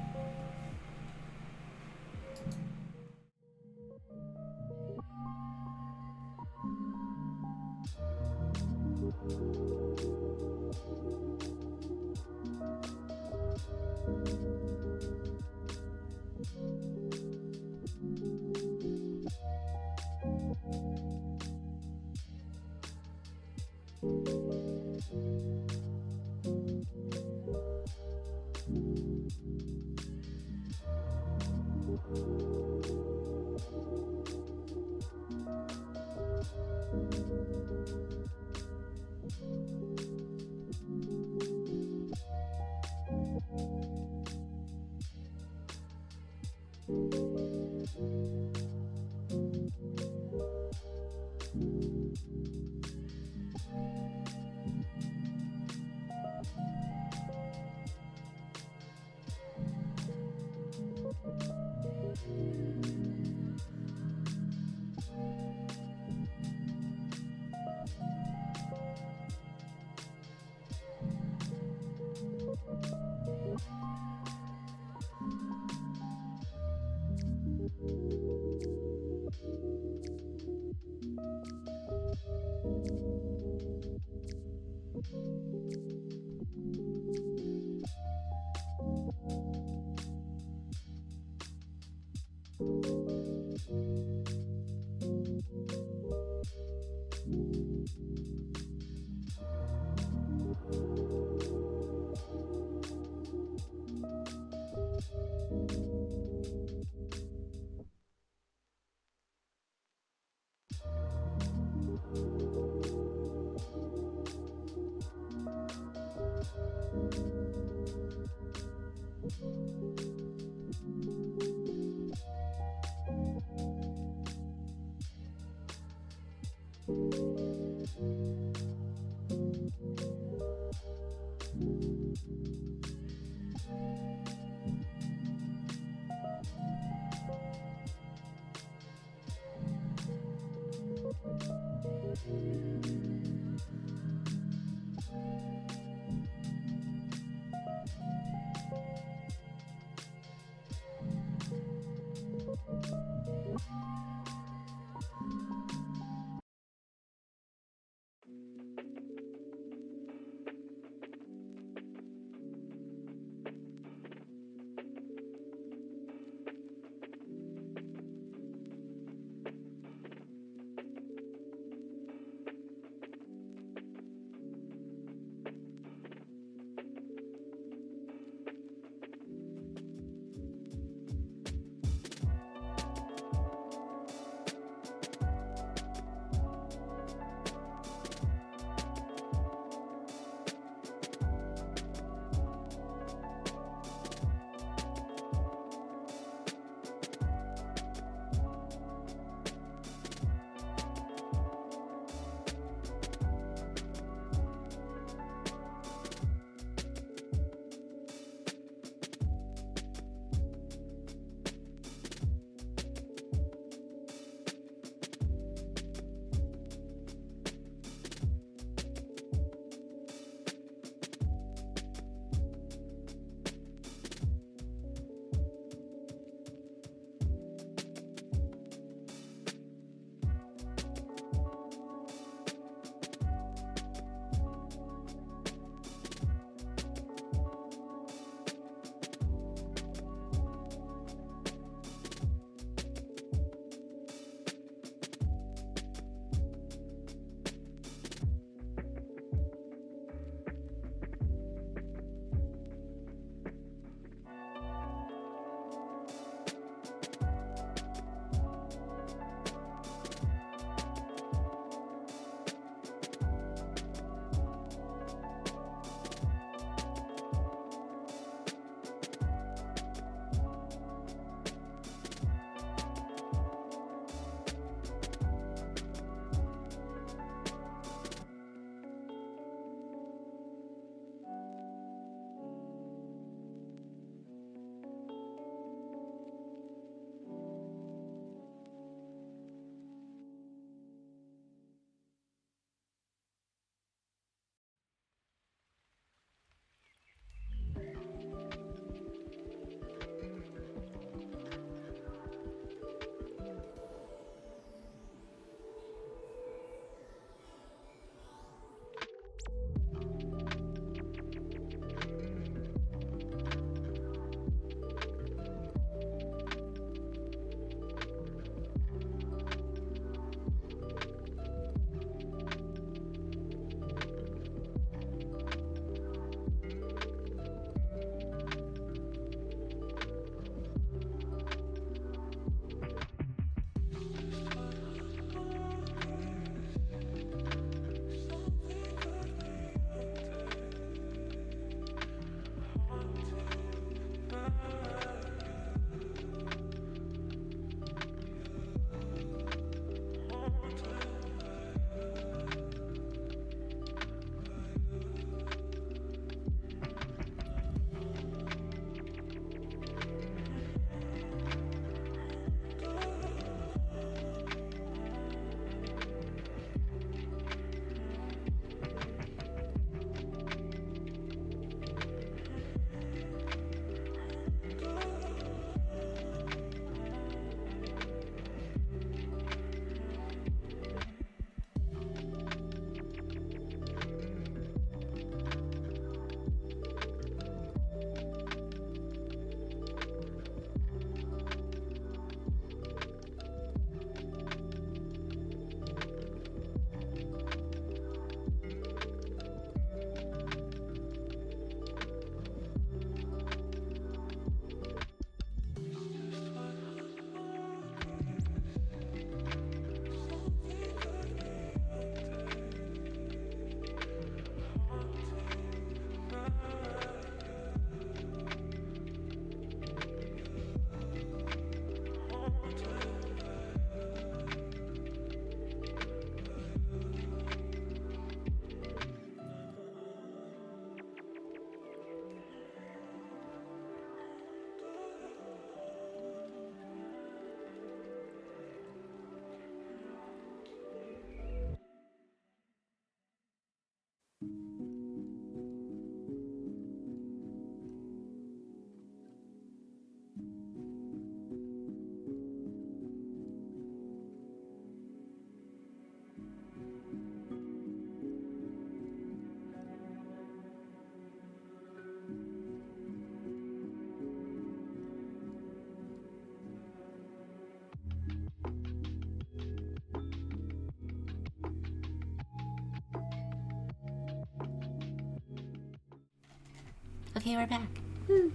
Okay, we're back. Woo.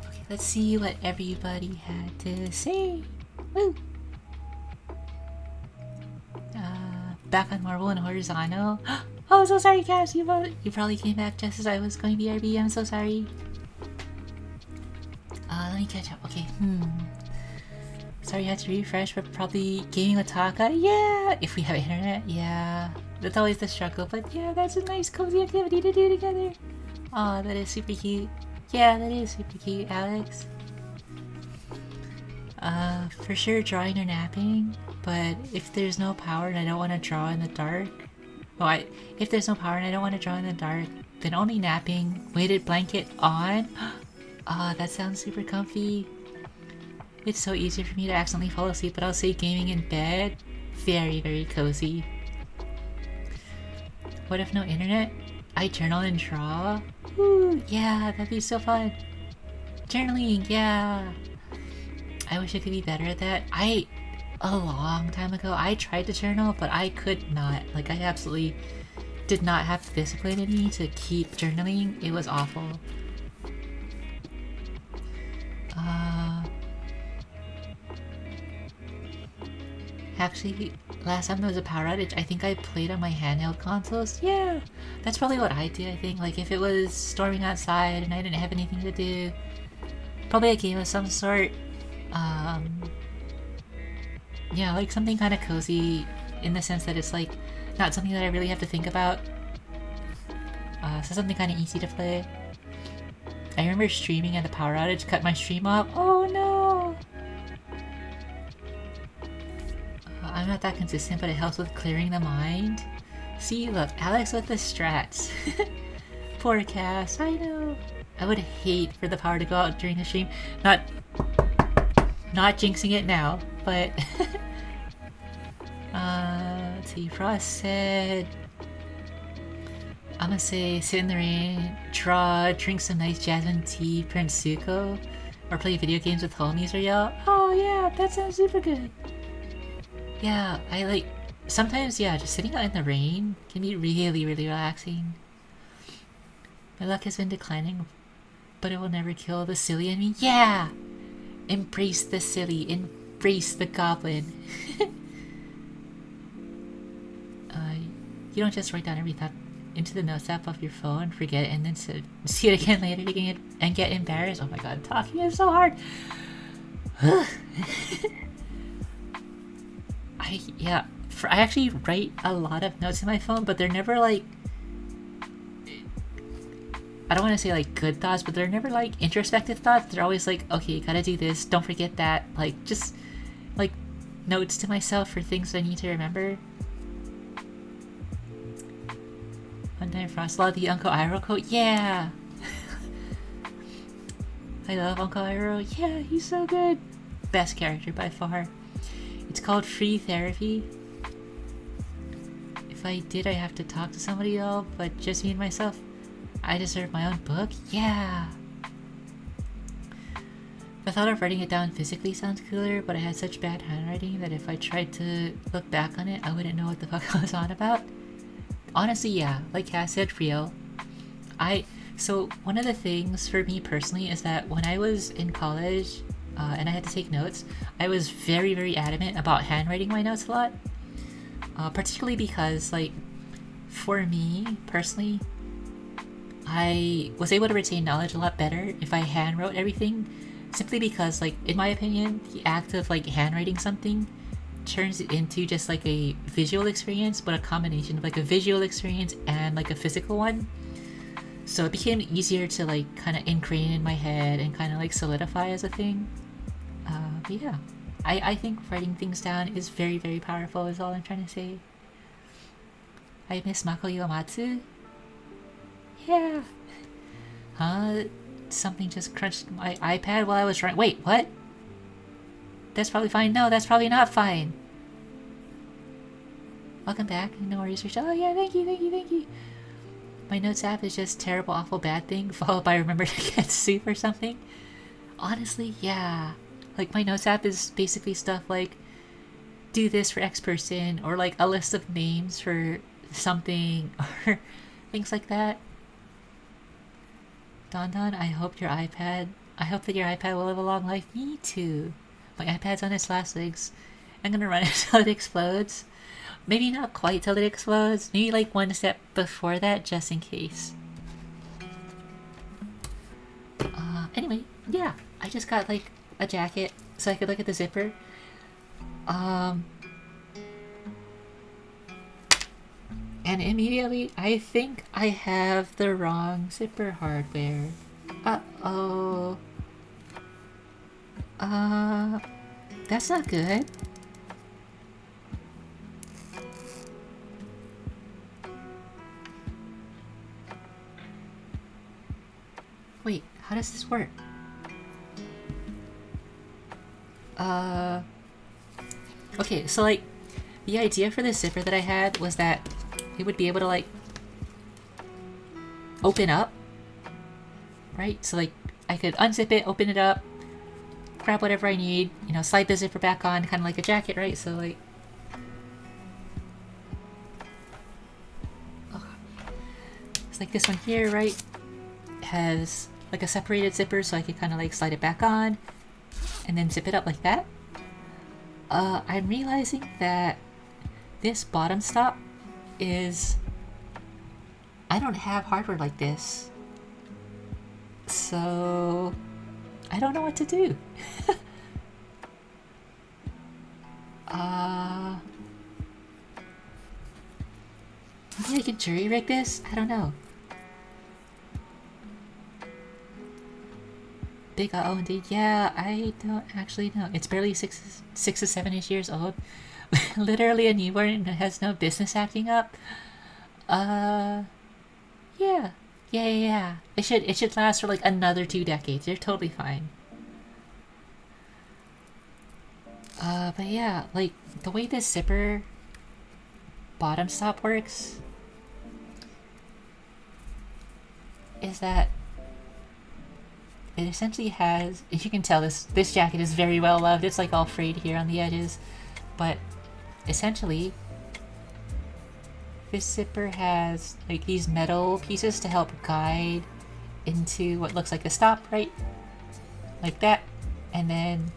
Okay, let's see what everybody had to say. Woo! Back on Marvel and Horizontal. Oh, so sorry, Cass. You probably came back just as I was going BRB. I'm so sorry. Let me catch up. Okay. Sorry, I had to refresh, but probably gaming with Taka. Yeah, if we have internet. Yeah, that's always the struggle. But yeah, that's a nice, cozy activity to do together. Aw, that is super cute. Yeah, that is super cute, Alex. For sure drawing or napping, but if there's no power and I don't want to draw in the dark, if there's no power and I don't want to draw in the dark, then only napping, weighted blanket on. That sounds super comfy. It's so easy for me to accidentally fall asleep, but I'll say gaming in bed, very, very cozy. What if no internet? I journal and draw? Ooh, yeah, that'd be so fun. Journaling, yeah. I wish I could be better at that. A long time ago, I tried to journal, but I could not. Like, I absolutely did not have the discipline in me to keep journaling. It was awful. Actually, last time there was a power outage, I think I played on my handheld consoles. Yeah, that's probably what I did, I think. Like, if it was storming outside and I didn't have anything to do, probably a game of some sort. Yeah, like something kind of cozy in the sense that it's like not something that I really have to think about. So something kind of easy to play. I remember streaming and the power outage cut my stream off. Oh no! I'm not that consistent, but it helps with clearing the mind. See, look, Alex with the strats. Poor Cass, I know. I would hate for the power to go out during the stream. Not jinxing it now, but let's see. Frost said, I'm gonna say sit in the rain, draw, drink some nice jasmine tea, Prince Zuko, or play video games with homies or yell. Oh yeah, that sounds super good. Yeah, I like sometimes. Yeah, just sitting out in the rain can be really, really relaxing. My luck has been declining, but it will never kill the silly in me. Yeah. Embrace the silly, embrace the goblin. You don't just write down every thought into the notes app of your phone, forget it, and then see it again later and get embarrassed. Oh my god, talking is so hard. I actually write a lot of notes in my phone, but they're never like, I don't want to say like good thoughts, but they're never like introspective thoughts. They're always like, okay, you gotta do this, don't forget that. Like, just like notes to myself for things I need to remember. One time Frost loved the Uncle Iroh quote. Yeah! I love Uncle Iroh. Yeah, he's so good. Best character by far. It's called free therapy. If I did, I have to talk to somebody else, but just me and myself. I deserve my own book? Yeah! The thought of writing it down physically sounds cooler, but I had such bad handwriting that if I tried to look back on it, I wouldn't know what the fuck I was on about. Honestly, yeah, like Cass said, real. So one of the things for me personally is that when I was in college and I had to take notes, I was very, very adamant about handwriting my notes a lot. Particularly because, like, for me personally, I was able to retain knowledge a lot better if I handwrote everything, simply because, like, in my opinion, the act of like handwriting something turns it into just like a visual experience, but a combination of like a visual experience and like a physical one. So it became easier to like kind of ingrain in my head and kind of like solidify as a thing. But yeah, I think writing things down is very, very powerful is all I'm trying to say. I miss Mako Yomatsu. Yeah. Something just crunched my iPad while I was trying. Wait, what? That's probably fine. No, that's probably not fine. Welcome back. No worries, Rachel. Oh yeah, thank you. My notes app is just terrible, awful, bad thing, followed by remember to get soup or something. Honestly, yeah. Like, my notes app is basically stuff like, do this for X person, or like a list of names for something, or things like that. Don Don, I hope that your iPad will live a long life. Me too. My iPad's on its last legs. I'm gonna run it till it explodes. Maybe not quite till it explodes. Maybe like one step before that, just in case. Anyway, yeah. I just got like a jacket so I could look at the zipper. And immediately I think I have the wrong zipper hardware. Uh-oh. That's not good. Wait, how does this work? Okay, so like, the idea for this zipper that I had was that it would be able to like open up, right? So like, I could unzip it, open it up, grab whatever I need, you know, slide the zipper back on, kind of like a jacket, right? So like, it's like this one here, right? Has like a separated zipper, so I could kind of like slide it back on and then zip it up like that. I'm realizing that this bottom stop is... I don't have hardware like this. So... I don't know what to do. Maybe I can jury rig this? I don't know. Big uh-oh indeed. Yeah, I don't actually know. It's barely 6 to 7-ish years old. Literally a newborn and has no business acting up. Yeah. It should last for like another 2 decades. You're totally fine. But yeah, like the way this zipper bottom stop works is that it essentially has, as you can tell, this jacket is very well loved. It's like all frayed here on the edges, but essentially this zipper has like these metal pieces to help guide into what looks like a stop, right? Like that, and then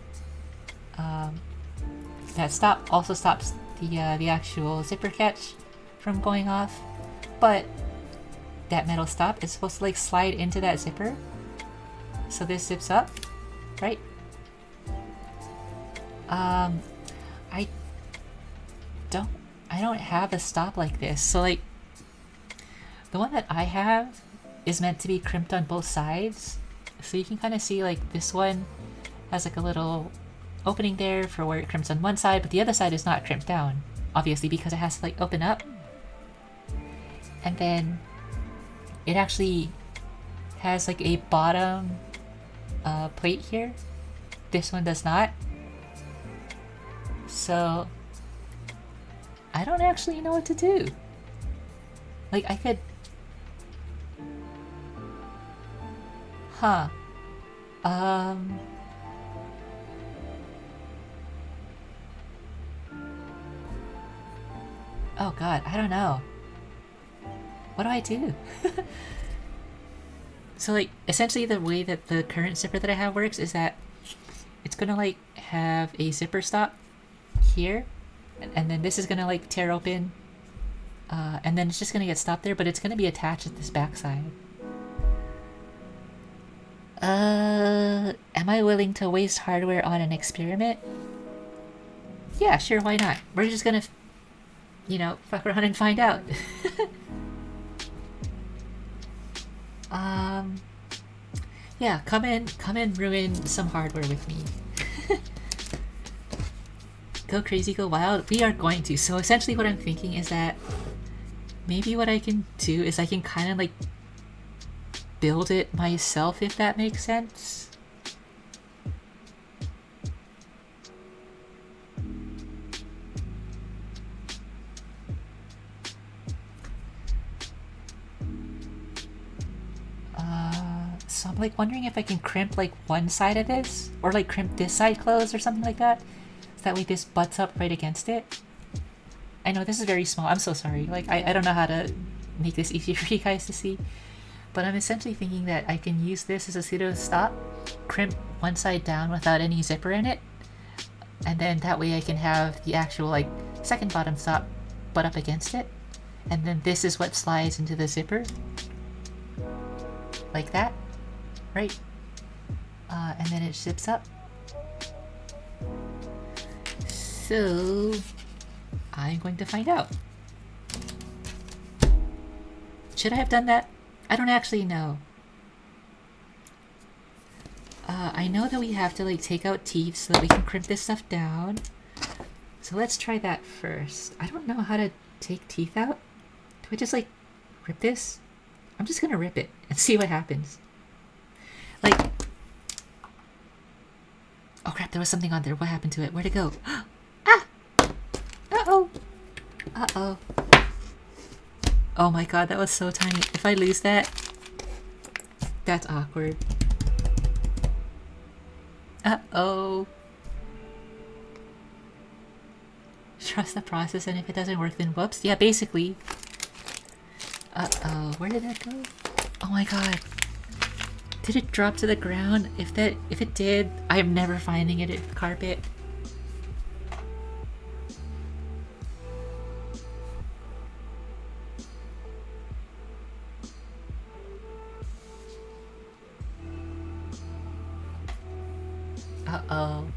that stop also stops the actual zipper catch from going off, but that metal stop is supposed to like slide into that zipper. So this zips up, right? I don't have a stop like this. So like, the one that I have is meant to be crimped on both sides. So you can kind of see like this one has like a little opening there for where it crimps on one side, but the other side is not crimped down, obviously, because it has to like open up. And then it actually has like a bottom plate here. This one does not. So I don't actually know what to do. Like I could... Oh god, I don't know. What do I do? So like, essentially the way that the current zipper that I have works is that it's gonna like have a zipper stop here, and then this is gonna like tear open, and then it's just gonna get stopped there, but it's gonna be attached at this backside. Am I willing to waste hardware on an experiment? Yeah, sure, why not? We're just gonna, you know, fuck around and find out. Yeah, come and ruin some hardware with me. Go crazy, go wild. We are going to. So essentially what I'm thinking is that maybe what I can do is I can kind of like build it myself, if that makes sense. So I'm like wondering if I can crimp like one side of this, or like crimp this side closed or something like that. So that way this butts up right against it. I know this is very small. I'm so sorry. Like I don't know how to make this easier for you guys to see. But I'm essentially thinking that I can use this as a pseudo stop, crimp one side down without any zipper in it, and then that way I can have the actual like second bottom stop butt up against it, and then this is what slides into the zipper like that, right? And then it zips up. So I'm going to find out. Should I have done that? I don't actually know. I know that we have to like take out teeth so that we can crimp this stuff down. So let's try that first. I don't know how to take teeth out. Do I just like rip this? I'm just gonna rip it and see what happens. Like, oh crap, there was something on there. What happened to it? Where'd it go? Ah! Uh-oh! Uh-oh. Oh my god, that was so tiny. If I lose that, that's awkward. Uh-oh. Trust the process, and if it doesn't work, then whoops. Yeah, basically. Uh-oh, where did that go? Oh my god. Did it drop to the ground? If it did, I am never finding it in carpet. Uh-oh.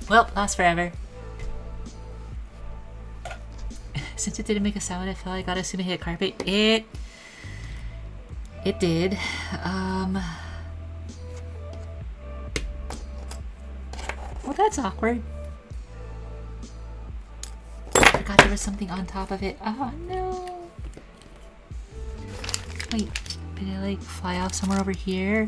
Well, lost forever. Since it didn't make a sound, I felt I gotta assume it hit carpet. It did. Well, that's awkward. I forgot there was something on top of it. Oh no. Wait, did it like fly off somewhere over here?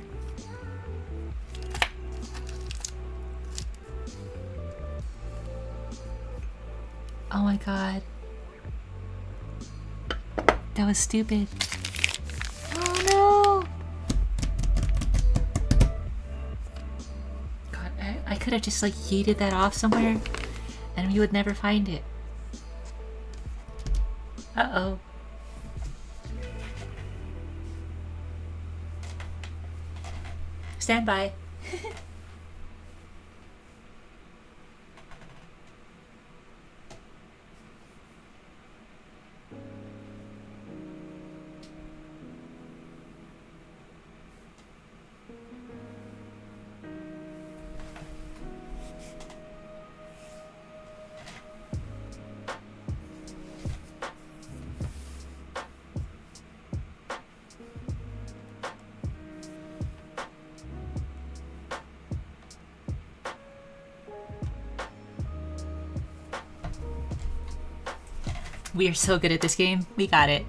Oh my god. That was stupid. Oh no! God, I could have just like yeeted that off somewhere and we would never find it. Uh-oh. Stand by. We are so good at this game. We got it.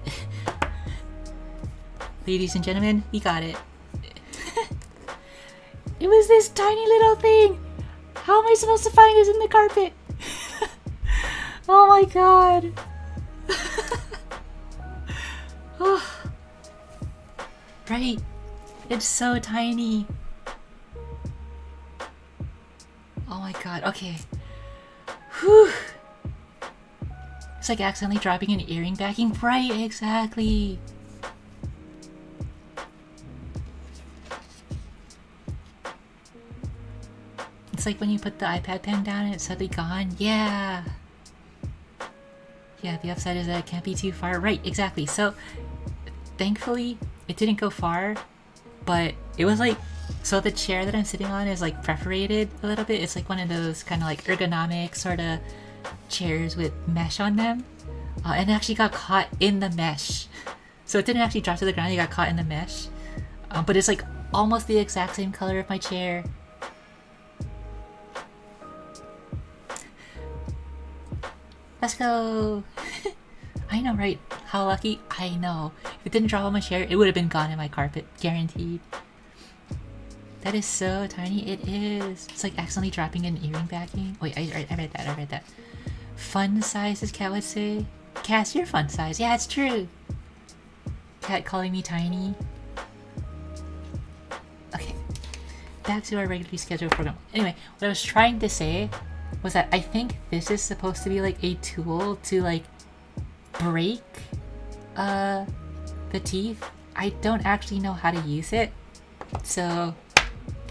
Ladies and gentlemen, we got it. It was this tiny little thing. How am I supposed to find this in the carpet? Oh my god. Oh. Right. It's so tiny. Oh my god. Okay. Whew. It's like accidentally dropping an earring backing. Right, exactly. It's like when you put the iPad pen down and it's suddenly gone. Yeah. Yeah, the upside is that it can't be too far. Right, exactly. So, thankfully, it didn't go far, but it was like, so the chair that I'm sitting on is like perforated a little bit. It's like one of those kind of like ergonomic sort of chairs with mesh on them, and it actually got caught in the mesh. So it didn't actually drop to the ground, it got caught in the mesh, but it's like almost the exact same color of my chair. Let's go. I know, right? How lucky. I know, if it didn't drop on my chair, it would have been gone in my carpet, guaranteed. That is so tiny. It is. It's like accidentally dropping an earring backing. Wait, I read that. Fun size, as Cat would say. Cass, you're fun size. Yeah, it's true. Cat calling me tiny. Okay, back to our regularly scheduled program. Anyway, what I was trying to say was that I think this is supposed to be like a tool to like break the teeth. I don't actually know how to use it, so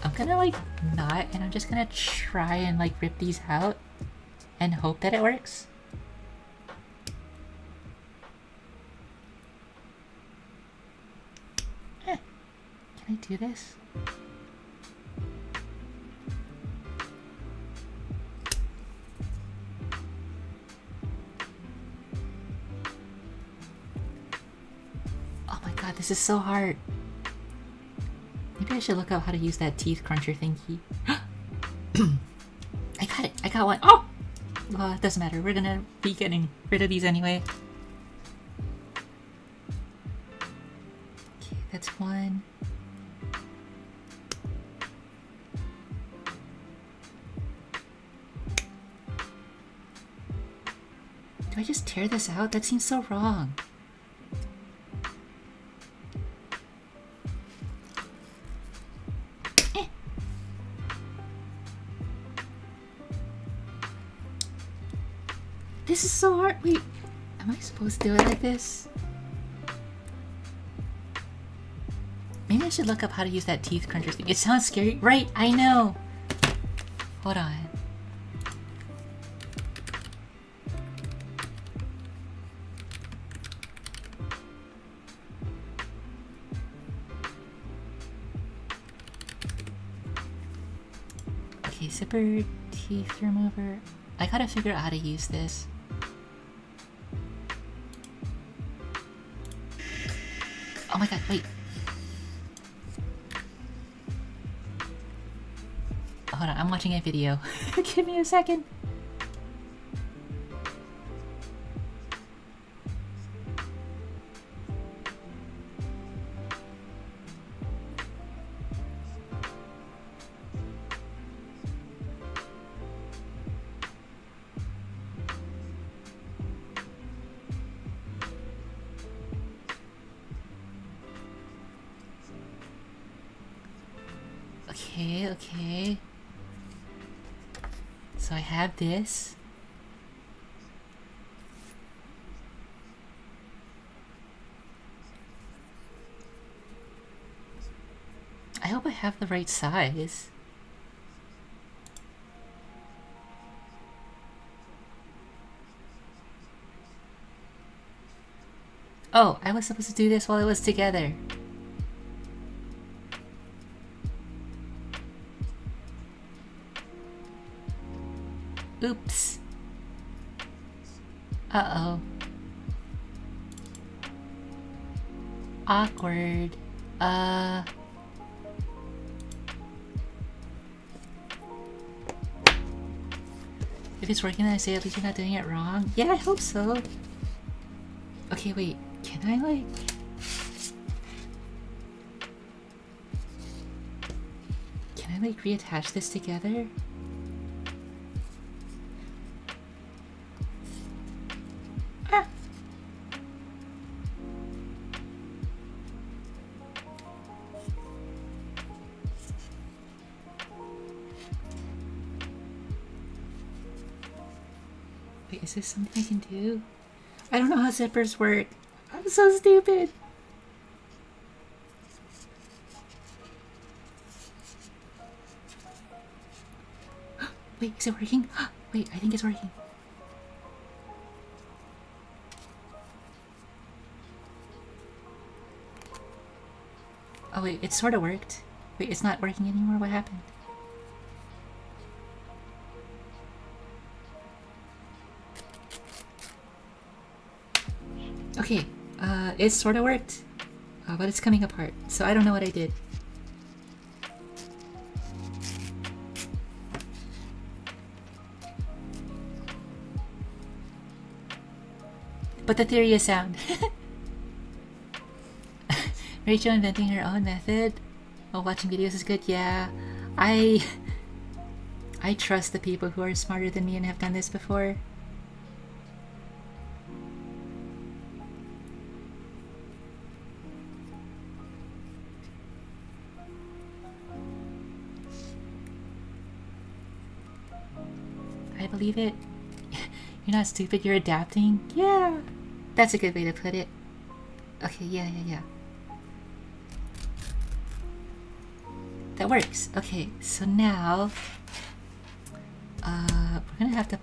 I'm gonna like not, and I'm just gonna try and like rip these out and hope that it works. Can I do this? Oh my god, this is so hard. Maybe I should look up how to use that teeth cruncher thingy. I got it! I got one! Oh! Well, it doesn't matter. We're gonna be getting rid of these anyway. Okay, that's one. Do I just tear this out? That seems so wrong. This is so hard. Wait, am I supposed to do it like this? Maybe I should look up how to use that teeth cruncher thing. It sounds scary. Right, I know. Hold on. Okay, zipper, teeth remover. I gotta figure out how to use this. Oh my god, wait. Hold on, I'm watching a video. Give me a second. Okay. So I have this. I hope I have the right size. Oh, I was supposed to do this while it was together. Oops. Uh-oh. Awkward. If it's working, then I say at least you're not doing it wrong. Yeah, I hope so. Okay, wait. Can I, like... Can I, like, reattach this together? Is this something I can do? I don't know how zippers work. I'm so stupid. Wait, is it working? Wait, I think it's working. Oh wait, it sort of worked. Wait, it's not working anymore? What happened? Okay, it sort of worked, but it's coming apart, so I don't know what I did. But the theory is sound. Rachel inventing her own method while watching videos is good. Yeah, I trust the people who are smarter than me and have done this before. believe it. You're not stupid, you're adapting. Yeah, that's a good way to put it. Okay, yeah. That works. Okay, so now we're gonna have to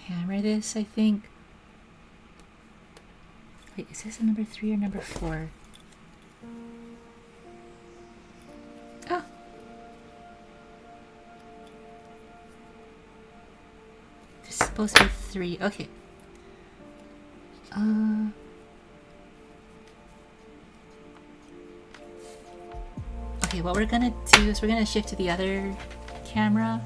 hammer this, I think. Wait, is this a number 3 or number 4? Oh. This is supposed to be 3. Okay. Okay, what we're gonna do is we're gonna shift to the other camera.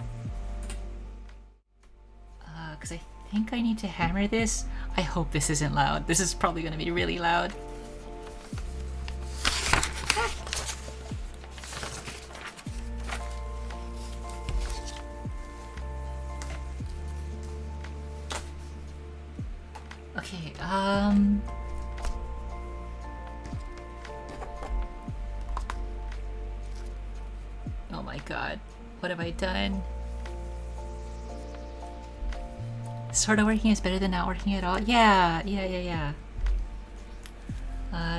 Because I think I need to hammer this. I hope this isn't loud. This is probably gonna be really loud. Okay, oh my god, what have I done? Sort of working is better than not working at all. Yeah.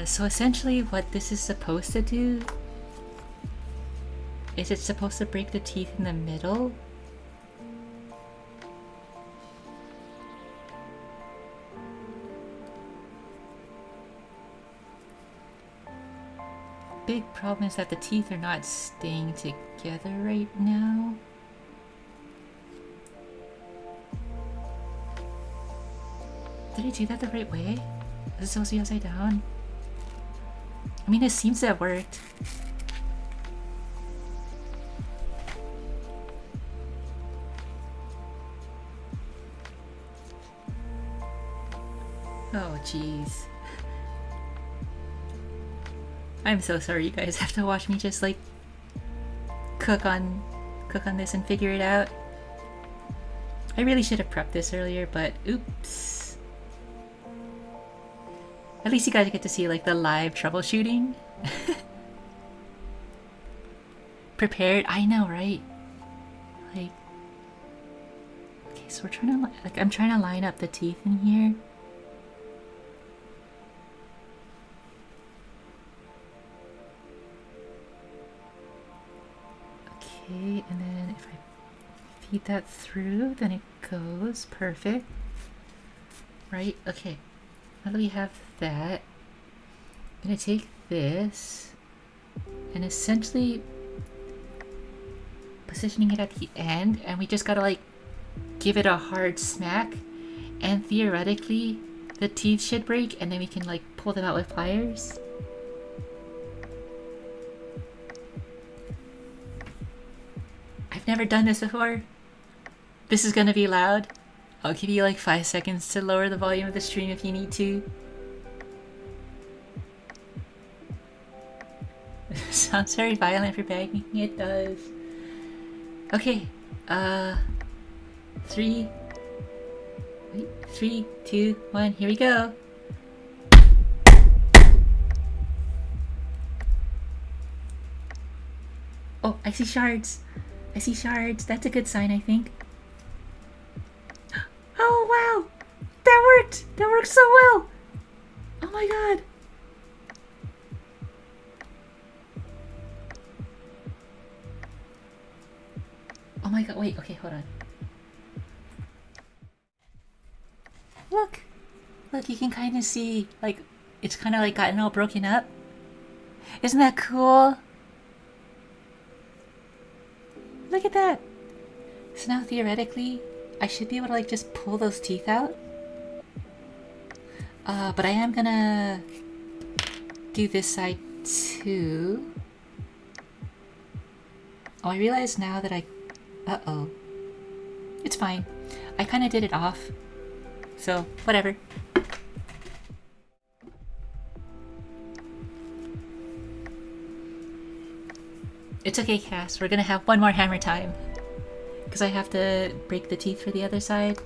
So essentially what this is supposed to do is it's supposed to break the teeth in the middle. Big problem is that the teeth are not staying together right now. Did I do that the right way? Is it supposed to be upside down? I mean, it seems to have worked. Oh, jeez. I'm so sorry you guys have to watch me just like cook on this and figure it out. I really should have prepped this earlier, but oops. At least you guys get to see like the live troubleshooting. Prepared, I know, right? Like, okay, so we're trying to I'm trying to line up the teeth in here. Okay, and then if I feed that through, then it goes perfect. Right? Okay. Now that we have that, I'm gonna take this and essentially positioning it at the end, and we just gotta like give it a hard smack, and theoretically the teeth should break, and then we can like pull them out with pliers. I've never done this before. This is gonna be loud. I'll give you like 5 seconds to lower the volume of the stream if you need to. Sounds very violent for bagging. It does. Okay. 3, 2, 1. Here we go. Oh, I see shards. I see shards. That's a good sign, I think. Oh, wow! That worked! That worked so well! Oh my god! Oh my god, wait, okay, hold on. Look! Look, you can kind of see, like, it's kind of like gotten all broken up. Isn't that cool? Look at that! So now theoretically, I should be able to like just pull those teeth out. But I am gonna do this side too. Oh, I realize now that uh-oh. It's fine. I kind of did it off. So, whatever. It's okay, Cass. We're gonna have one more hammer time. Because I have to break the teeth for the other side.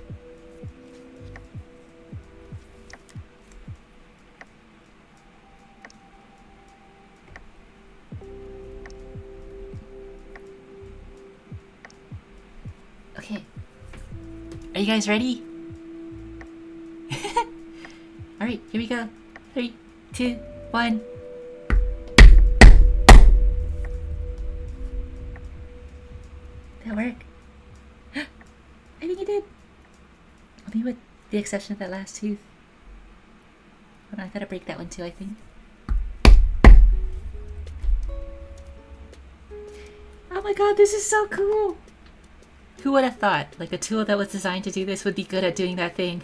guys ready? Alright, here we go. 3, 2, 1. That work? I think it did. Only with the exception of that last tooth. Hold on, I gotta break that one too, I think. Oh my god, this is so cool! Who would have thought, like, a tool that was designed to do this would be good at doing that thing?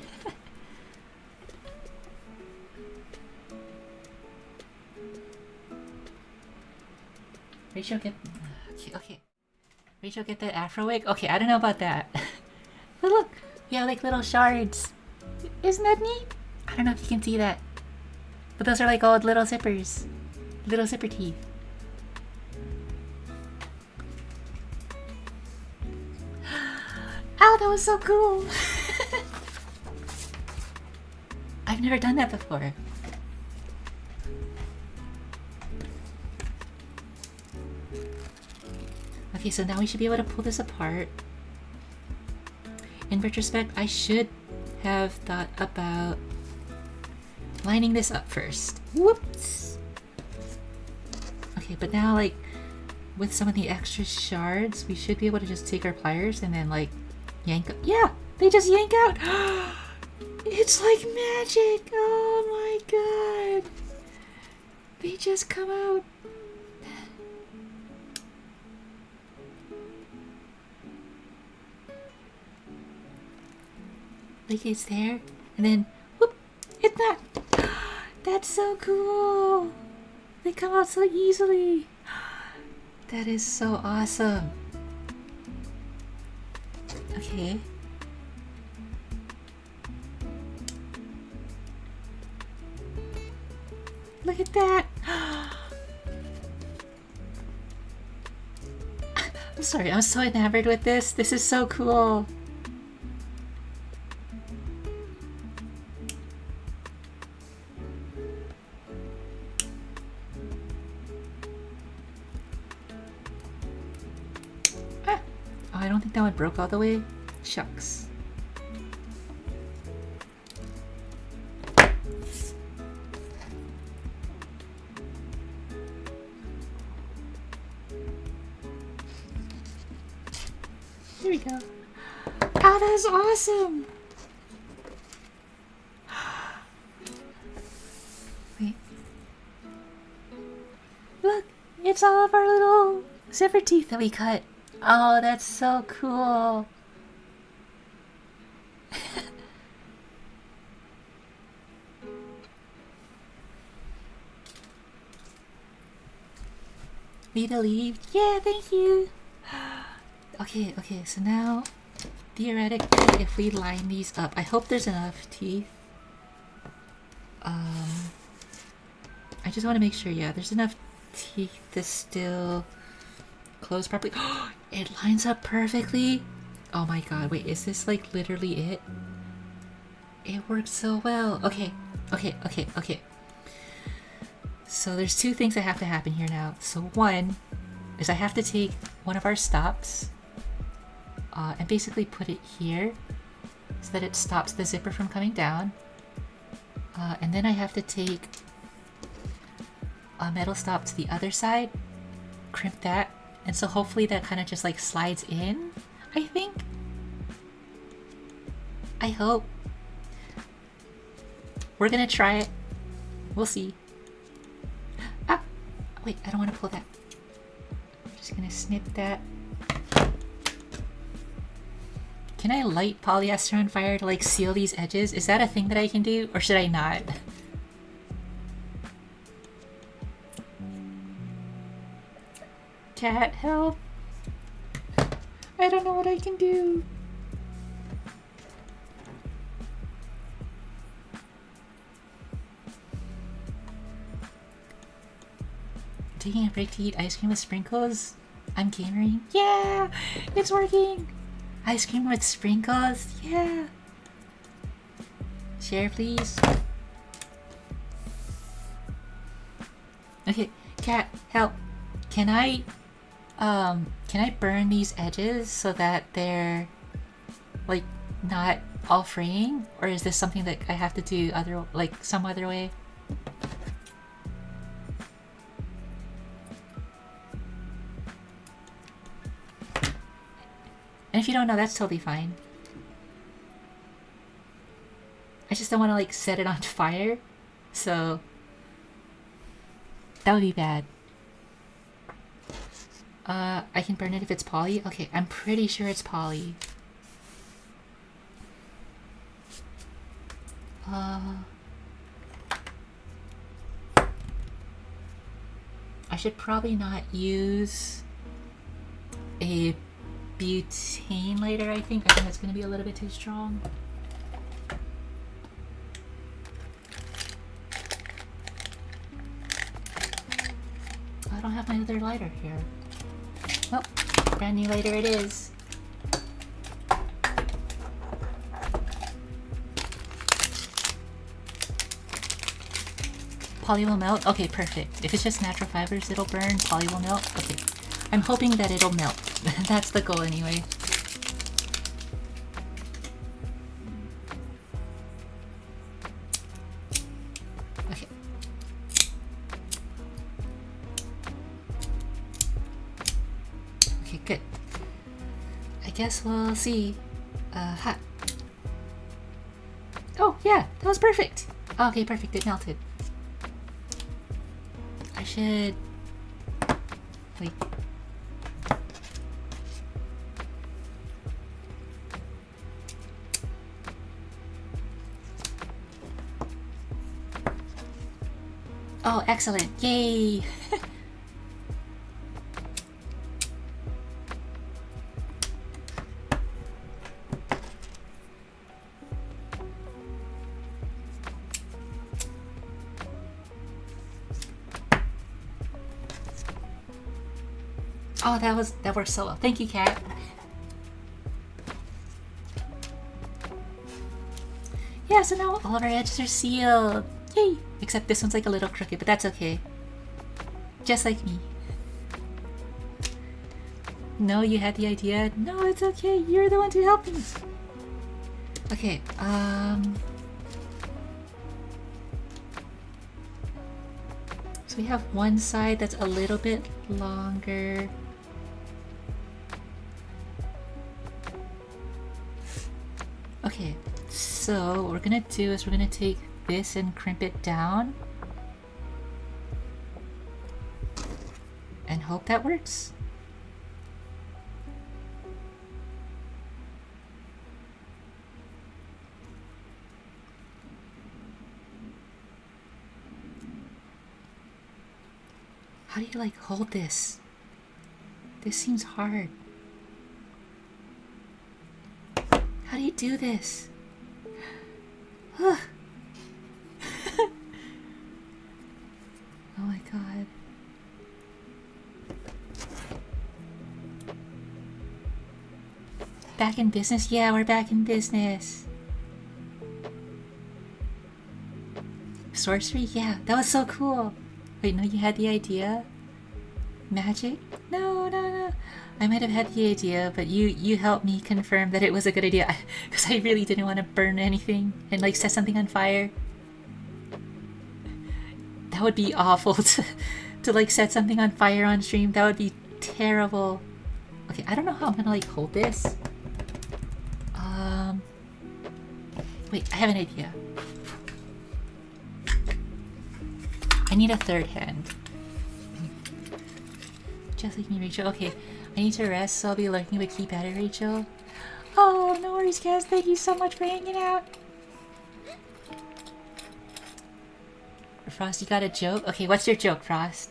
Rachel, get... Okay. Rachel, get that afro wig? Okay, I don't know about that. But look, we have, like, little shards. Isn't that neat? I don't know if you can see that. But those are, like, old little zippers. Little zipper teeth. Ow, that was so cool! I've never done that before. Okay, so now we should be able to pull this apart. In retrospect, I should have thought about lining this up first. Whoops! Okay, but now, like, with some of the extra shards, we should be able to just take our pliers and then, like, yank up. Yeah! They just yank out! It's like magic! Oh my god! They just come out! Like, it's there, and then, whoop! It's not! That's so cool! They come out so easily! That is so awesome! Okay. Look at that! I'm sorry, I'm so enamored with this. This is so cool. Ah. Oh, I don't think that one broke all the way. Shucks. Here we go. Oh, that's awesome! Wait. Look! It's all of our little zipper teeth that we cut. Oh, that's so cool! Me to leave? Yeah, thank you! Okay, so now, theoretically, if we line these up, I hope there's enough teeth. I just want to make sure, yeah, there's enough teeth to still close properly. It lines up perfectly! Oh my god, wait, is this like literally it? It works so well. Okay. So there's two things that have to happen here now. So one is I have to take one of our stops and basically put it here so that it stops the zipper from coming down. And then I have to take a metal stop to the other side, crimp that, and so hopefully that kind of just like slides in, I think. I hope. We're gonna try it. We'll see. Ah! Wait, I don't want to pull that. I'm just gonna snip that. Can I light polyester on fire to like seal these edges? Is that a thing that I can do, or should I not? Cat, help! I don't know what I can do. Taking a break to eat ice cream with sprinkles? I'm gamering. Yeah! It's working! Ice cream with sprinkles? Yeah! Share, please. Okay, cat, help. Can I burn these edges so that they're like not all fraying, or is this something that I have to do some other way? And if you don't know, that's totally fine. I just don't want to like set it on fire, so that would be bad. I can burn it if it's poly. Okay, I'm pretty sure it's poly. I should probably not use a butane lighter, I think that's going to be a little bit too strong. I don't have my other lighter here. Well, brand new lighter it is. Poly will melt? Okay, perfect. If it's just natural fibers, it'll burn. Poly will melt? Okay. I'm hoping that it'll melt. That's the goal anyway. Okay. Okay, good. I guess we'll see. Hot. Oh, yeah, that was perfect. Okay, perfect. It melted. I should... Wait. Oh, excellent. Yay! Oh, that worked so well. Thank you, Kat. Yeah, so now all of our edges are sealed. Yay! Except this one's like a little crooked, but that's okay. Just like me. No, you had the idea. No, it's okay. You're the one to help me. Okay, so we have one side that's a little bit longer. Okay, so what we're gonna do is we're gonna take this and crimp it down and hope that works. How do you like hold this? This seems hard. How do you do this? Oh my god. Back in business? Yeah, we're back in business. Sorcery? Yeah, that was so cool. Wait, no, you had the idea? Magic? No. I might have had the idea, but you helped me confirm that it was a good idea. Because I really didn't want to burn anything and like set something on fire. That would be awful to like set something on fire on stream. That would be terrible. Okay, I don't know how I'm gonna like hold this. Wait, I have an idea. I need a third hand. Just like me, Rachel. Okay, I need to rest, so I'll be lurking, but keep at it, Rachel. Oh, no worries, guys. Thank you so much for hanging out. Frost, you got a joke? Okay, what's your joke, Frost?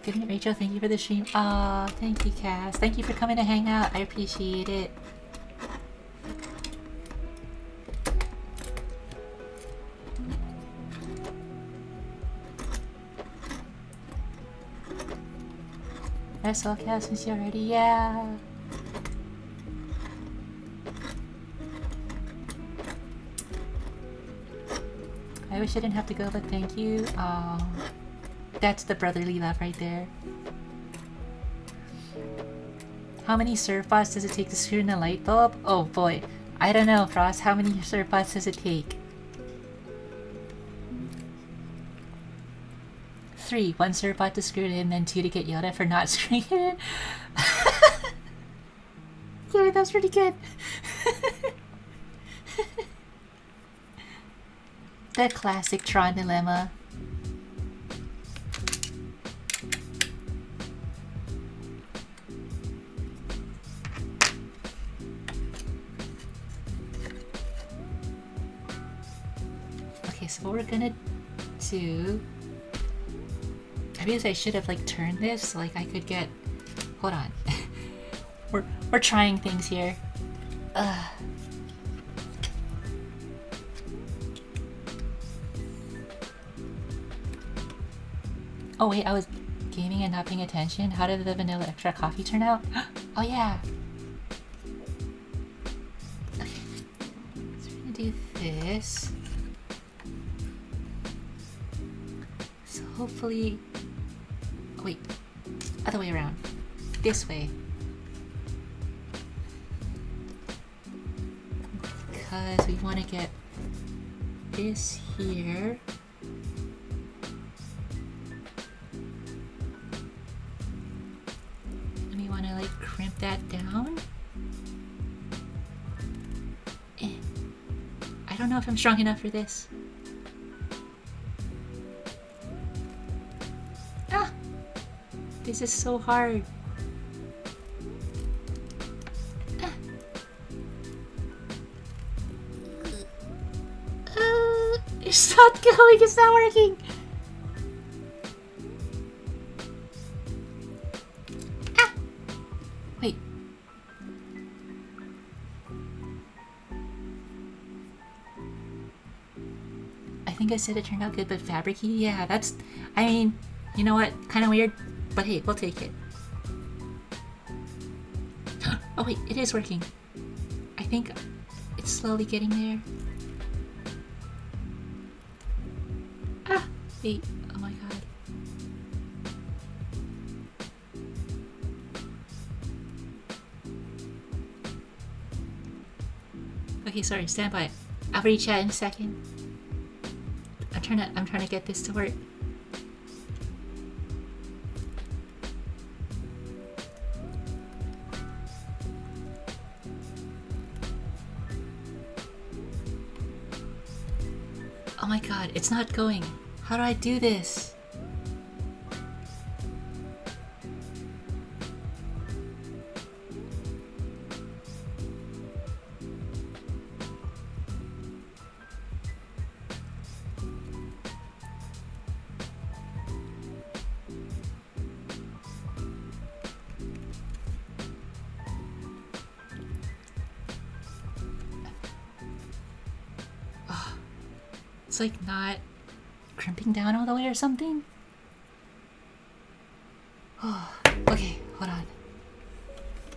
Good night, Rachel. Thank you for the stream. Aw, thank you, Cass. Thank you for coming to hang out. I appreciate it. I saw Cass miss you already. Yeah. I wish I didn't have to go, but thank you. That's the brotherly love right there. How many surf bots does it take to screw in a light bulb? Oh boy. I don't know, Frost. How many surf bots does it take? 3. 1 surf bot to screw it in, then 2 to get yelled at for not screwing it in. Yeah, that's pretty good. The classic Tron dilemma. Okay, so what we're gonna do... I guess I should have like turned this so like I could get... Hold on. We're trying things here. Oh wait, I was gaming and not paying attention. How did the vanilla extra coffee turn out? Oh yeah. Okay. So we're gonna do this. So hopefully... Oh, wait. Other way around. This way. Because we want to get this here. And we want to like crimp that down. I don't know if I'm strong enough for this. Ah! This is so hard. It's not going, it's not working. Ah! Wait. I think I said it turned out good, but fabric-y? Yeah, that's... I mean, you know what? Kind of weird, but hey, we'll take it. Oh wait, it is working. I think it's slowly getting there. Ah! Wait, oh my god. Okay, sorry, stand by. I'll reach out in a second. I'm trying to get this to work. Oh my god, it's not going. How do I do this? It's like not crimping down all the way or something. Oh, okay, hold on.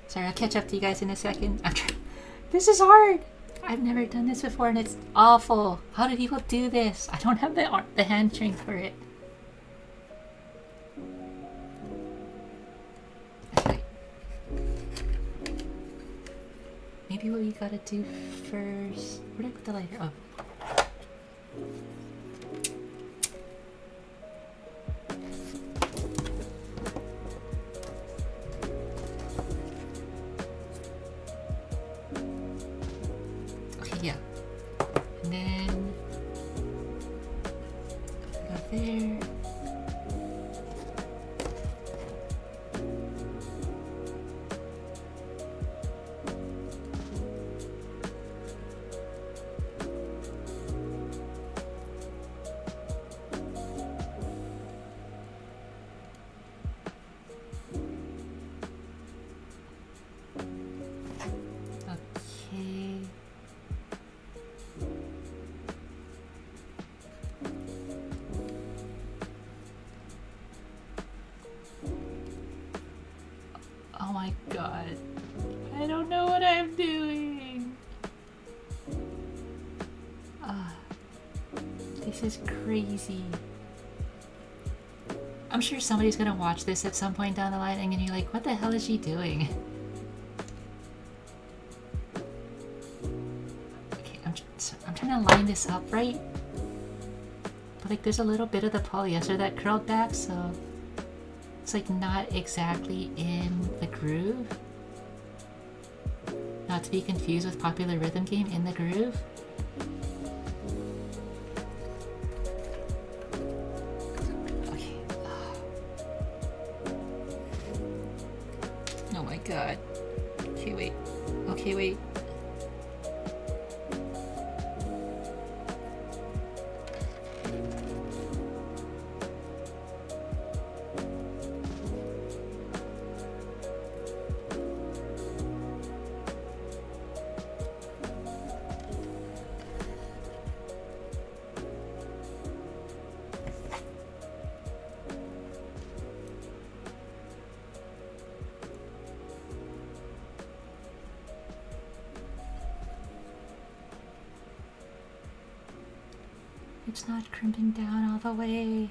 Sorry, I'll catch up to you guys in a second. This is hard. I've never done this before and it's awful. How do people do this? I don't have the hand strength for it. Okay. Maybe what we gotta do first... Where did I put the lighter? Oh. Okay, yeah. And then go there. Oh my god. I don't know what I'm doing. This is crazy. I'm sure somebody's gonna watch this at some point down the line and you're like, what the hell is she doing? Okay, I'm trying to line this up right. But like there's a little bit of the polyester that curled back, so it's like not exactly in the groove. Not to be confused with Popular Rhythm Game, In the Groove. Okay. Oh my god. Okay, wait. Okay, wait. It's not crimping down all the way.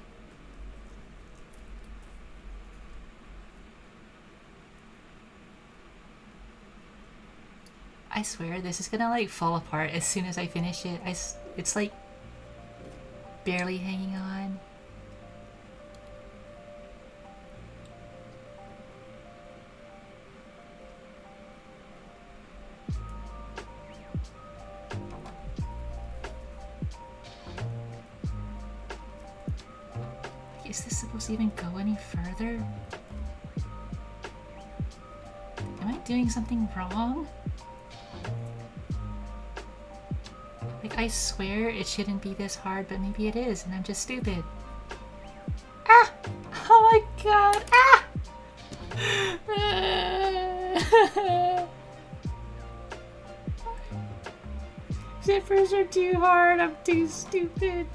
I swear this is gonna like fall apart as soon as I finish it. It's like barely hanging on. Is this supposed to even go any further? Am I doing something wrong? Like, I swear it shouldn't be this hard, but maybe it is, and I'm just stupid. Ah! Oh my god! Ah! Zippers are too hard, I'm too stupid.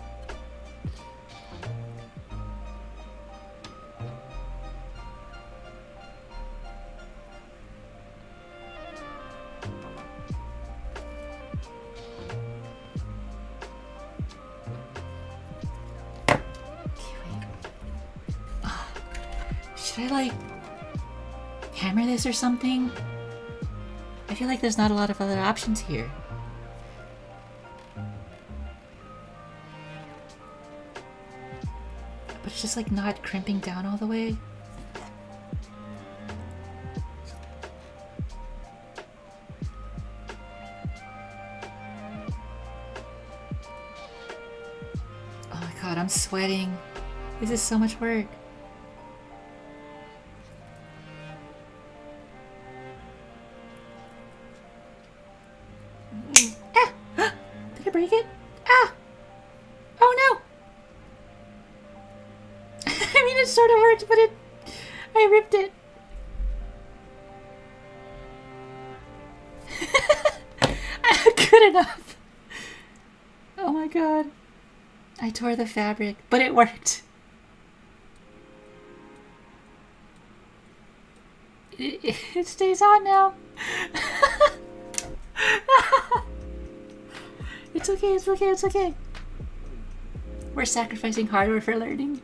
Should I like hammer this or something? I feel like there's not a lot of other options here. But it's just like not crimping down all the way. Oh my god, I'm sweating. This is so much work. Did I break it? Ah! Oh no! I mean, it sort of worked, but I ripped it. Good enough. Oh my god. I tore the fabric, but it worked. It stays on now. It's okay, it's okay, it's okay. We're sacrificing hardware for learning.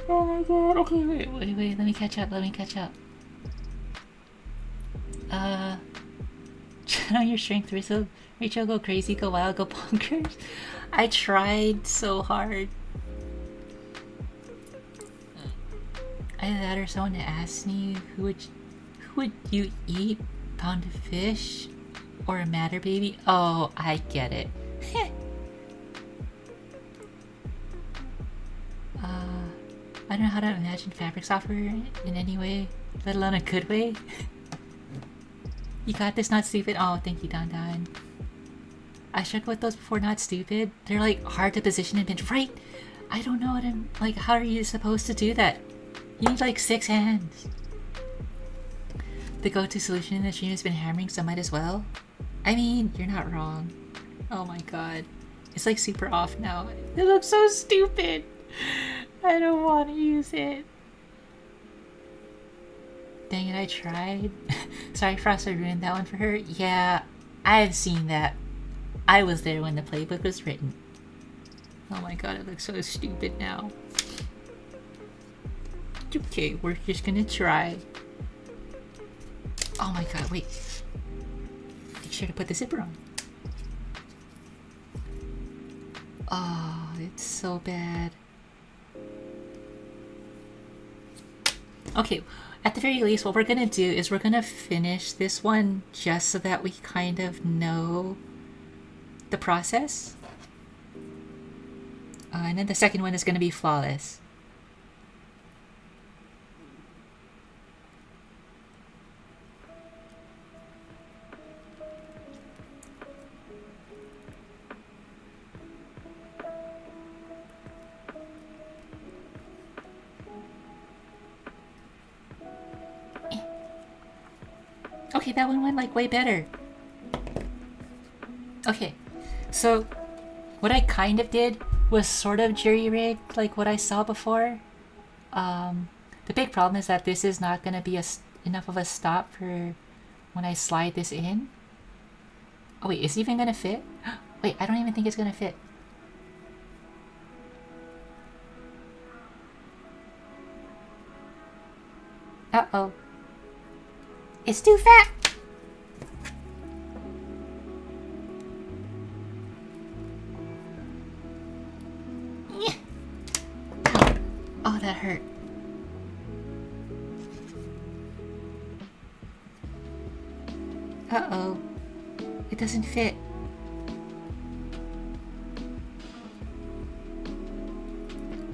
Oh my god. Okay, wait, let me catch up, Channel your strength, Rachel, go crazy, go wild, go bonkers. I tried so hard. Either that or someone asked me who would you eat? Pound of fish or a matter baby? Oh, I get it. I don't know how to imagine fabric software in any way, let alone a good way. You got this, not stupid. Oh, thank you, Don Don. I struggled with those before, not stupid. They're like hard to position and pinch. Right? I don't know what I'm like. How are you supposed to do that? You need like 6 hands. The go-to solution in the stream has been hammering, so might as well. I mean, you're not wrong. Oh my god. It's like super off now. It looks so stupid. I don't want to use it. Dang it, I tried. Sorry, Frost, I ruined that one for her. Yeah, I've seen that. I was there when the playbook was written. Oh my god, it looks so stupid now. Okay, we're just gonna try. Oh my god, wait. Make sure to put the zipper on. Oh, it's so bad. Okay, at the very least, what we're gonna do is we're gonna finish this one just so that we kind of know the process. And then the second one is gonna be flawless. Okay, that one went like way better. Okay, so what I kind of did was sort of jury-rigged like what I saw before. The big problem is that this is not going to be enough of a stop for when I slide this in. Oh wait, is it even going to fit? Wait, I don't even think it's going to fit. Uh-oh. It's too fat! Oh, that hurt. Uh-oh. It doesn't fit.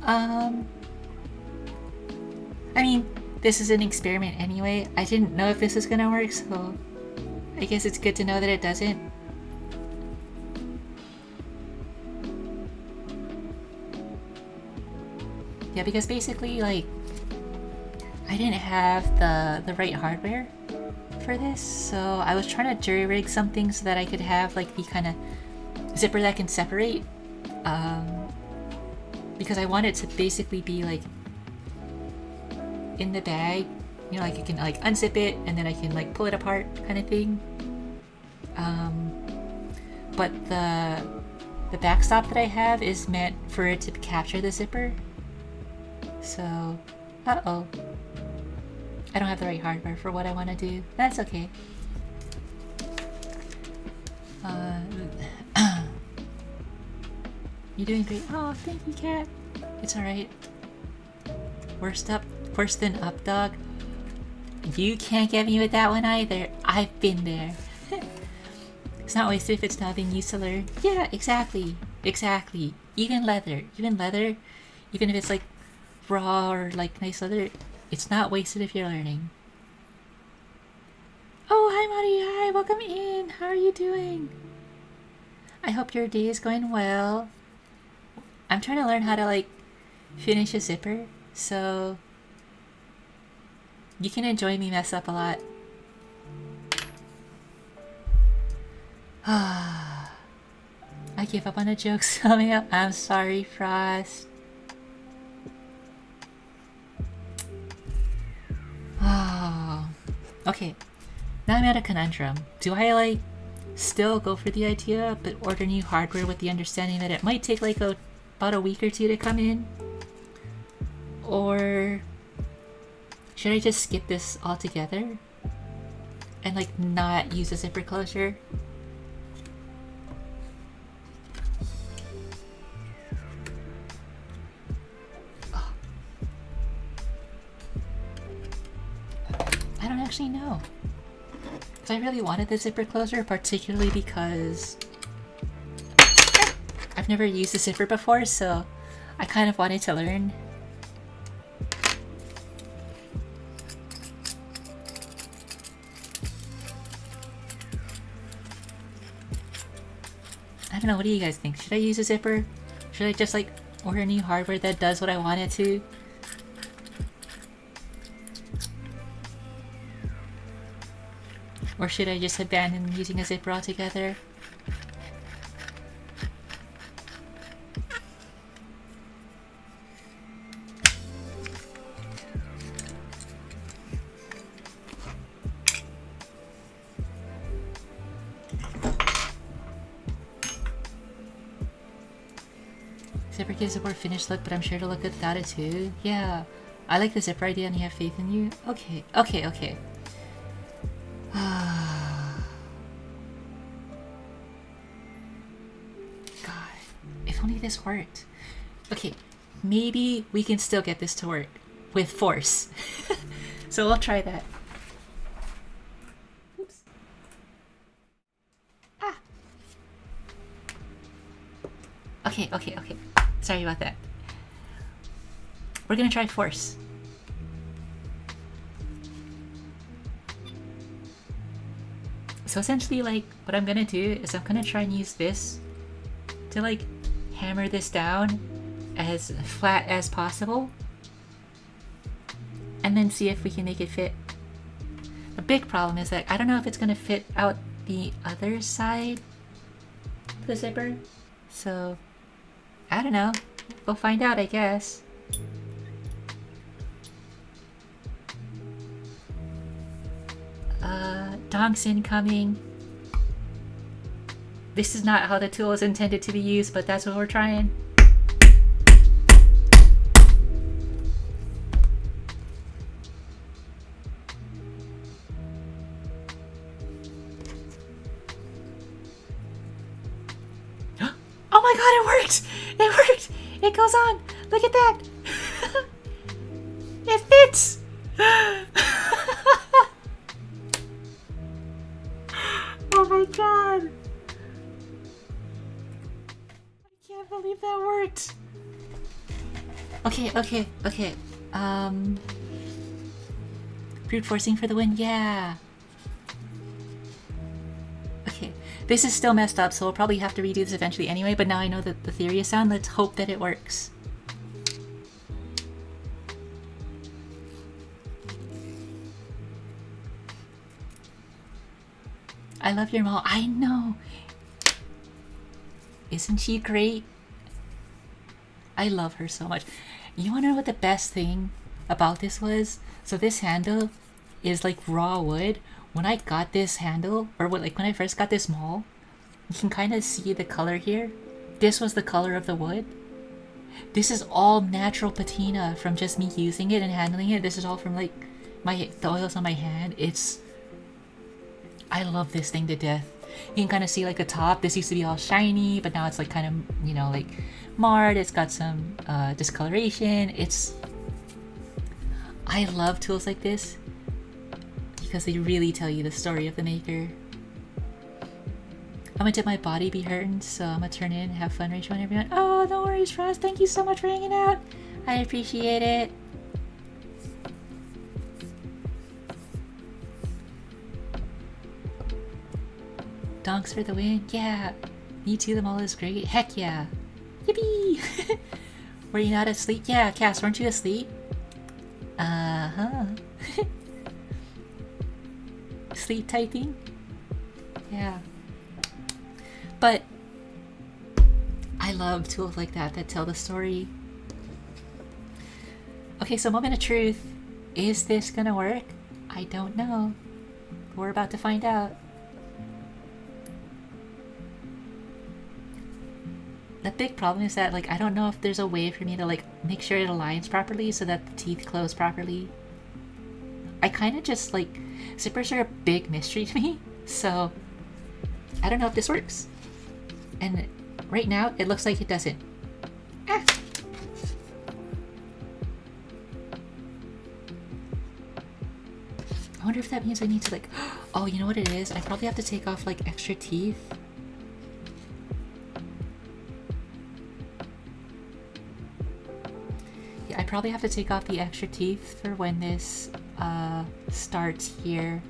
I mean, this is an experiment anyway. I didn't know if this was gonna work, so I guess it's good to know that it doesn't. Yeah, because basically, like, I didn't have the right hardware for this, so I was trying to jury-rig something so that I could have, like, the kind of zipper that can separate. Because I want it to basically be, like, in the bag. You know, like, I can, like, unzip it, and then I can, like, pull it apart kind of thing. But the backstop that I have is meant for it to capture the zipper. So, uh-oh. I don't have the right hardware for what I want to do. That's okay. You're doing great. Oh, thank you, cat. It's alright. Worst than up, dog. You can't get me with that one either. I've been there. It's not wasted if it's not being used to learn. Yeah, exactly. Exactly. Even leather, even if it's like raw or like nice leather, it's not wasted if you're learning. Oh, hi Mari, hi, welcome in. How are you doing? I hope your day is going well. I'm trying to learn how to like finish a zipper, so you can enjoy me mess up a lot. I gave up on the jokes coming up. I'm sorry, Frost. Oh, okay. Now I'm at a conundrum. Do I like still go for the idea but order new hardware with the understanding that it might take like about a week or two to come in? Or should I just skip this altogether and like not use a zipper closure? I don't actually know. Because I really wanted the zipper closure, particularly because I've never used a zipper before, so I kind of wanted to learn. I don't know, what do you guys think? Should I use a zipper? Should I just like order new hardware that does what I want it to? Or should I just abandon using a zipper altogether? Zipper gives a more finished look, but I'm sure it'll look good without it too. Yeah. I like the zipper idea and you have faith in you. Okay, okay, okay. God, if only this worked. Okay, maybe we can still get this to work with force. So we'll try that. Oops. Ah. Okay, okay, okay. Sorry about that. We're gonna try force. So essentially, like, what I'm gonna do is I'm gonna try and use this to, like, hammer this down as flat as possible. And then see if we can make it fit. The big problem is that I don't know if it's gonna fit out the other side of the zipper. So, I don't know. We'll find out, I guess. Donks incoming. This is not how the tool is intended to be used, but that's what we're trying. Oh my god, it worked! It worked! It goes on! Look at that! It fits! Oh my god! I can't believe that worked! Okay, okay, okay. Brute forcing for the win, yeah! Okay, this is still messed up, so we'll probably have to redo this eventually anyway, but now I know that the theory is sound. Let's hope that it works. I love your mom. I know! Isn't she great? I love her so much. You wanna know what the best thing about this was? So this handle is like raw wood. When I got this handle, or when I first got this maul, you can kind of see the color here. This was the color of the wood. This is all natural patina from just me using it and handling it. This is all from like the oils on my hand. I love this thing to death. You can kind of see like the top. This used to be all shiny, but now it's like kind of, you know, like marred. It's got some discoloration. I love tools like this because they really tell you the story of the maker. I'm gonna dip my body be hurting, so I'm gonna turn in and have fun rage on everyone. Oh, no worries, Frost. Thank you so much for hanging out. I appreciate it. Donks for the win. Yeah. Me too, the mall is great. Heck yeah. Yippee! Were you not asleep? Yeah, Cass, weren't you asleep? Uh-huh. Sleep typing? Yeah. But I love tools like that tell the story. Okay, so moment of truth. Is this gonna work? I don't know. We're about to find out. The big problem is that, like, I don't know if there's a way for me to, like, make sure it aligns properly so that the teeth close properly. I kind of just, like, zippers are a big mystery to me, so I don't know if this works. And right now, it looks like it doesn't. Ah! I wonder if that means I need to, like, oh, you know what it is? I probably have to take off, like, extra teeth. I probably have to take off the extra teeth for when this starts here.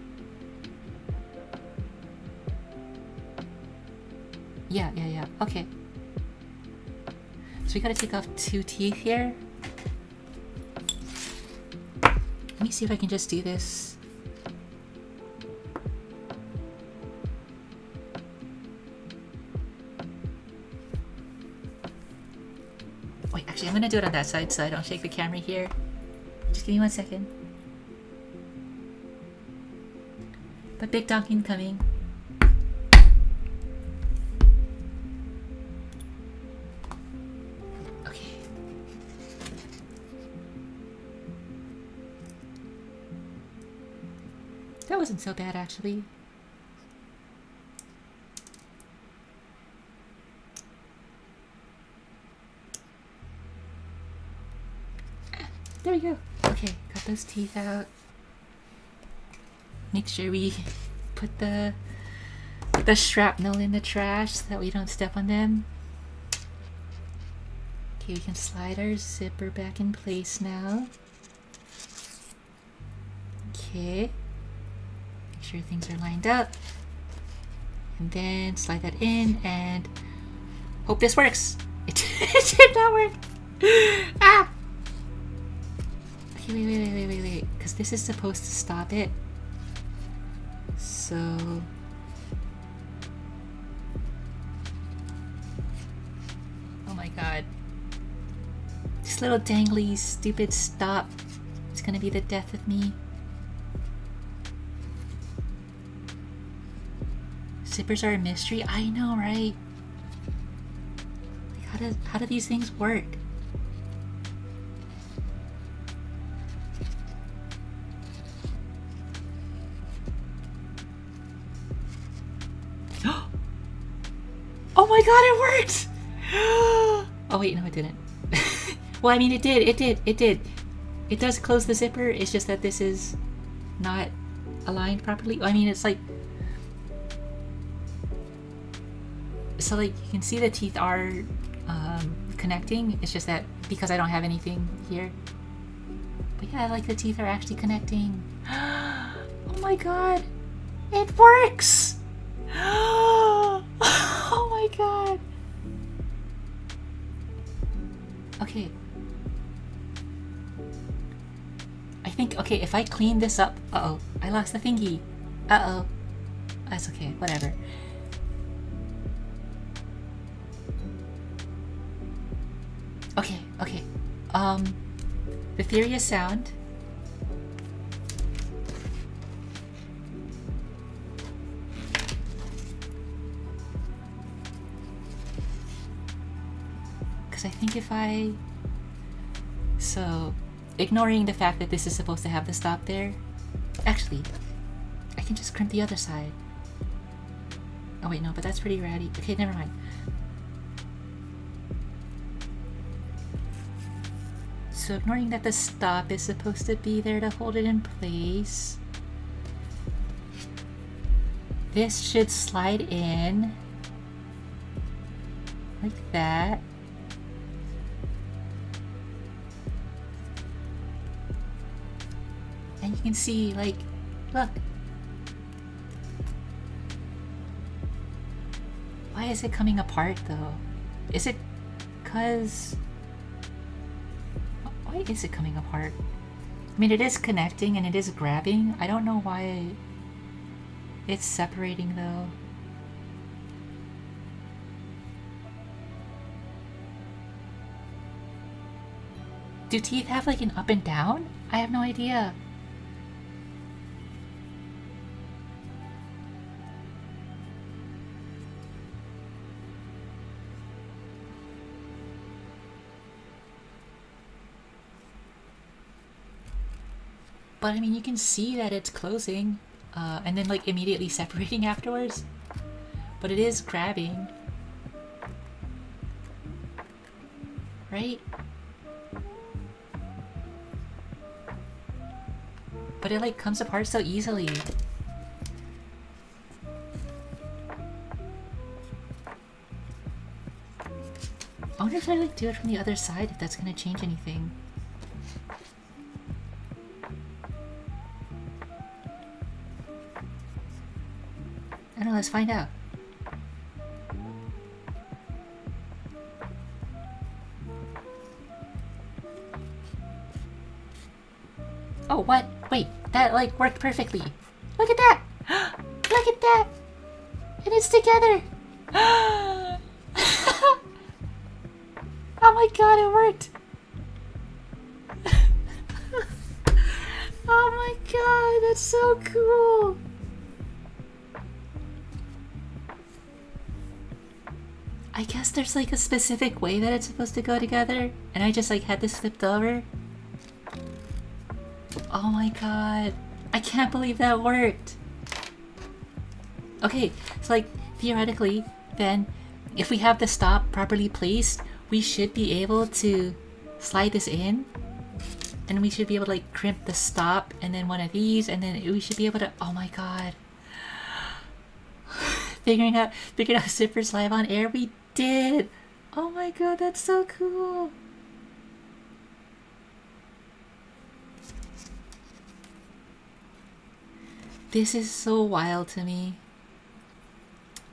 Yeah. Okay. So we gotta take off 2 teeth here. Let me see if I can just do this. Wait, actually, I'm gonna do it on that side so I don't shake the camera here. Just give me 1 second. But big donk incoming. Okay. That wasn't so bad, actually. There we go. Okay, got those teeth out. Make sure we put the shrapnel in the trash so that we don't step on them. Okay, we can slide our zipper back in place now. Okay. Make sure things are lined up. And then slide that in and hope this works. It did not work. Ah! Okay, wait. Because this is supposed to stop it. So... oh my god. This little dangly, stupid stop. It's gonna be the death of me. Zippers are a mystery? I know, right? Like, how do these things work? Oh my god, it worked! Oh wait, no it didn't. Well, I mean it did. It does close the zipper, it's just that this is not aligned properly. I mean, it's like... so like, you can see the teeth are connecting. It's just that because I don't have anything here. But yeah, like the teeth are actually connecting. Oh my god! It works! Oh my god! Okay. I think, okay, if I clean this up... uh-oh, I lost the thingy. Uh-oh. That's okay, whatever. Okay. The theory is sound. Because I think if I... so, ignoring the fact that this is supposed to have the stop there, actually, I can just crimp the other side. Oh wait, no, but that's pretty ratty. Okay, never mind. So ignoring that the stop is supposed to be there to hold it in place, this should slide in like that. And you can see, like, look. Why is it coming apart though? Is it 'cause... why is it coming apart? I mean, it is connecting and it is grabbing. I don't know why it's separating though. Do teeth have like an up and down? I have no idea. But I mean, you can see that it's closing, and then like immediately separating afterwards. But it is grabbing. Right? But it like comes apart so easily. I wonder if I like do it from the other side, if that's gonna change anything. I don't know, let's find out. Oh, what? Wait, that like worked perfectly. Look at that! Look at that! And it's together! Oh my god, it worked! Oh my god, that's so cool! I guess there's like a specific way that it's supposed to go together, and I just like had this flipped over. Oh my god. I can't believe that worked. Okay, so like theoretically, then if we have the stop properly placed, we should be able to slide this in, and we should be able to like crimp the stop, and then one of these, and then we should be able to. Oh my god! Figuring out zippers live on air. We did. Oh my god, that's so cool. This is so wild to me.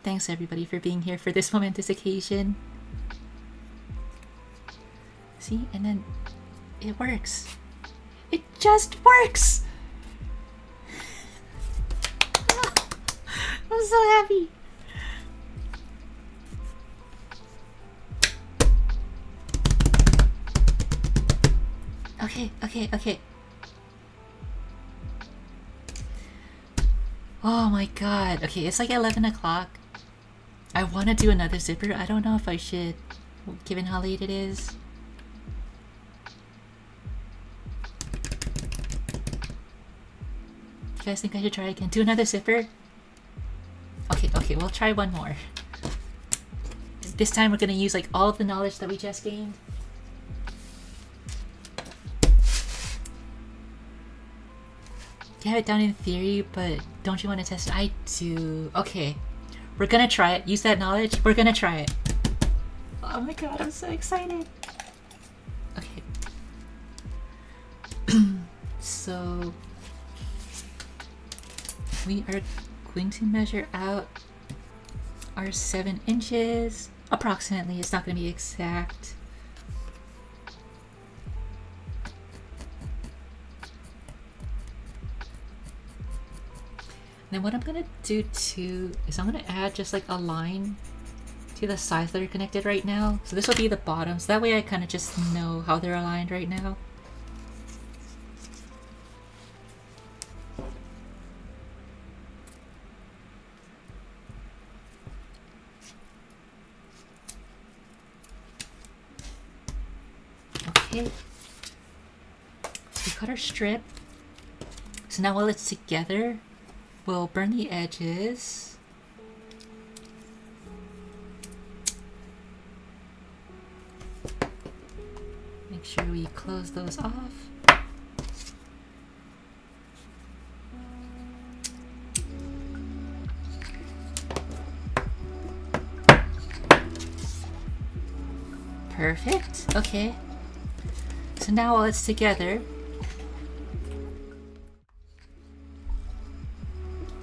Thanks everybody for being here for this momentous occasion. See, and then it works. It just works! I'm so happy. Okay. Oh my god. Okay, it's like 11 o'clock. I want to do another zipper. I don't know if I should, given how late it is. You guys think I should try again? Do another zipper? Okay, we'll try one more. This time we're gonna use like all of the knowledge that we just gained. You have it down in theory, but don't you want to test it? I do. Okay. We're gonna try it. Use that knowledge. We're gonna try it. Oh my god, I'm so excited. Okay. So we are going to measure out our 7 inches. Approximately. It's not gonna be exact. Then what I'm gonna do too is I'm gonna add just like a line to the sides that are connected right now. So this will be the bottoms. That way I kind of just know how they're aligned right now. Okay. So we cut our strip. So now while it's together, we'll burn the edges. Make sure we close those off. Perfect. Okay. So now while it's together,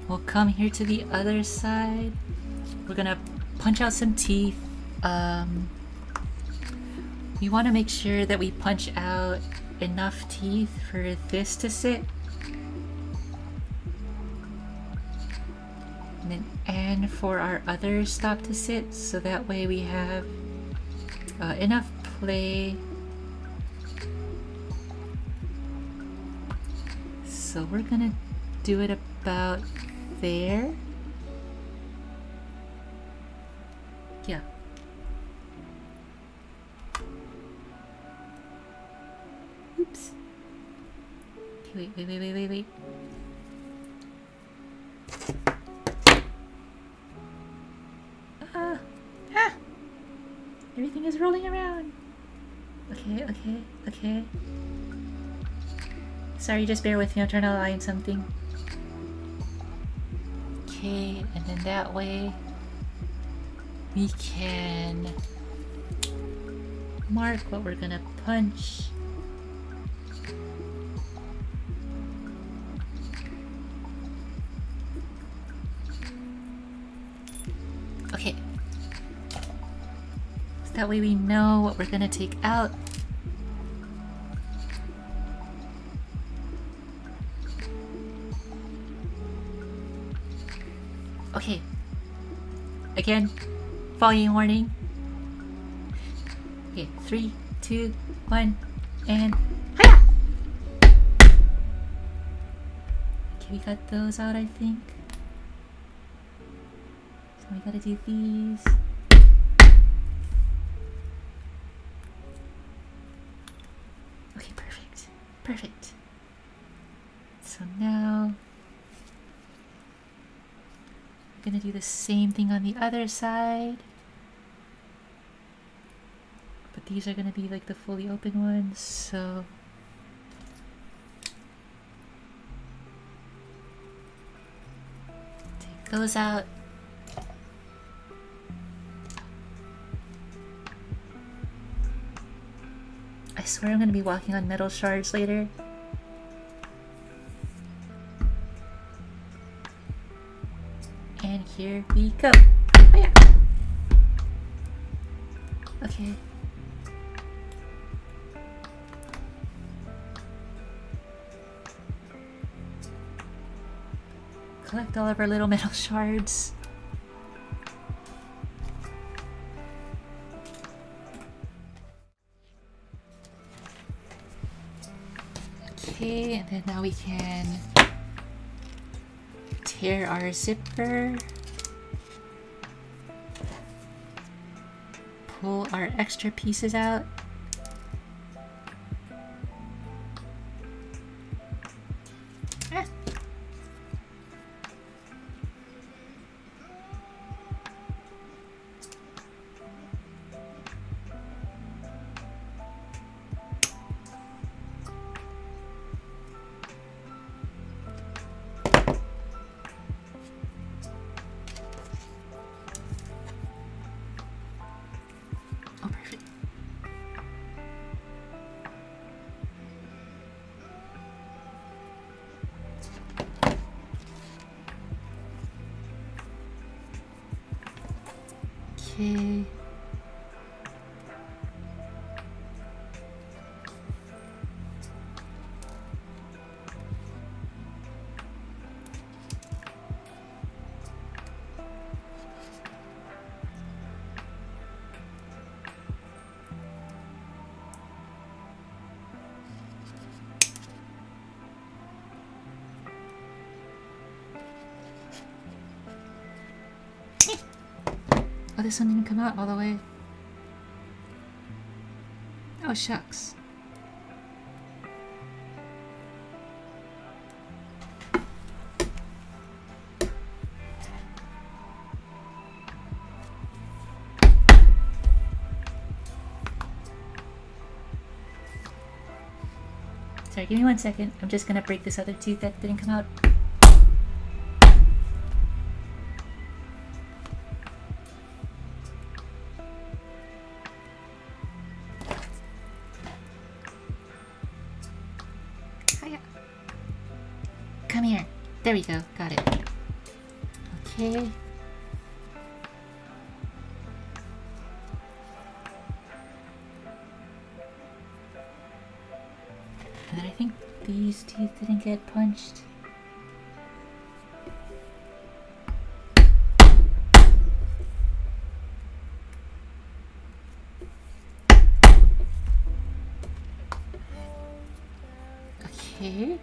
we'll come here to the other side. We're gonna punch out some teeth. We want to make sure that we punch out enough teeth for this to sit. And for our other stop to sit, so that way we have enough play. So we're gonna do it about there. Yeah. Oops. Okay, wait. Everything is rolling around. Okay. Sorry, just bear with me. I'm trying to align something. Okay, and then that way we can mark what we're gonna punch. Okay. So that way we know what we're gonna take out. Okay. Again, volume warning. Okay, 3, 2, 1, and hiya! Okay, we got those out, I think. So we gotta do these. Okay, perfect. So now We're gonna do the same thing on the other side. But these are gonna be like the fully open ones, so take those out. I swear I'm gonna be walking on metal shards later. And here we go. Oh yeah. Okay. Collect all of our little metal shards. Okay, and then now we can tear our zipper, pull our extra pieces out. Ah. Oh, perfect. Okay. Oh, this one didn't come out all the way. Oh, shucks. Sorry, give me 1 second. I'm just gonna break this other tooth that didn't come out. Hiya. Come here. There we go. Got it. Okay. And then I think these teeth didn't get punched. Okay.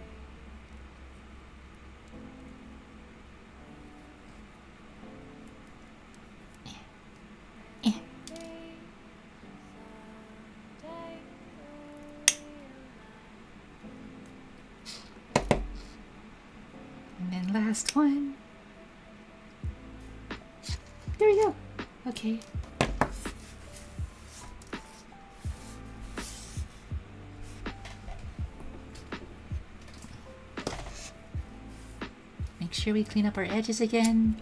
And then last one. There we go. Okay. Make sure we clean up our edges again.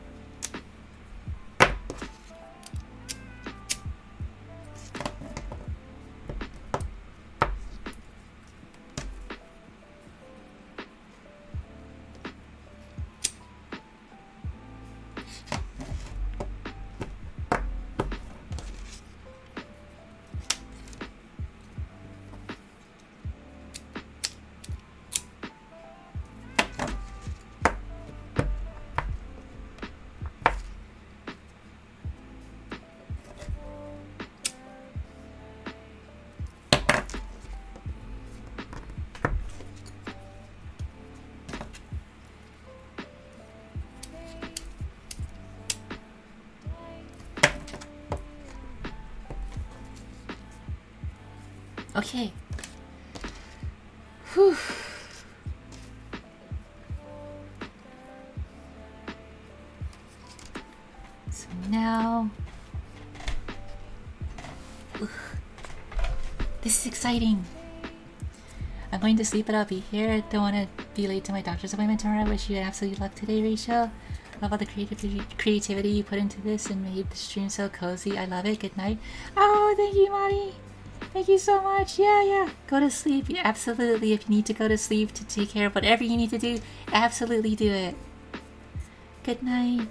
Okay. Whew. So now... Ugh. This is exciting! I'm going to sleep, but I'll be here. I don't want to be late to my doctor's appointment tomorrow. I wish you absolute luck today, Rachel. Love all the creativity you put into this and made the stream so cozy. I love it. Good night. Oh, thank you, Monty. Thank you so much. Yeah. Go to sleep. Yeah, absolutely. If you need to go to sleep to take care of whatever you need to do, absolutely do it. Good night.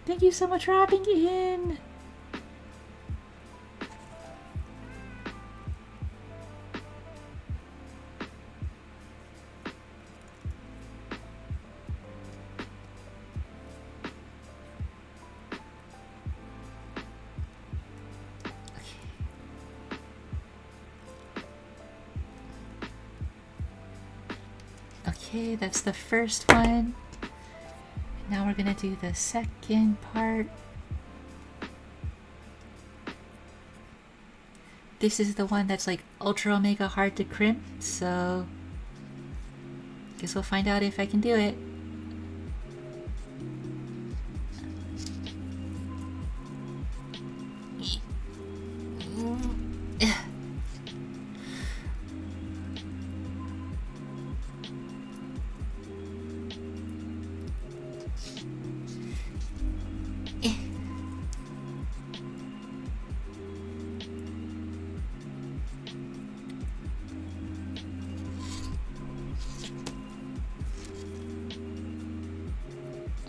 Thank you so much for hopping in. Okay, that's the first one. And now we're gonna do the second part. This is the one that's like ultra mega hard to crimp, so guess we'll find out if I can do it.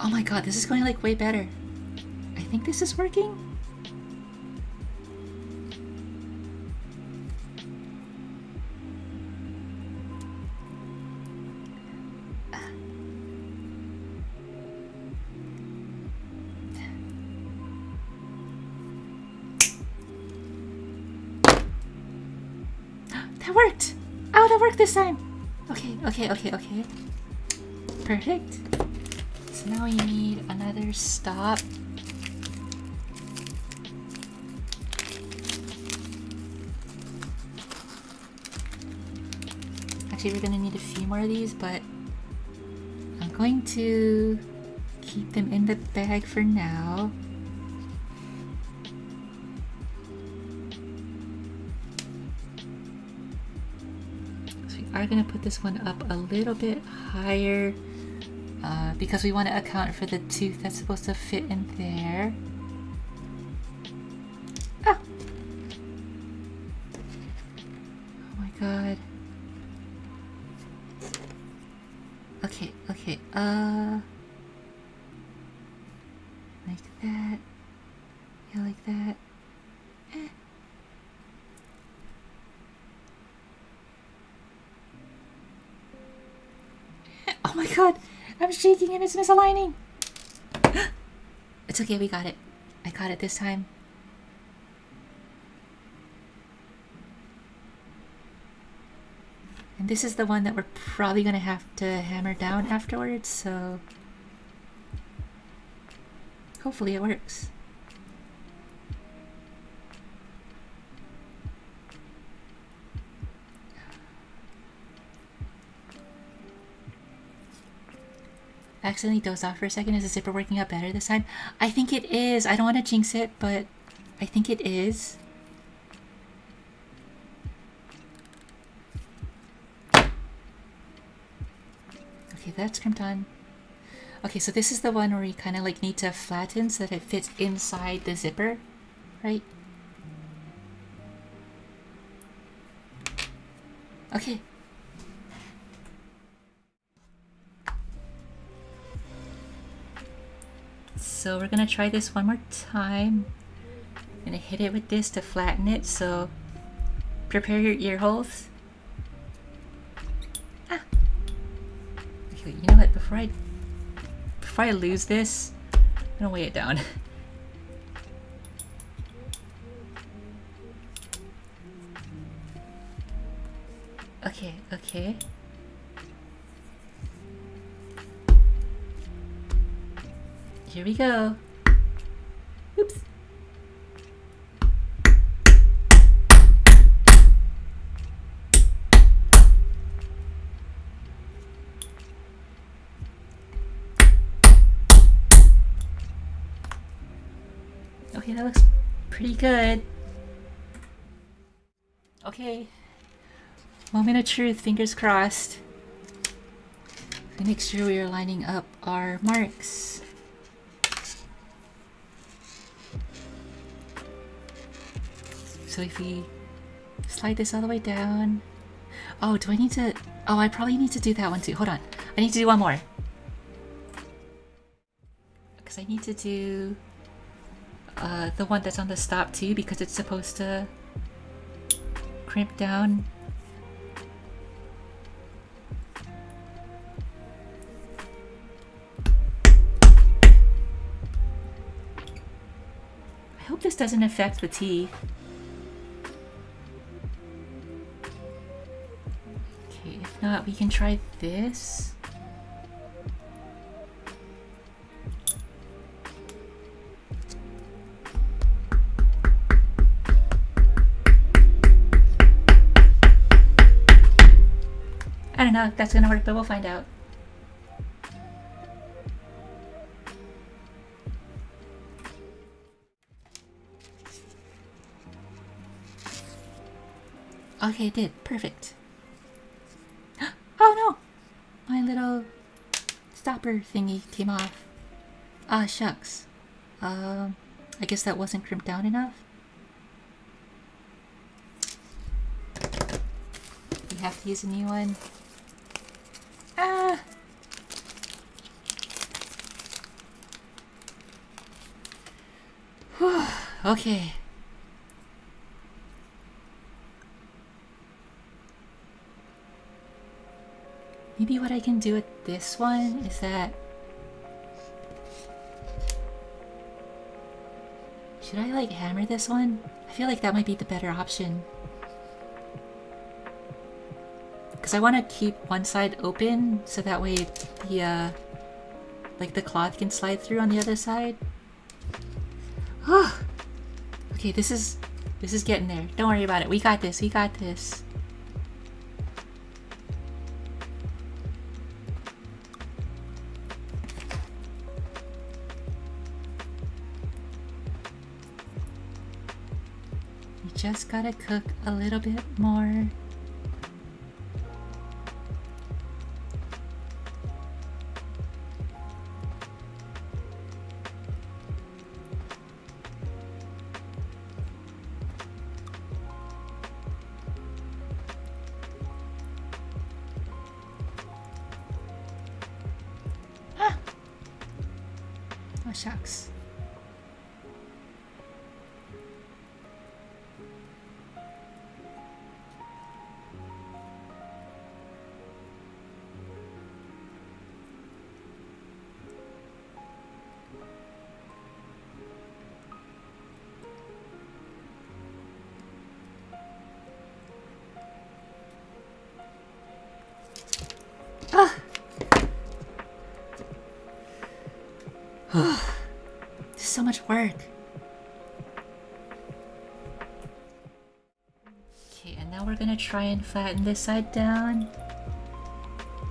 Oh my god, this is going like way better. I think this is working. That worked! Oh, that worked this time! Okay. Perfect. So now we need another stop. Actually, we're gonna need a few more of these, but I'm going to keep them in the bag for now. So we are gonna put this one up a little bit higher. Because we want to account for the tooth that's supposed to fit in there. Ah! Oh my god. Okay. Like that. Yeah, like that. Oh my god! I'm shaking and it's misaligning. It's okay, we got it. I got it this time. And this is the one that we're probably gonna have to hammer down afterwards, so hopefully it works. I accidentally dozed off for a second. Is the zipper working out better this time? I think it is. I don't want to jinx it, but I think it is. Okay, that's crimped on. Okay, so this is the one where you kind of like need to flatten so that it fits inside the zipper, right? Okay. So we're gonna try this one more time. I'm gonna hit it with this to flatten it, so prepare your ear holes. Ah. Okay, you know what? Before I lose this, I'm gonna weigh it down. Okay. Here we go. Oops. Okay, that looks pretty good. Okay. Moment of truth, fingers crossed. To make sure we are lining up our marks. So if we slide this all the way down. Oh, do I need to... Oh, I probably need to do that one too. Hold on. I need to do one more. Because I need to do the one that's on the stop too, because it's supposed to crimp down. I hope this doesn't affect the T. Okay, if not, we can try this. I don't know if that's gonna work, but we'll find out. Okay, it did. Perfect. Oh no! My little stopper thingy came off. Ah, shucks. I guess that wasn't crimped down enough. We have to use a new one. Ah! Whew. Okay. Maybe what I can do with this one is that... Should I like hammer this one? I feel like that might be the better option. Because I want to keep one side open so that way the like the cloth can slide through on the other side. Okay, this is getting there. Don't worry about it. We got this. We got this. You just gotta cook a little bit more. Oh, shucks. This is so much work. Okay, and now we're gonna try and flatten this side down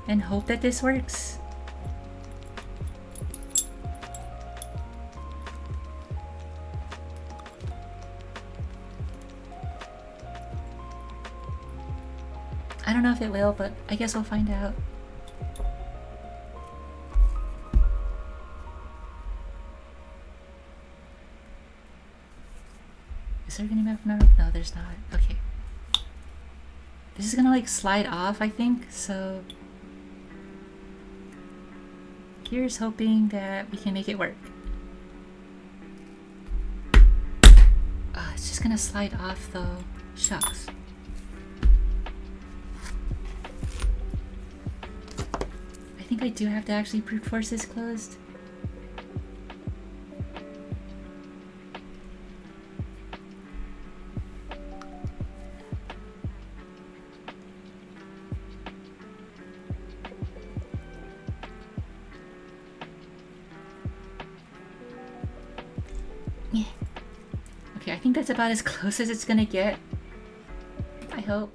and hope that this works. I don't know if it will, but I guess we'll find out. Is there gonna be enough? No, there's not. Okay. This is gonna like slide off, I think, so here's hoping that we can make it work. It's just gonna slide off though. Shucks. I think I do have to actually brute force this closed. Yeah. Okay, I think that's about as close as it's gonna get. I hope.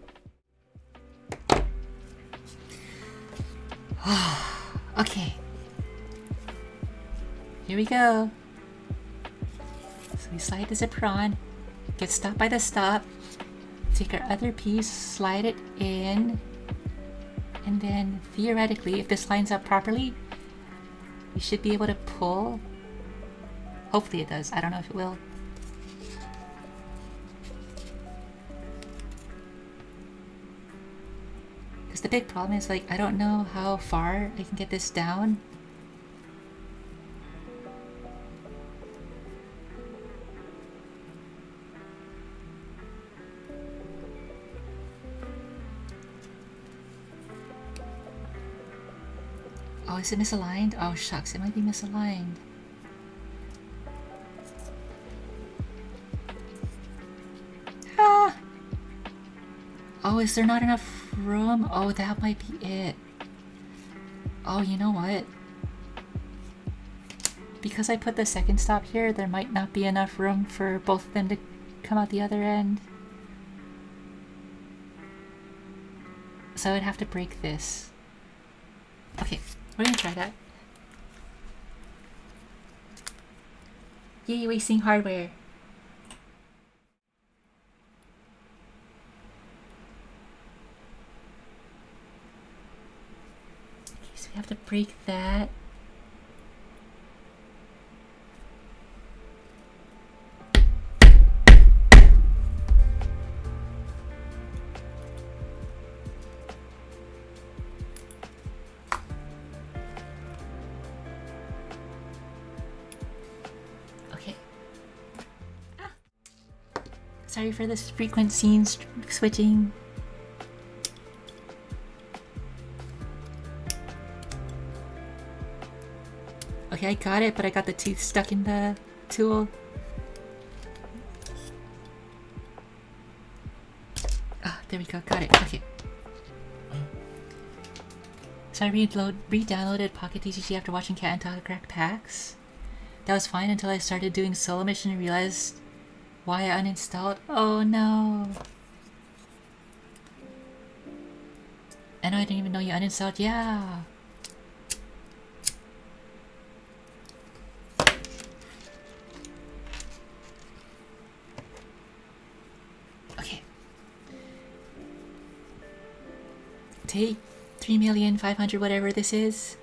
Okay. Here we go. So we slide the zipper on, get stopped by the stop, take our other piece, slide it in, and then theoretically, if this lines up properly, we should be able to pull. Hopefully it does. I don't know if it will. Because the big problem is, like, I don't know how far I can get this down. Oh, is it misaligned? Oh, shucks, it might be misaligned. Ah! Oh, is there not enough room? Oh, that might be it. Oh, you know what? Because I put the second stop here, there might not be enough room for both of them to come out the other end. So I'd have to break this. Okay. We're gonna try that. Yay, wasting hardware. Okay, so we have to break that. Sorry for this frequent scene switching. Okay, I got it, but I got the tooth stuck in the tool. Ah, there we go, got it, okay. So I re-downloaded Pocket TCG after watching Cat and Dog Crack Packs. That was fine until I started doing solo mission and realized why I uninstalled. Oh no. I know I didn't even know you uninstalled. Yeah. Okay. Take 3,500,000 whatever this is.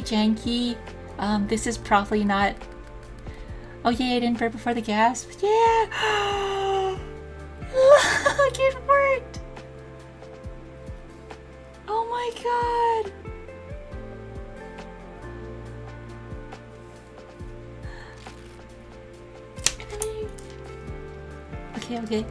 Janky. This is probably not. Oh yeah, I didn't burp before the gas. Yeah. Look, it worked. Oh my god. Okay.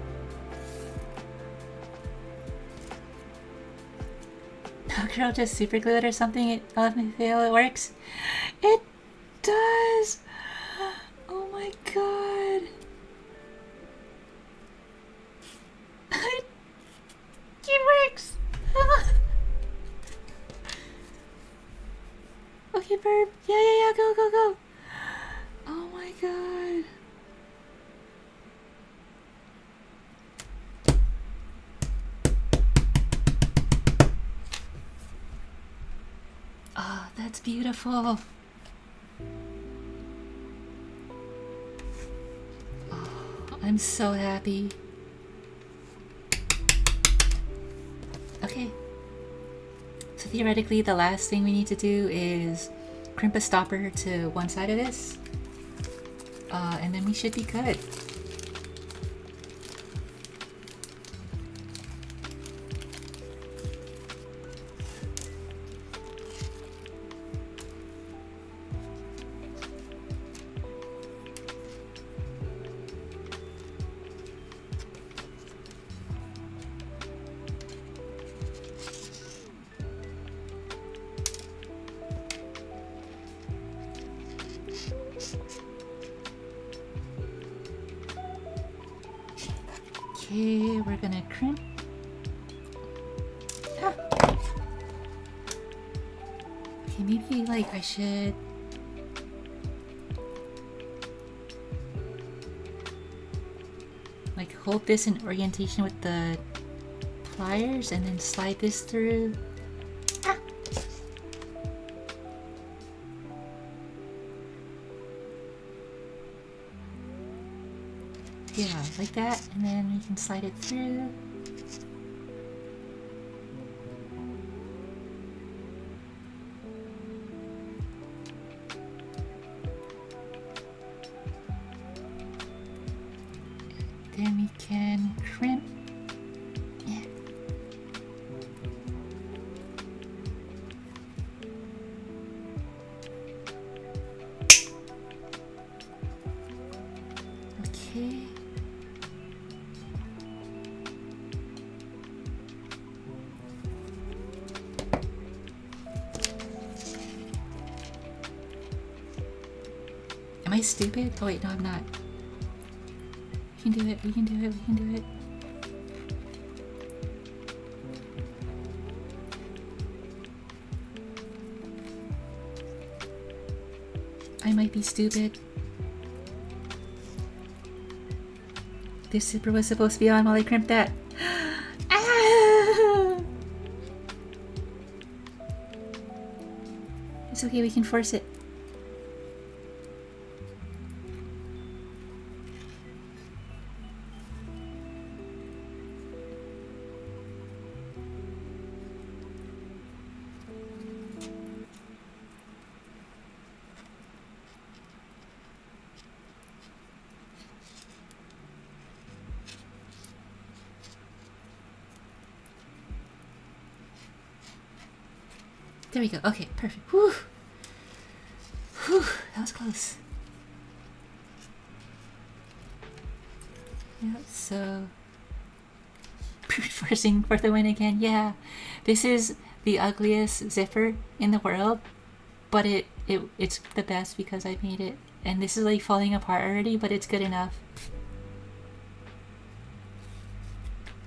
Girl, just super glue it or something. Let me feel it works. It does. Oh my god. It works. Okay, burp. Yeah. Go. Oh my god. Oh, that's beautiful. Oh, I'm so happy. Okay. So theoretically, the last thing we need to do is crimp a stopper to one side of this. And then we should be good. Okay, we're gonna crimp. Ah. Okay, maybe like I should like hold this in orientation with the pliers and then slide this through. Ah. Yeah, like that, and then we can slide it through. Then we can crimp. Yeah. Okay. Am I stupid? Oh wait, no I'm not. We can do it, we can do it, we can do it. I might be stupid. This zipper was supposed to be on while I crimped that. Ah! It's okay, we can force it. There we go. Okay, perfect. Whew. Whew, that was close. Yeah, so forcing for the win again. Yeah, this is the ugliest zipper in the world, but it's the best because I made it. And this is like falling apart already, but it's good enough.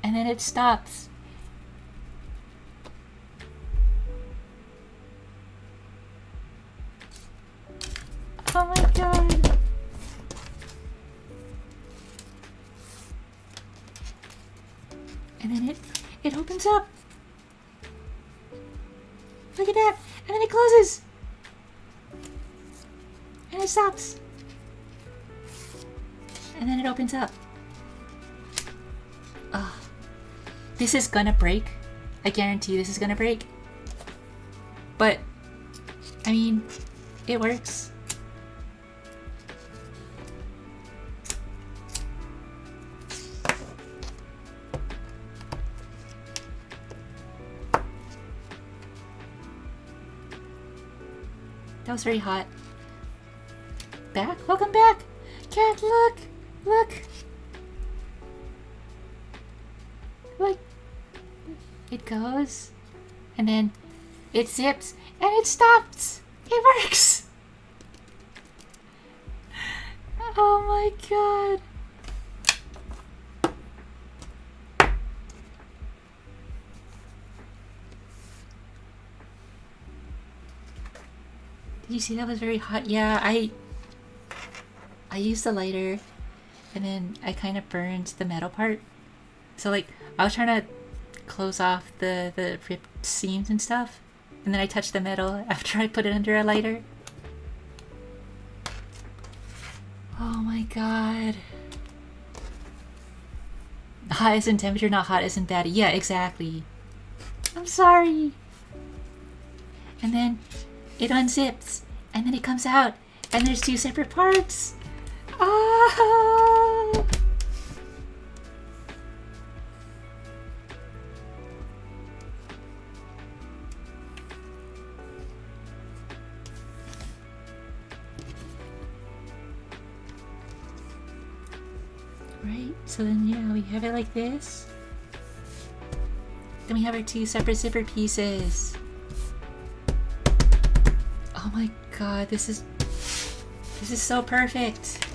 And then it stops. Oh my god! And then it opens up. Look at that! And then it closes. And it stops. And then it opens up. Oh, this is gonna break. I guarantee you this is gonna break. But I mean, it works. That was very hot. Back? Welcome back! Cat, look! Look! Look! It goes, and then it zips, and it stops! It works! Oh my god! Did you see that was very hot? Yeah, I used a lighter and then I kind of burned the metal part. So like I was trying to close off the ripped seams and stuff, and then I touched the metal after I put it under a lighter. Oh my god. Hot as in temperature, not hot as in bad. Yeah, exactly. I'm sorry. And then it unzips, and then it comes out, and there's two separate parts. Oh! Right, so then yeah, we have it like this. Then we have our two separate zipper pieces. Oh my god, this is so perfect.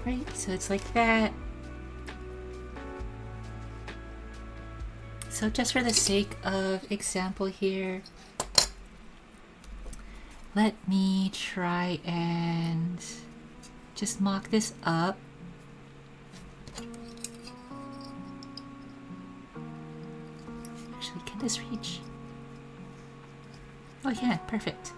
Right, so it's like that. So just for the sake of example here, let me try and just mock this up. Actually, can this reach? Oh yeah, perfect.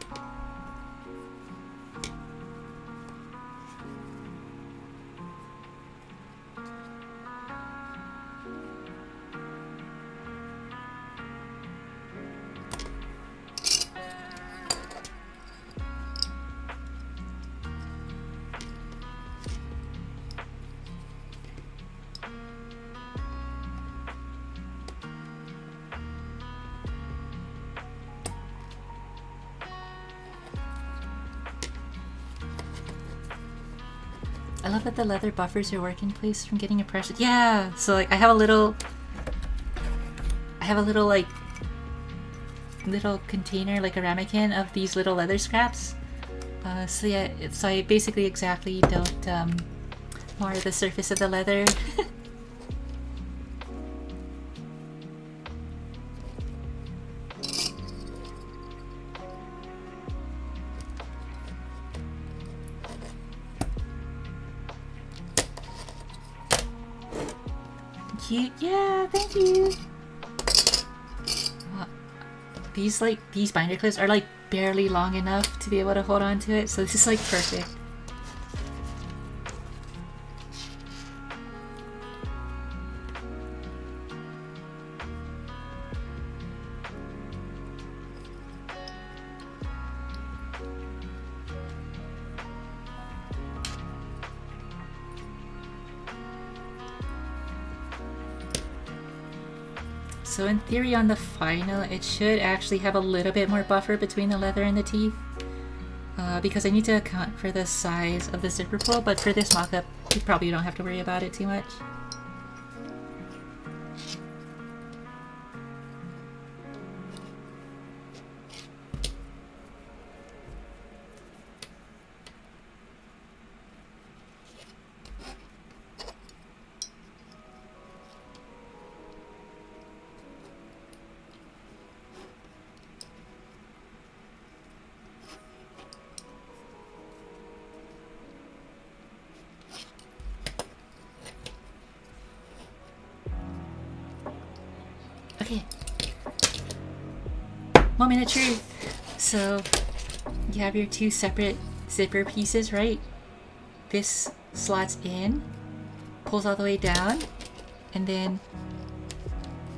I love that the leather buffers your working place from getting impression. Yeah, so like I have a little like little container, like a ramekin of these little leather scraps. So yeah, so I basically exactly don't mar the surface of the leather. Cute, yeah, thank you. These binder clips are like barely long enough to be able to hold on to it, so this is like perfect. So in theory on the final, it should actually have a little bit more buffer between the leather and the teeth. Because I need to account for the size of the zipper pull, but for this mock-up, you probably don't have to worry about it too much. Okay. Moment of truth. So you have your two separate zipper pieces, right? This slots in, pulls all the way down, and then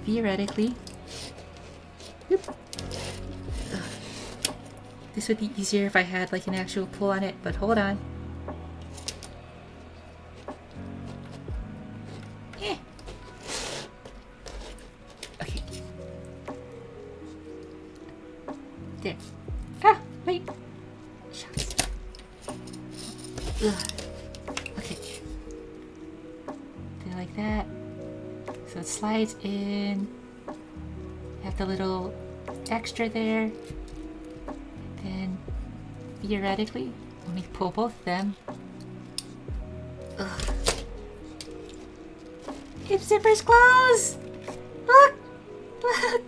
theoretically, whoop. This would be easier if I had like an actual pull on it, but hold on. Okay. There. Ah, wait. Shucks. Ugh. Okay. Do it like that. So it slides in. You have the little extra there. Then, theoretically, let me pull both of them. Ugh. Hip zippers close! Look! Look!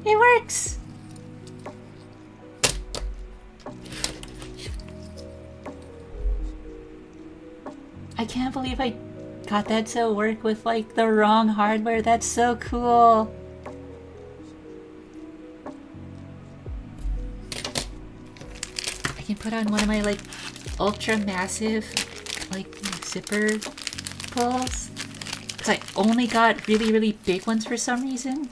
It works! I can't believe I got that to work with like the wrong hardware. That's so cool. I can put on one of my like ultra massive like zipper pulls, because I only got really big ones for some reason.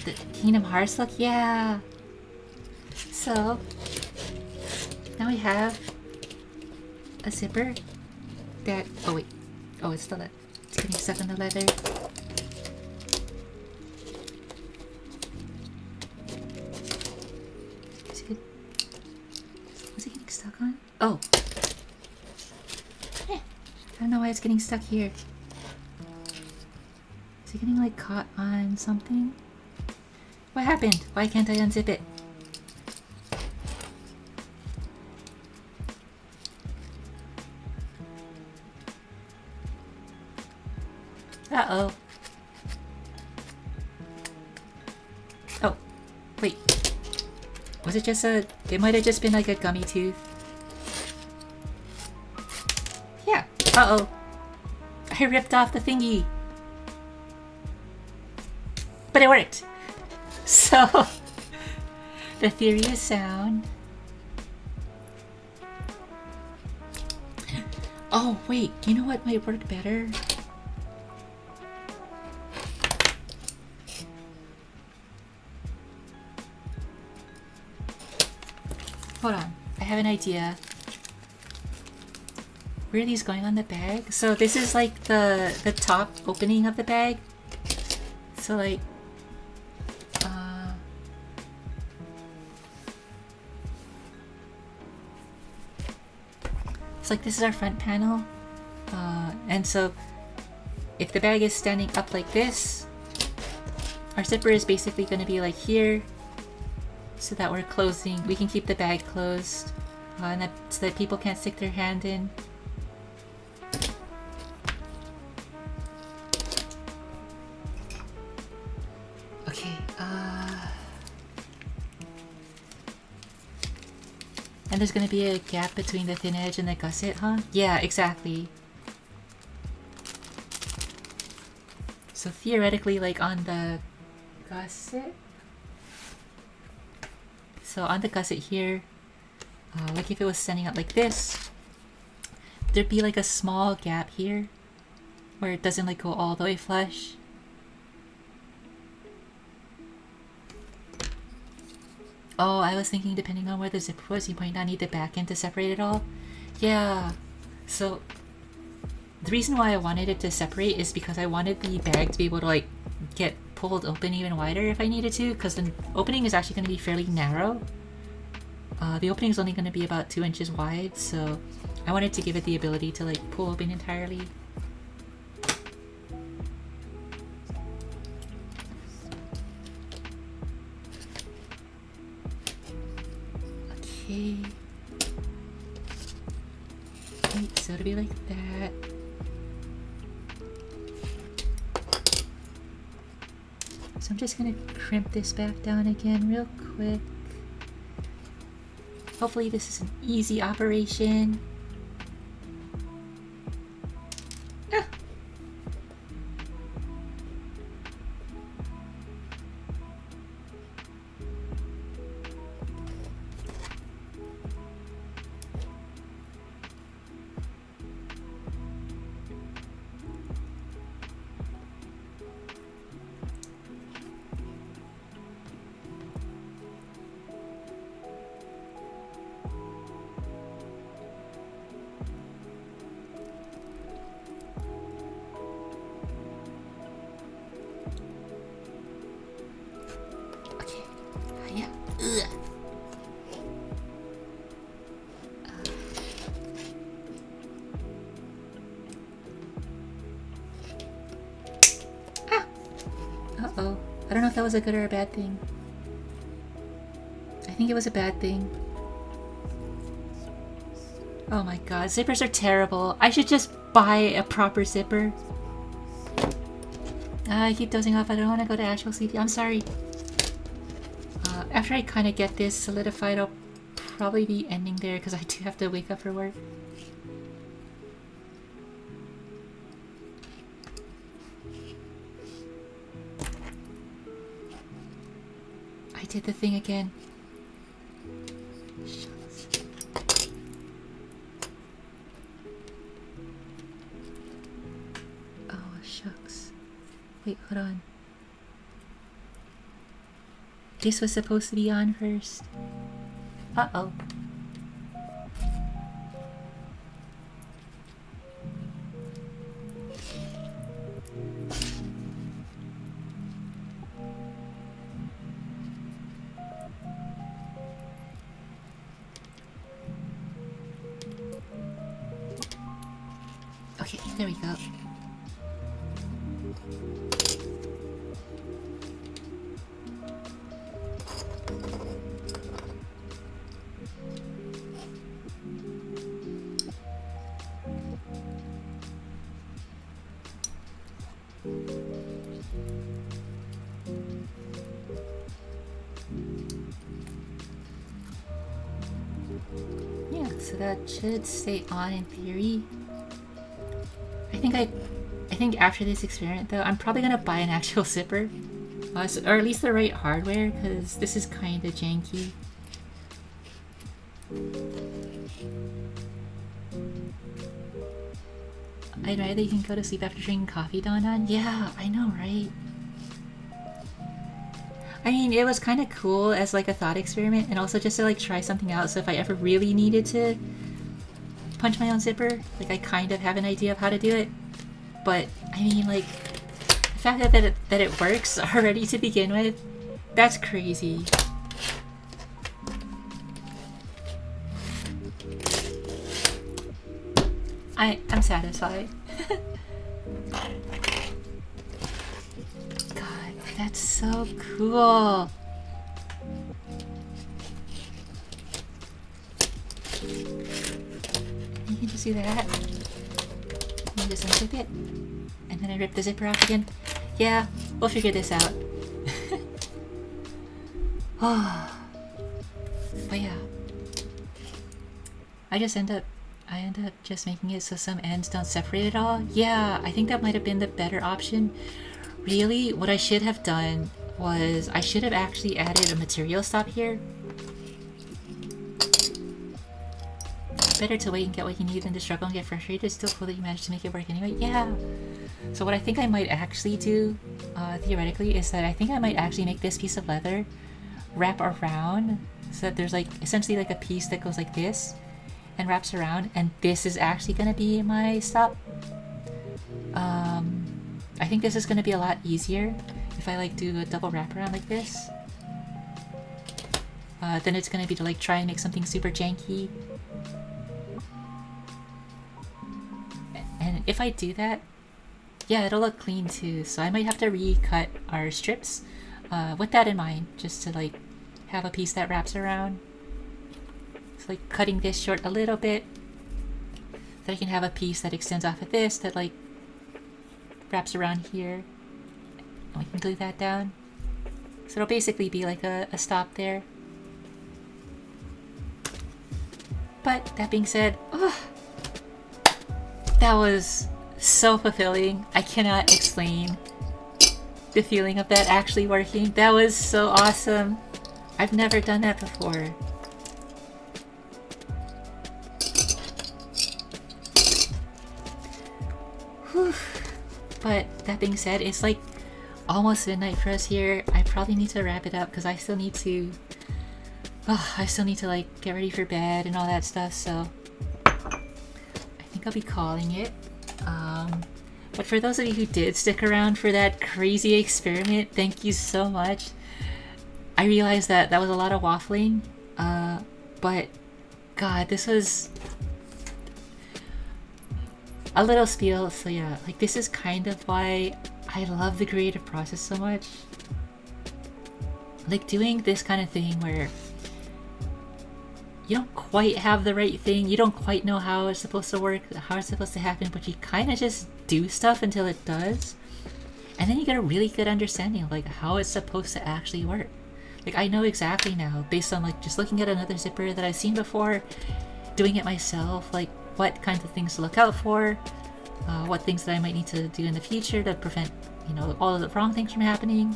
The Kingdom Hearts look? Yeah! So, now we have a zipper that... Oh wait. Oh, it's still... It's getting stuck in the leather. Was it getting stuck on? Oh! I don't know why it's getting stuck here. Is it getting like caught on something? What happened? Why can't I unzip it? Uh-oh. Oh, wait. Was it just a... It might have just been like a gummy tooth. Yeah. Uh-oh. I ripped off the thingy. But it worked. So, the theory is sound. Oh, wait. You know what might work better? Hold on, I have an idea. Where are these going on the bag? So this is like the top opening of the bag. So like, it's like this is our front panel. And so if the bag is standing up like this, our zipper is basically going to be like here. So that we're closing, we can keep the bag closed, and so that people can't stick their hand in. Okay, and there's gonna be a gap between the thin edge and the gusset, huh? Yeah, exactly. So theoretically, like on the gusset, so on the gusset here, like if it was standing up like this, there'd be like a small gap here where it doesn't like go all the way flush. Oh, I was thinking depending on where the zipper was, you might not need the back end to separate it all. Yeah, so the reason why I wanted it to separate is because I wanted the bag to be able to like get pulled open even wider if I needed to, because the opening is actually going to be fairly narrow. The opening is only going to be about 2 inches wide, so I wanted to give it the ability to like pull open entirely. Okay. Wait, so it'll be like that. So I'm just gonna crimp this back down again real quick. Hopefully this is an easy operation. Ah. Uh-oh. I don't know if that was a good or a bad thing. I think it was a bad thing. Oh my god, zippers are terrible. I should just buy a proper zipper. I keep dozing off. I don't want to go to actual sleep. I'm sorry. After I kind of get this solidified, I'll probably be ending there because I do have to wake up for work. I did the thing again. Shucks. Oh, shucks. Wait, hold on. this was supposed to be on first. Uh-oh. Okay, there we go. Yeah, so that should stay on in theory. I think after this experiment though, I'm probably gonna buy an actual zipper. Or at least the right hardware, because this is kinda janky. I'd rather you can go to sleep after drinking coffee, Don. Yeah, I know, right? I mean, it was kind of cool as like a thought experiment, and also just to like try something out, so if I ever really needed to punch my own zipper, like I kind of have an idea of how to do it. But I mean, like, the fact that it works already to begin with, that's crazy. I'm satisfied. God, that's so cool. You can just do that. And just unzip it. And then I rip the zipper off again. Yeah, we'll figure this out. Oh. But yeah. I end up just making it so some ends don't separate at all. Yeah, I think that might have been the better option. Really, what I should have done was I should have actually added a material stop here. Better to wait and get what you need than to struggle and get frustrated. It's still cool that you managed to make it work anyway. Yeah. So what I think I might actually do, theoretically, is that I think I might actually make this piece of leather wrap around so that there's like essentially like a piece that goes like this and wraps around, and this is actually going to be my stop. I think this is going to be a lot easier if I like do a double wraparound like this. Then it's going to be to like try and make something super janky. And if I do that, yeah, it'll look clean too. So I might have to recut our strips with that in mind, just to like have a piece that wraps around. So like cutting this short a little bit, so I can have a piece that extends off of this that like wraps around here, and we can glue that down. So it'll basically be like a stop there. But that being said, oh, that was so fulfilling. I cannot explain the feeling of that actually working. That was so awesome. I've never done that before. Whew. But that being said, it's like almost midnight for us here. I probably need to wrap it up because I still need to like get ready for bed and all that stuff, so I think I'll be calling it. But for those of you who did stick around for that crazy experiment, thank you so much. I realized that was a lot of waffling, but God, this was a little spiel. So yeah, like this is kind of why I love the creative process so much. Like doing this kind of thing where you don't quite have the right thing, you don't quite know how it's supposed to work, how it's supposed to happen, but you kind of just do stuff until it does, and then you get a really good understanding of like how it's supposed to actually work. Like I know exactly now, based on like just looking at another zipper that I've seen before, doing it myself, like what kinds of things to look out for, what things that I might need to do in the future to prevent, you know, all of the wrong things from happening.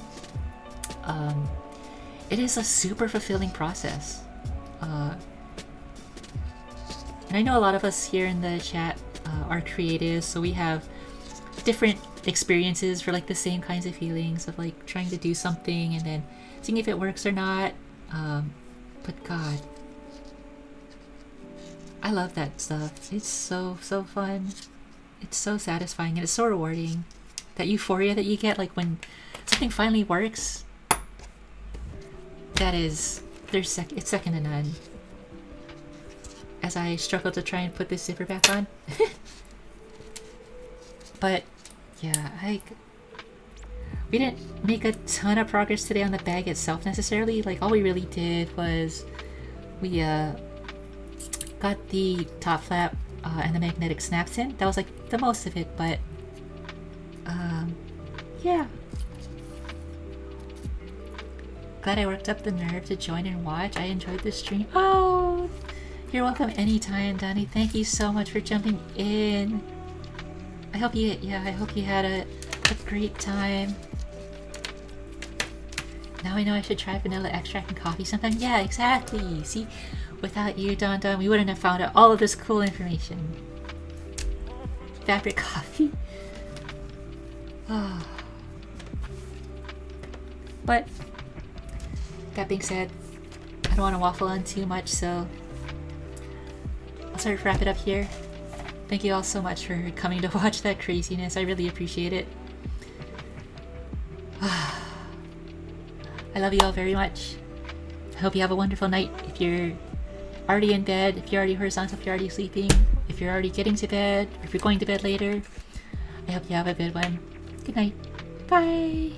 It is a super fulfilling process. And I know a lot of us here in the chat are creatives, so we have different experiences for like the same kinds of feelings of like trying to do something and then seeing if it works or not. But God, I love that stuff. It's so fun. It's so satisfying and it's so rewarding. That euphoria that you get like when something finally works. That is, it's second to none. As I struggle to try and put this zipper back on. But yeah, we didn't make a ton of progress today on the bag itself necessarily. Like all we really did was we got the top flap and the magnetic snaps in. That was like the most of it, but yeah. Glad I worked up the nerve to join and watch. I enjoyed the stream. Oh, you're welcome anytime, Donnie. Thank you so much for jumping in. I hope you had a great time. Now I know I should try vanilla extract and coffee sometime. Yeah, exactly. See, without you, Don, we wouldn't have found out all of this cool information. Fabric coffee. Oh. But that being said, I don't want to waffle on too much, so I'll start to wrap it up here. Thank you all so much for coming to watch that craziness. I really appreciate it. I love you all very much. I hope you have a wonderful night. If you're already in bed, if you're already horizontal, if you're already sleeping, if you're already getting to bed, or if you're going to bed later, I hope you have a good one. Good night. Bye.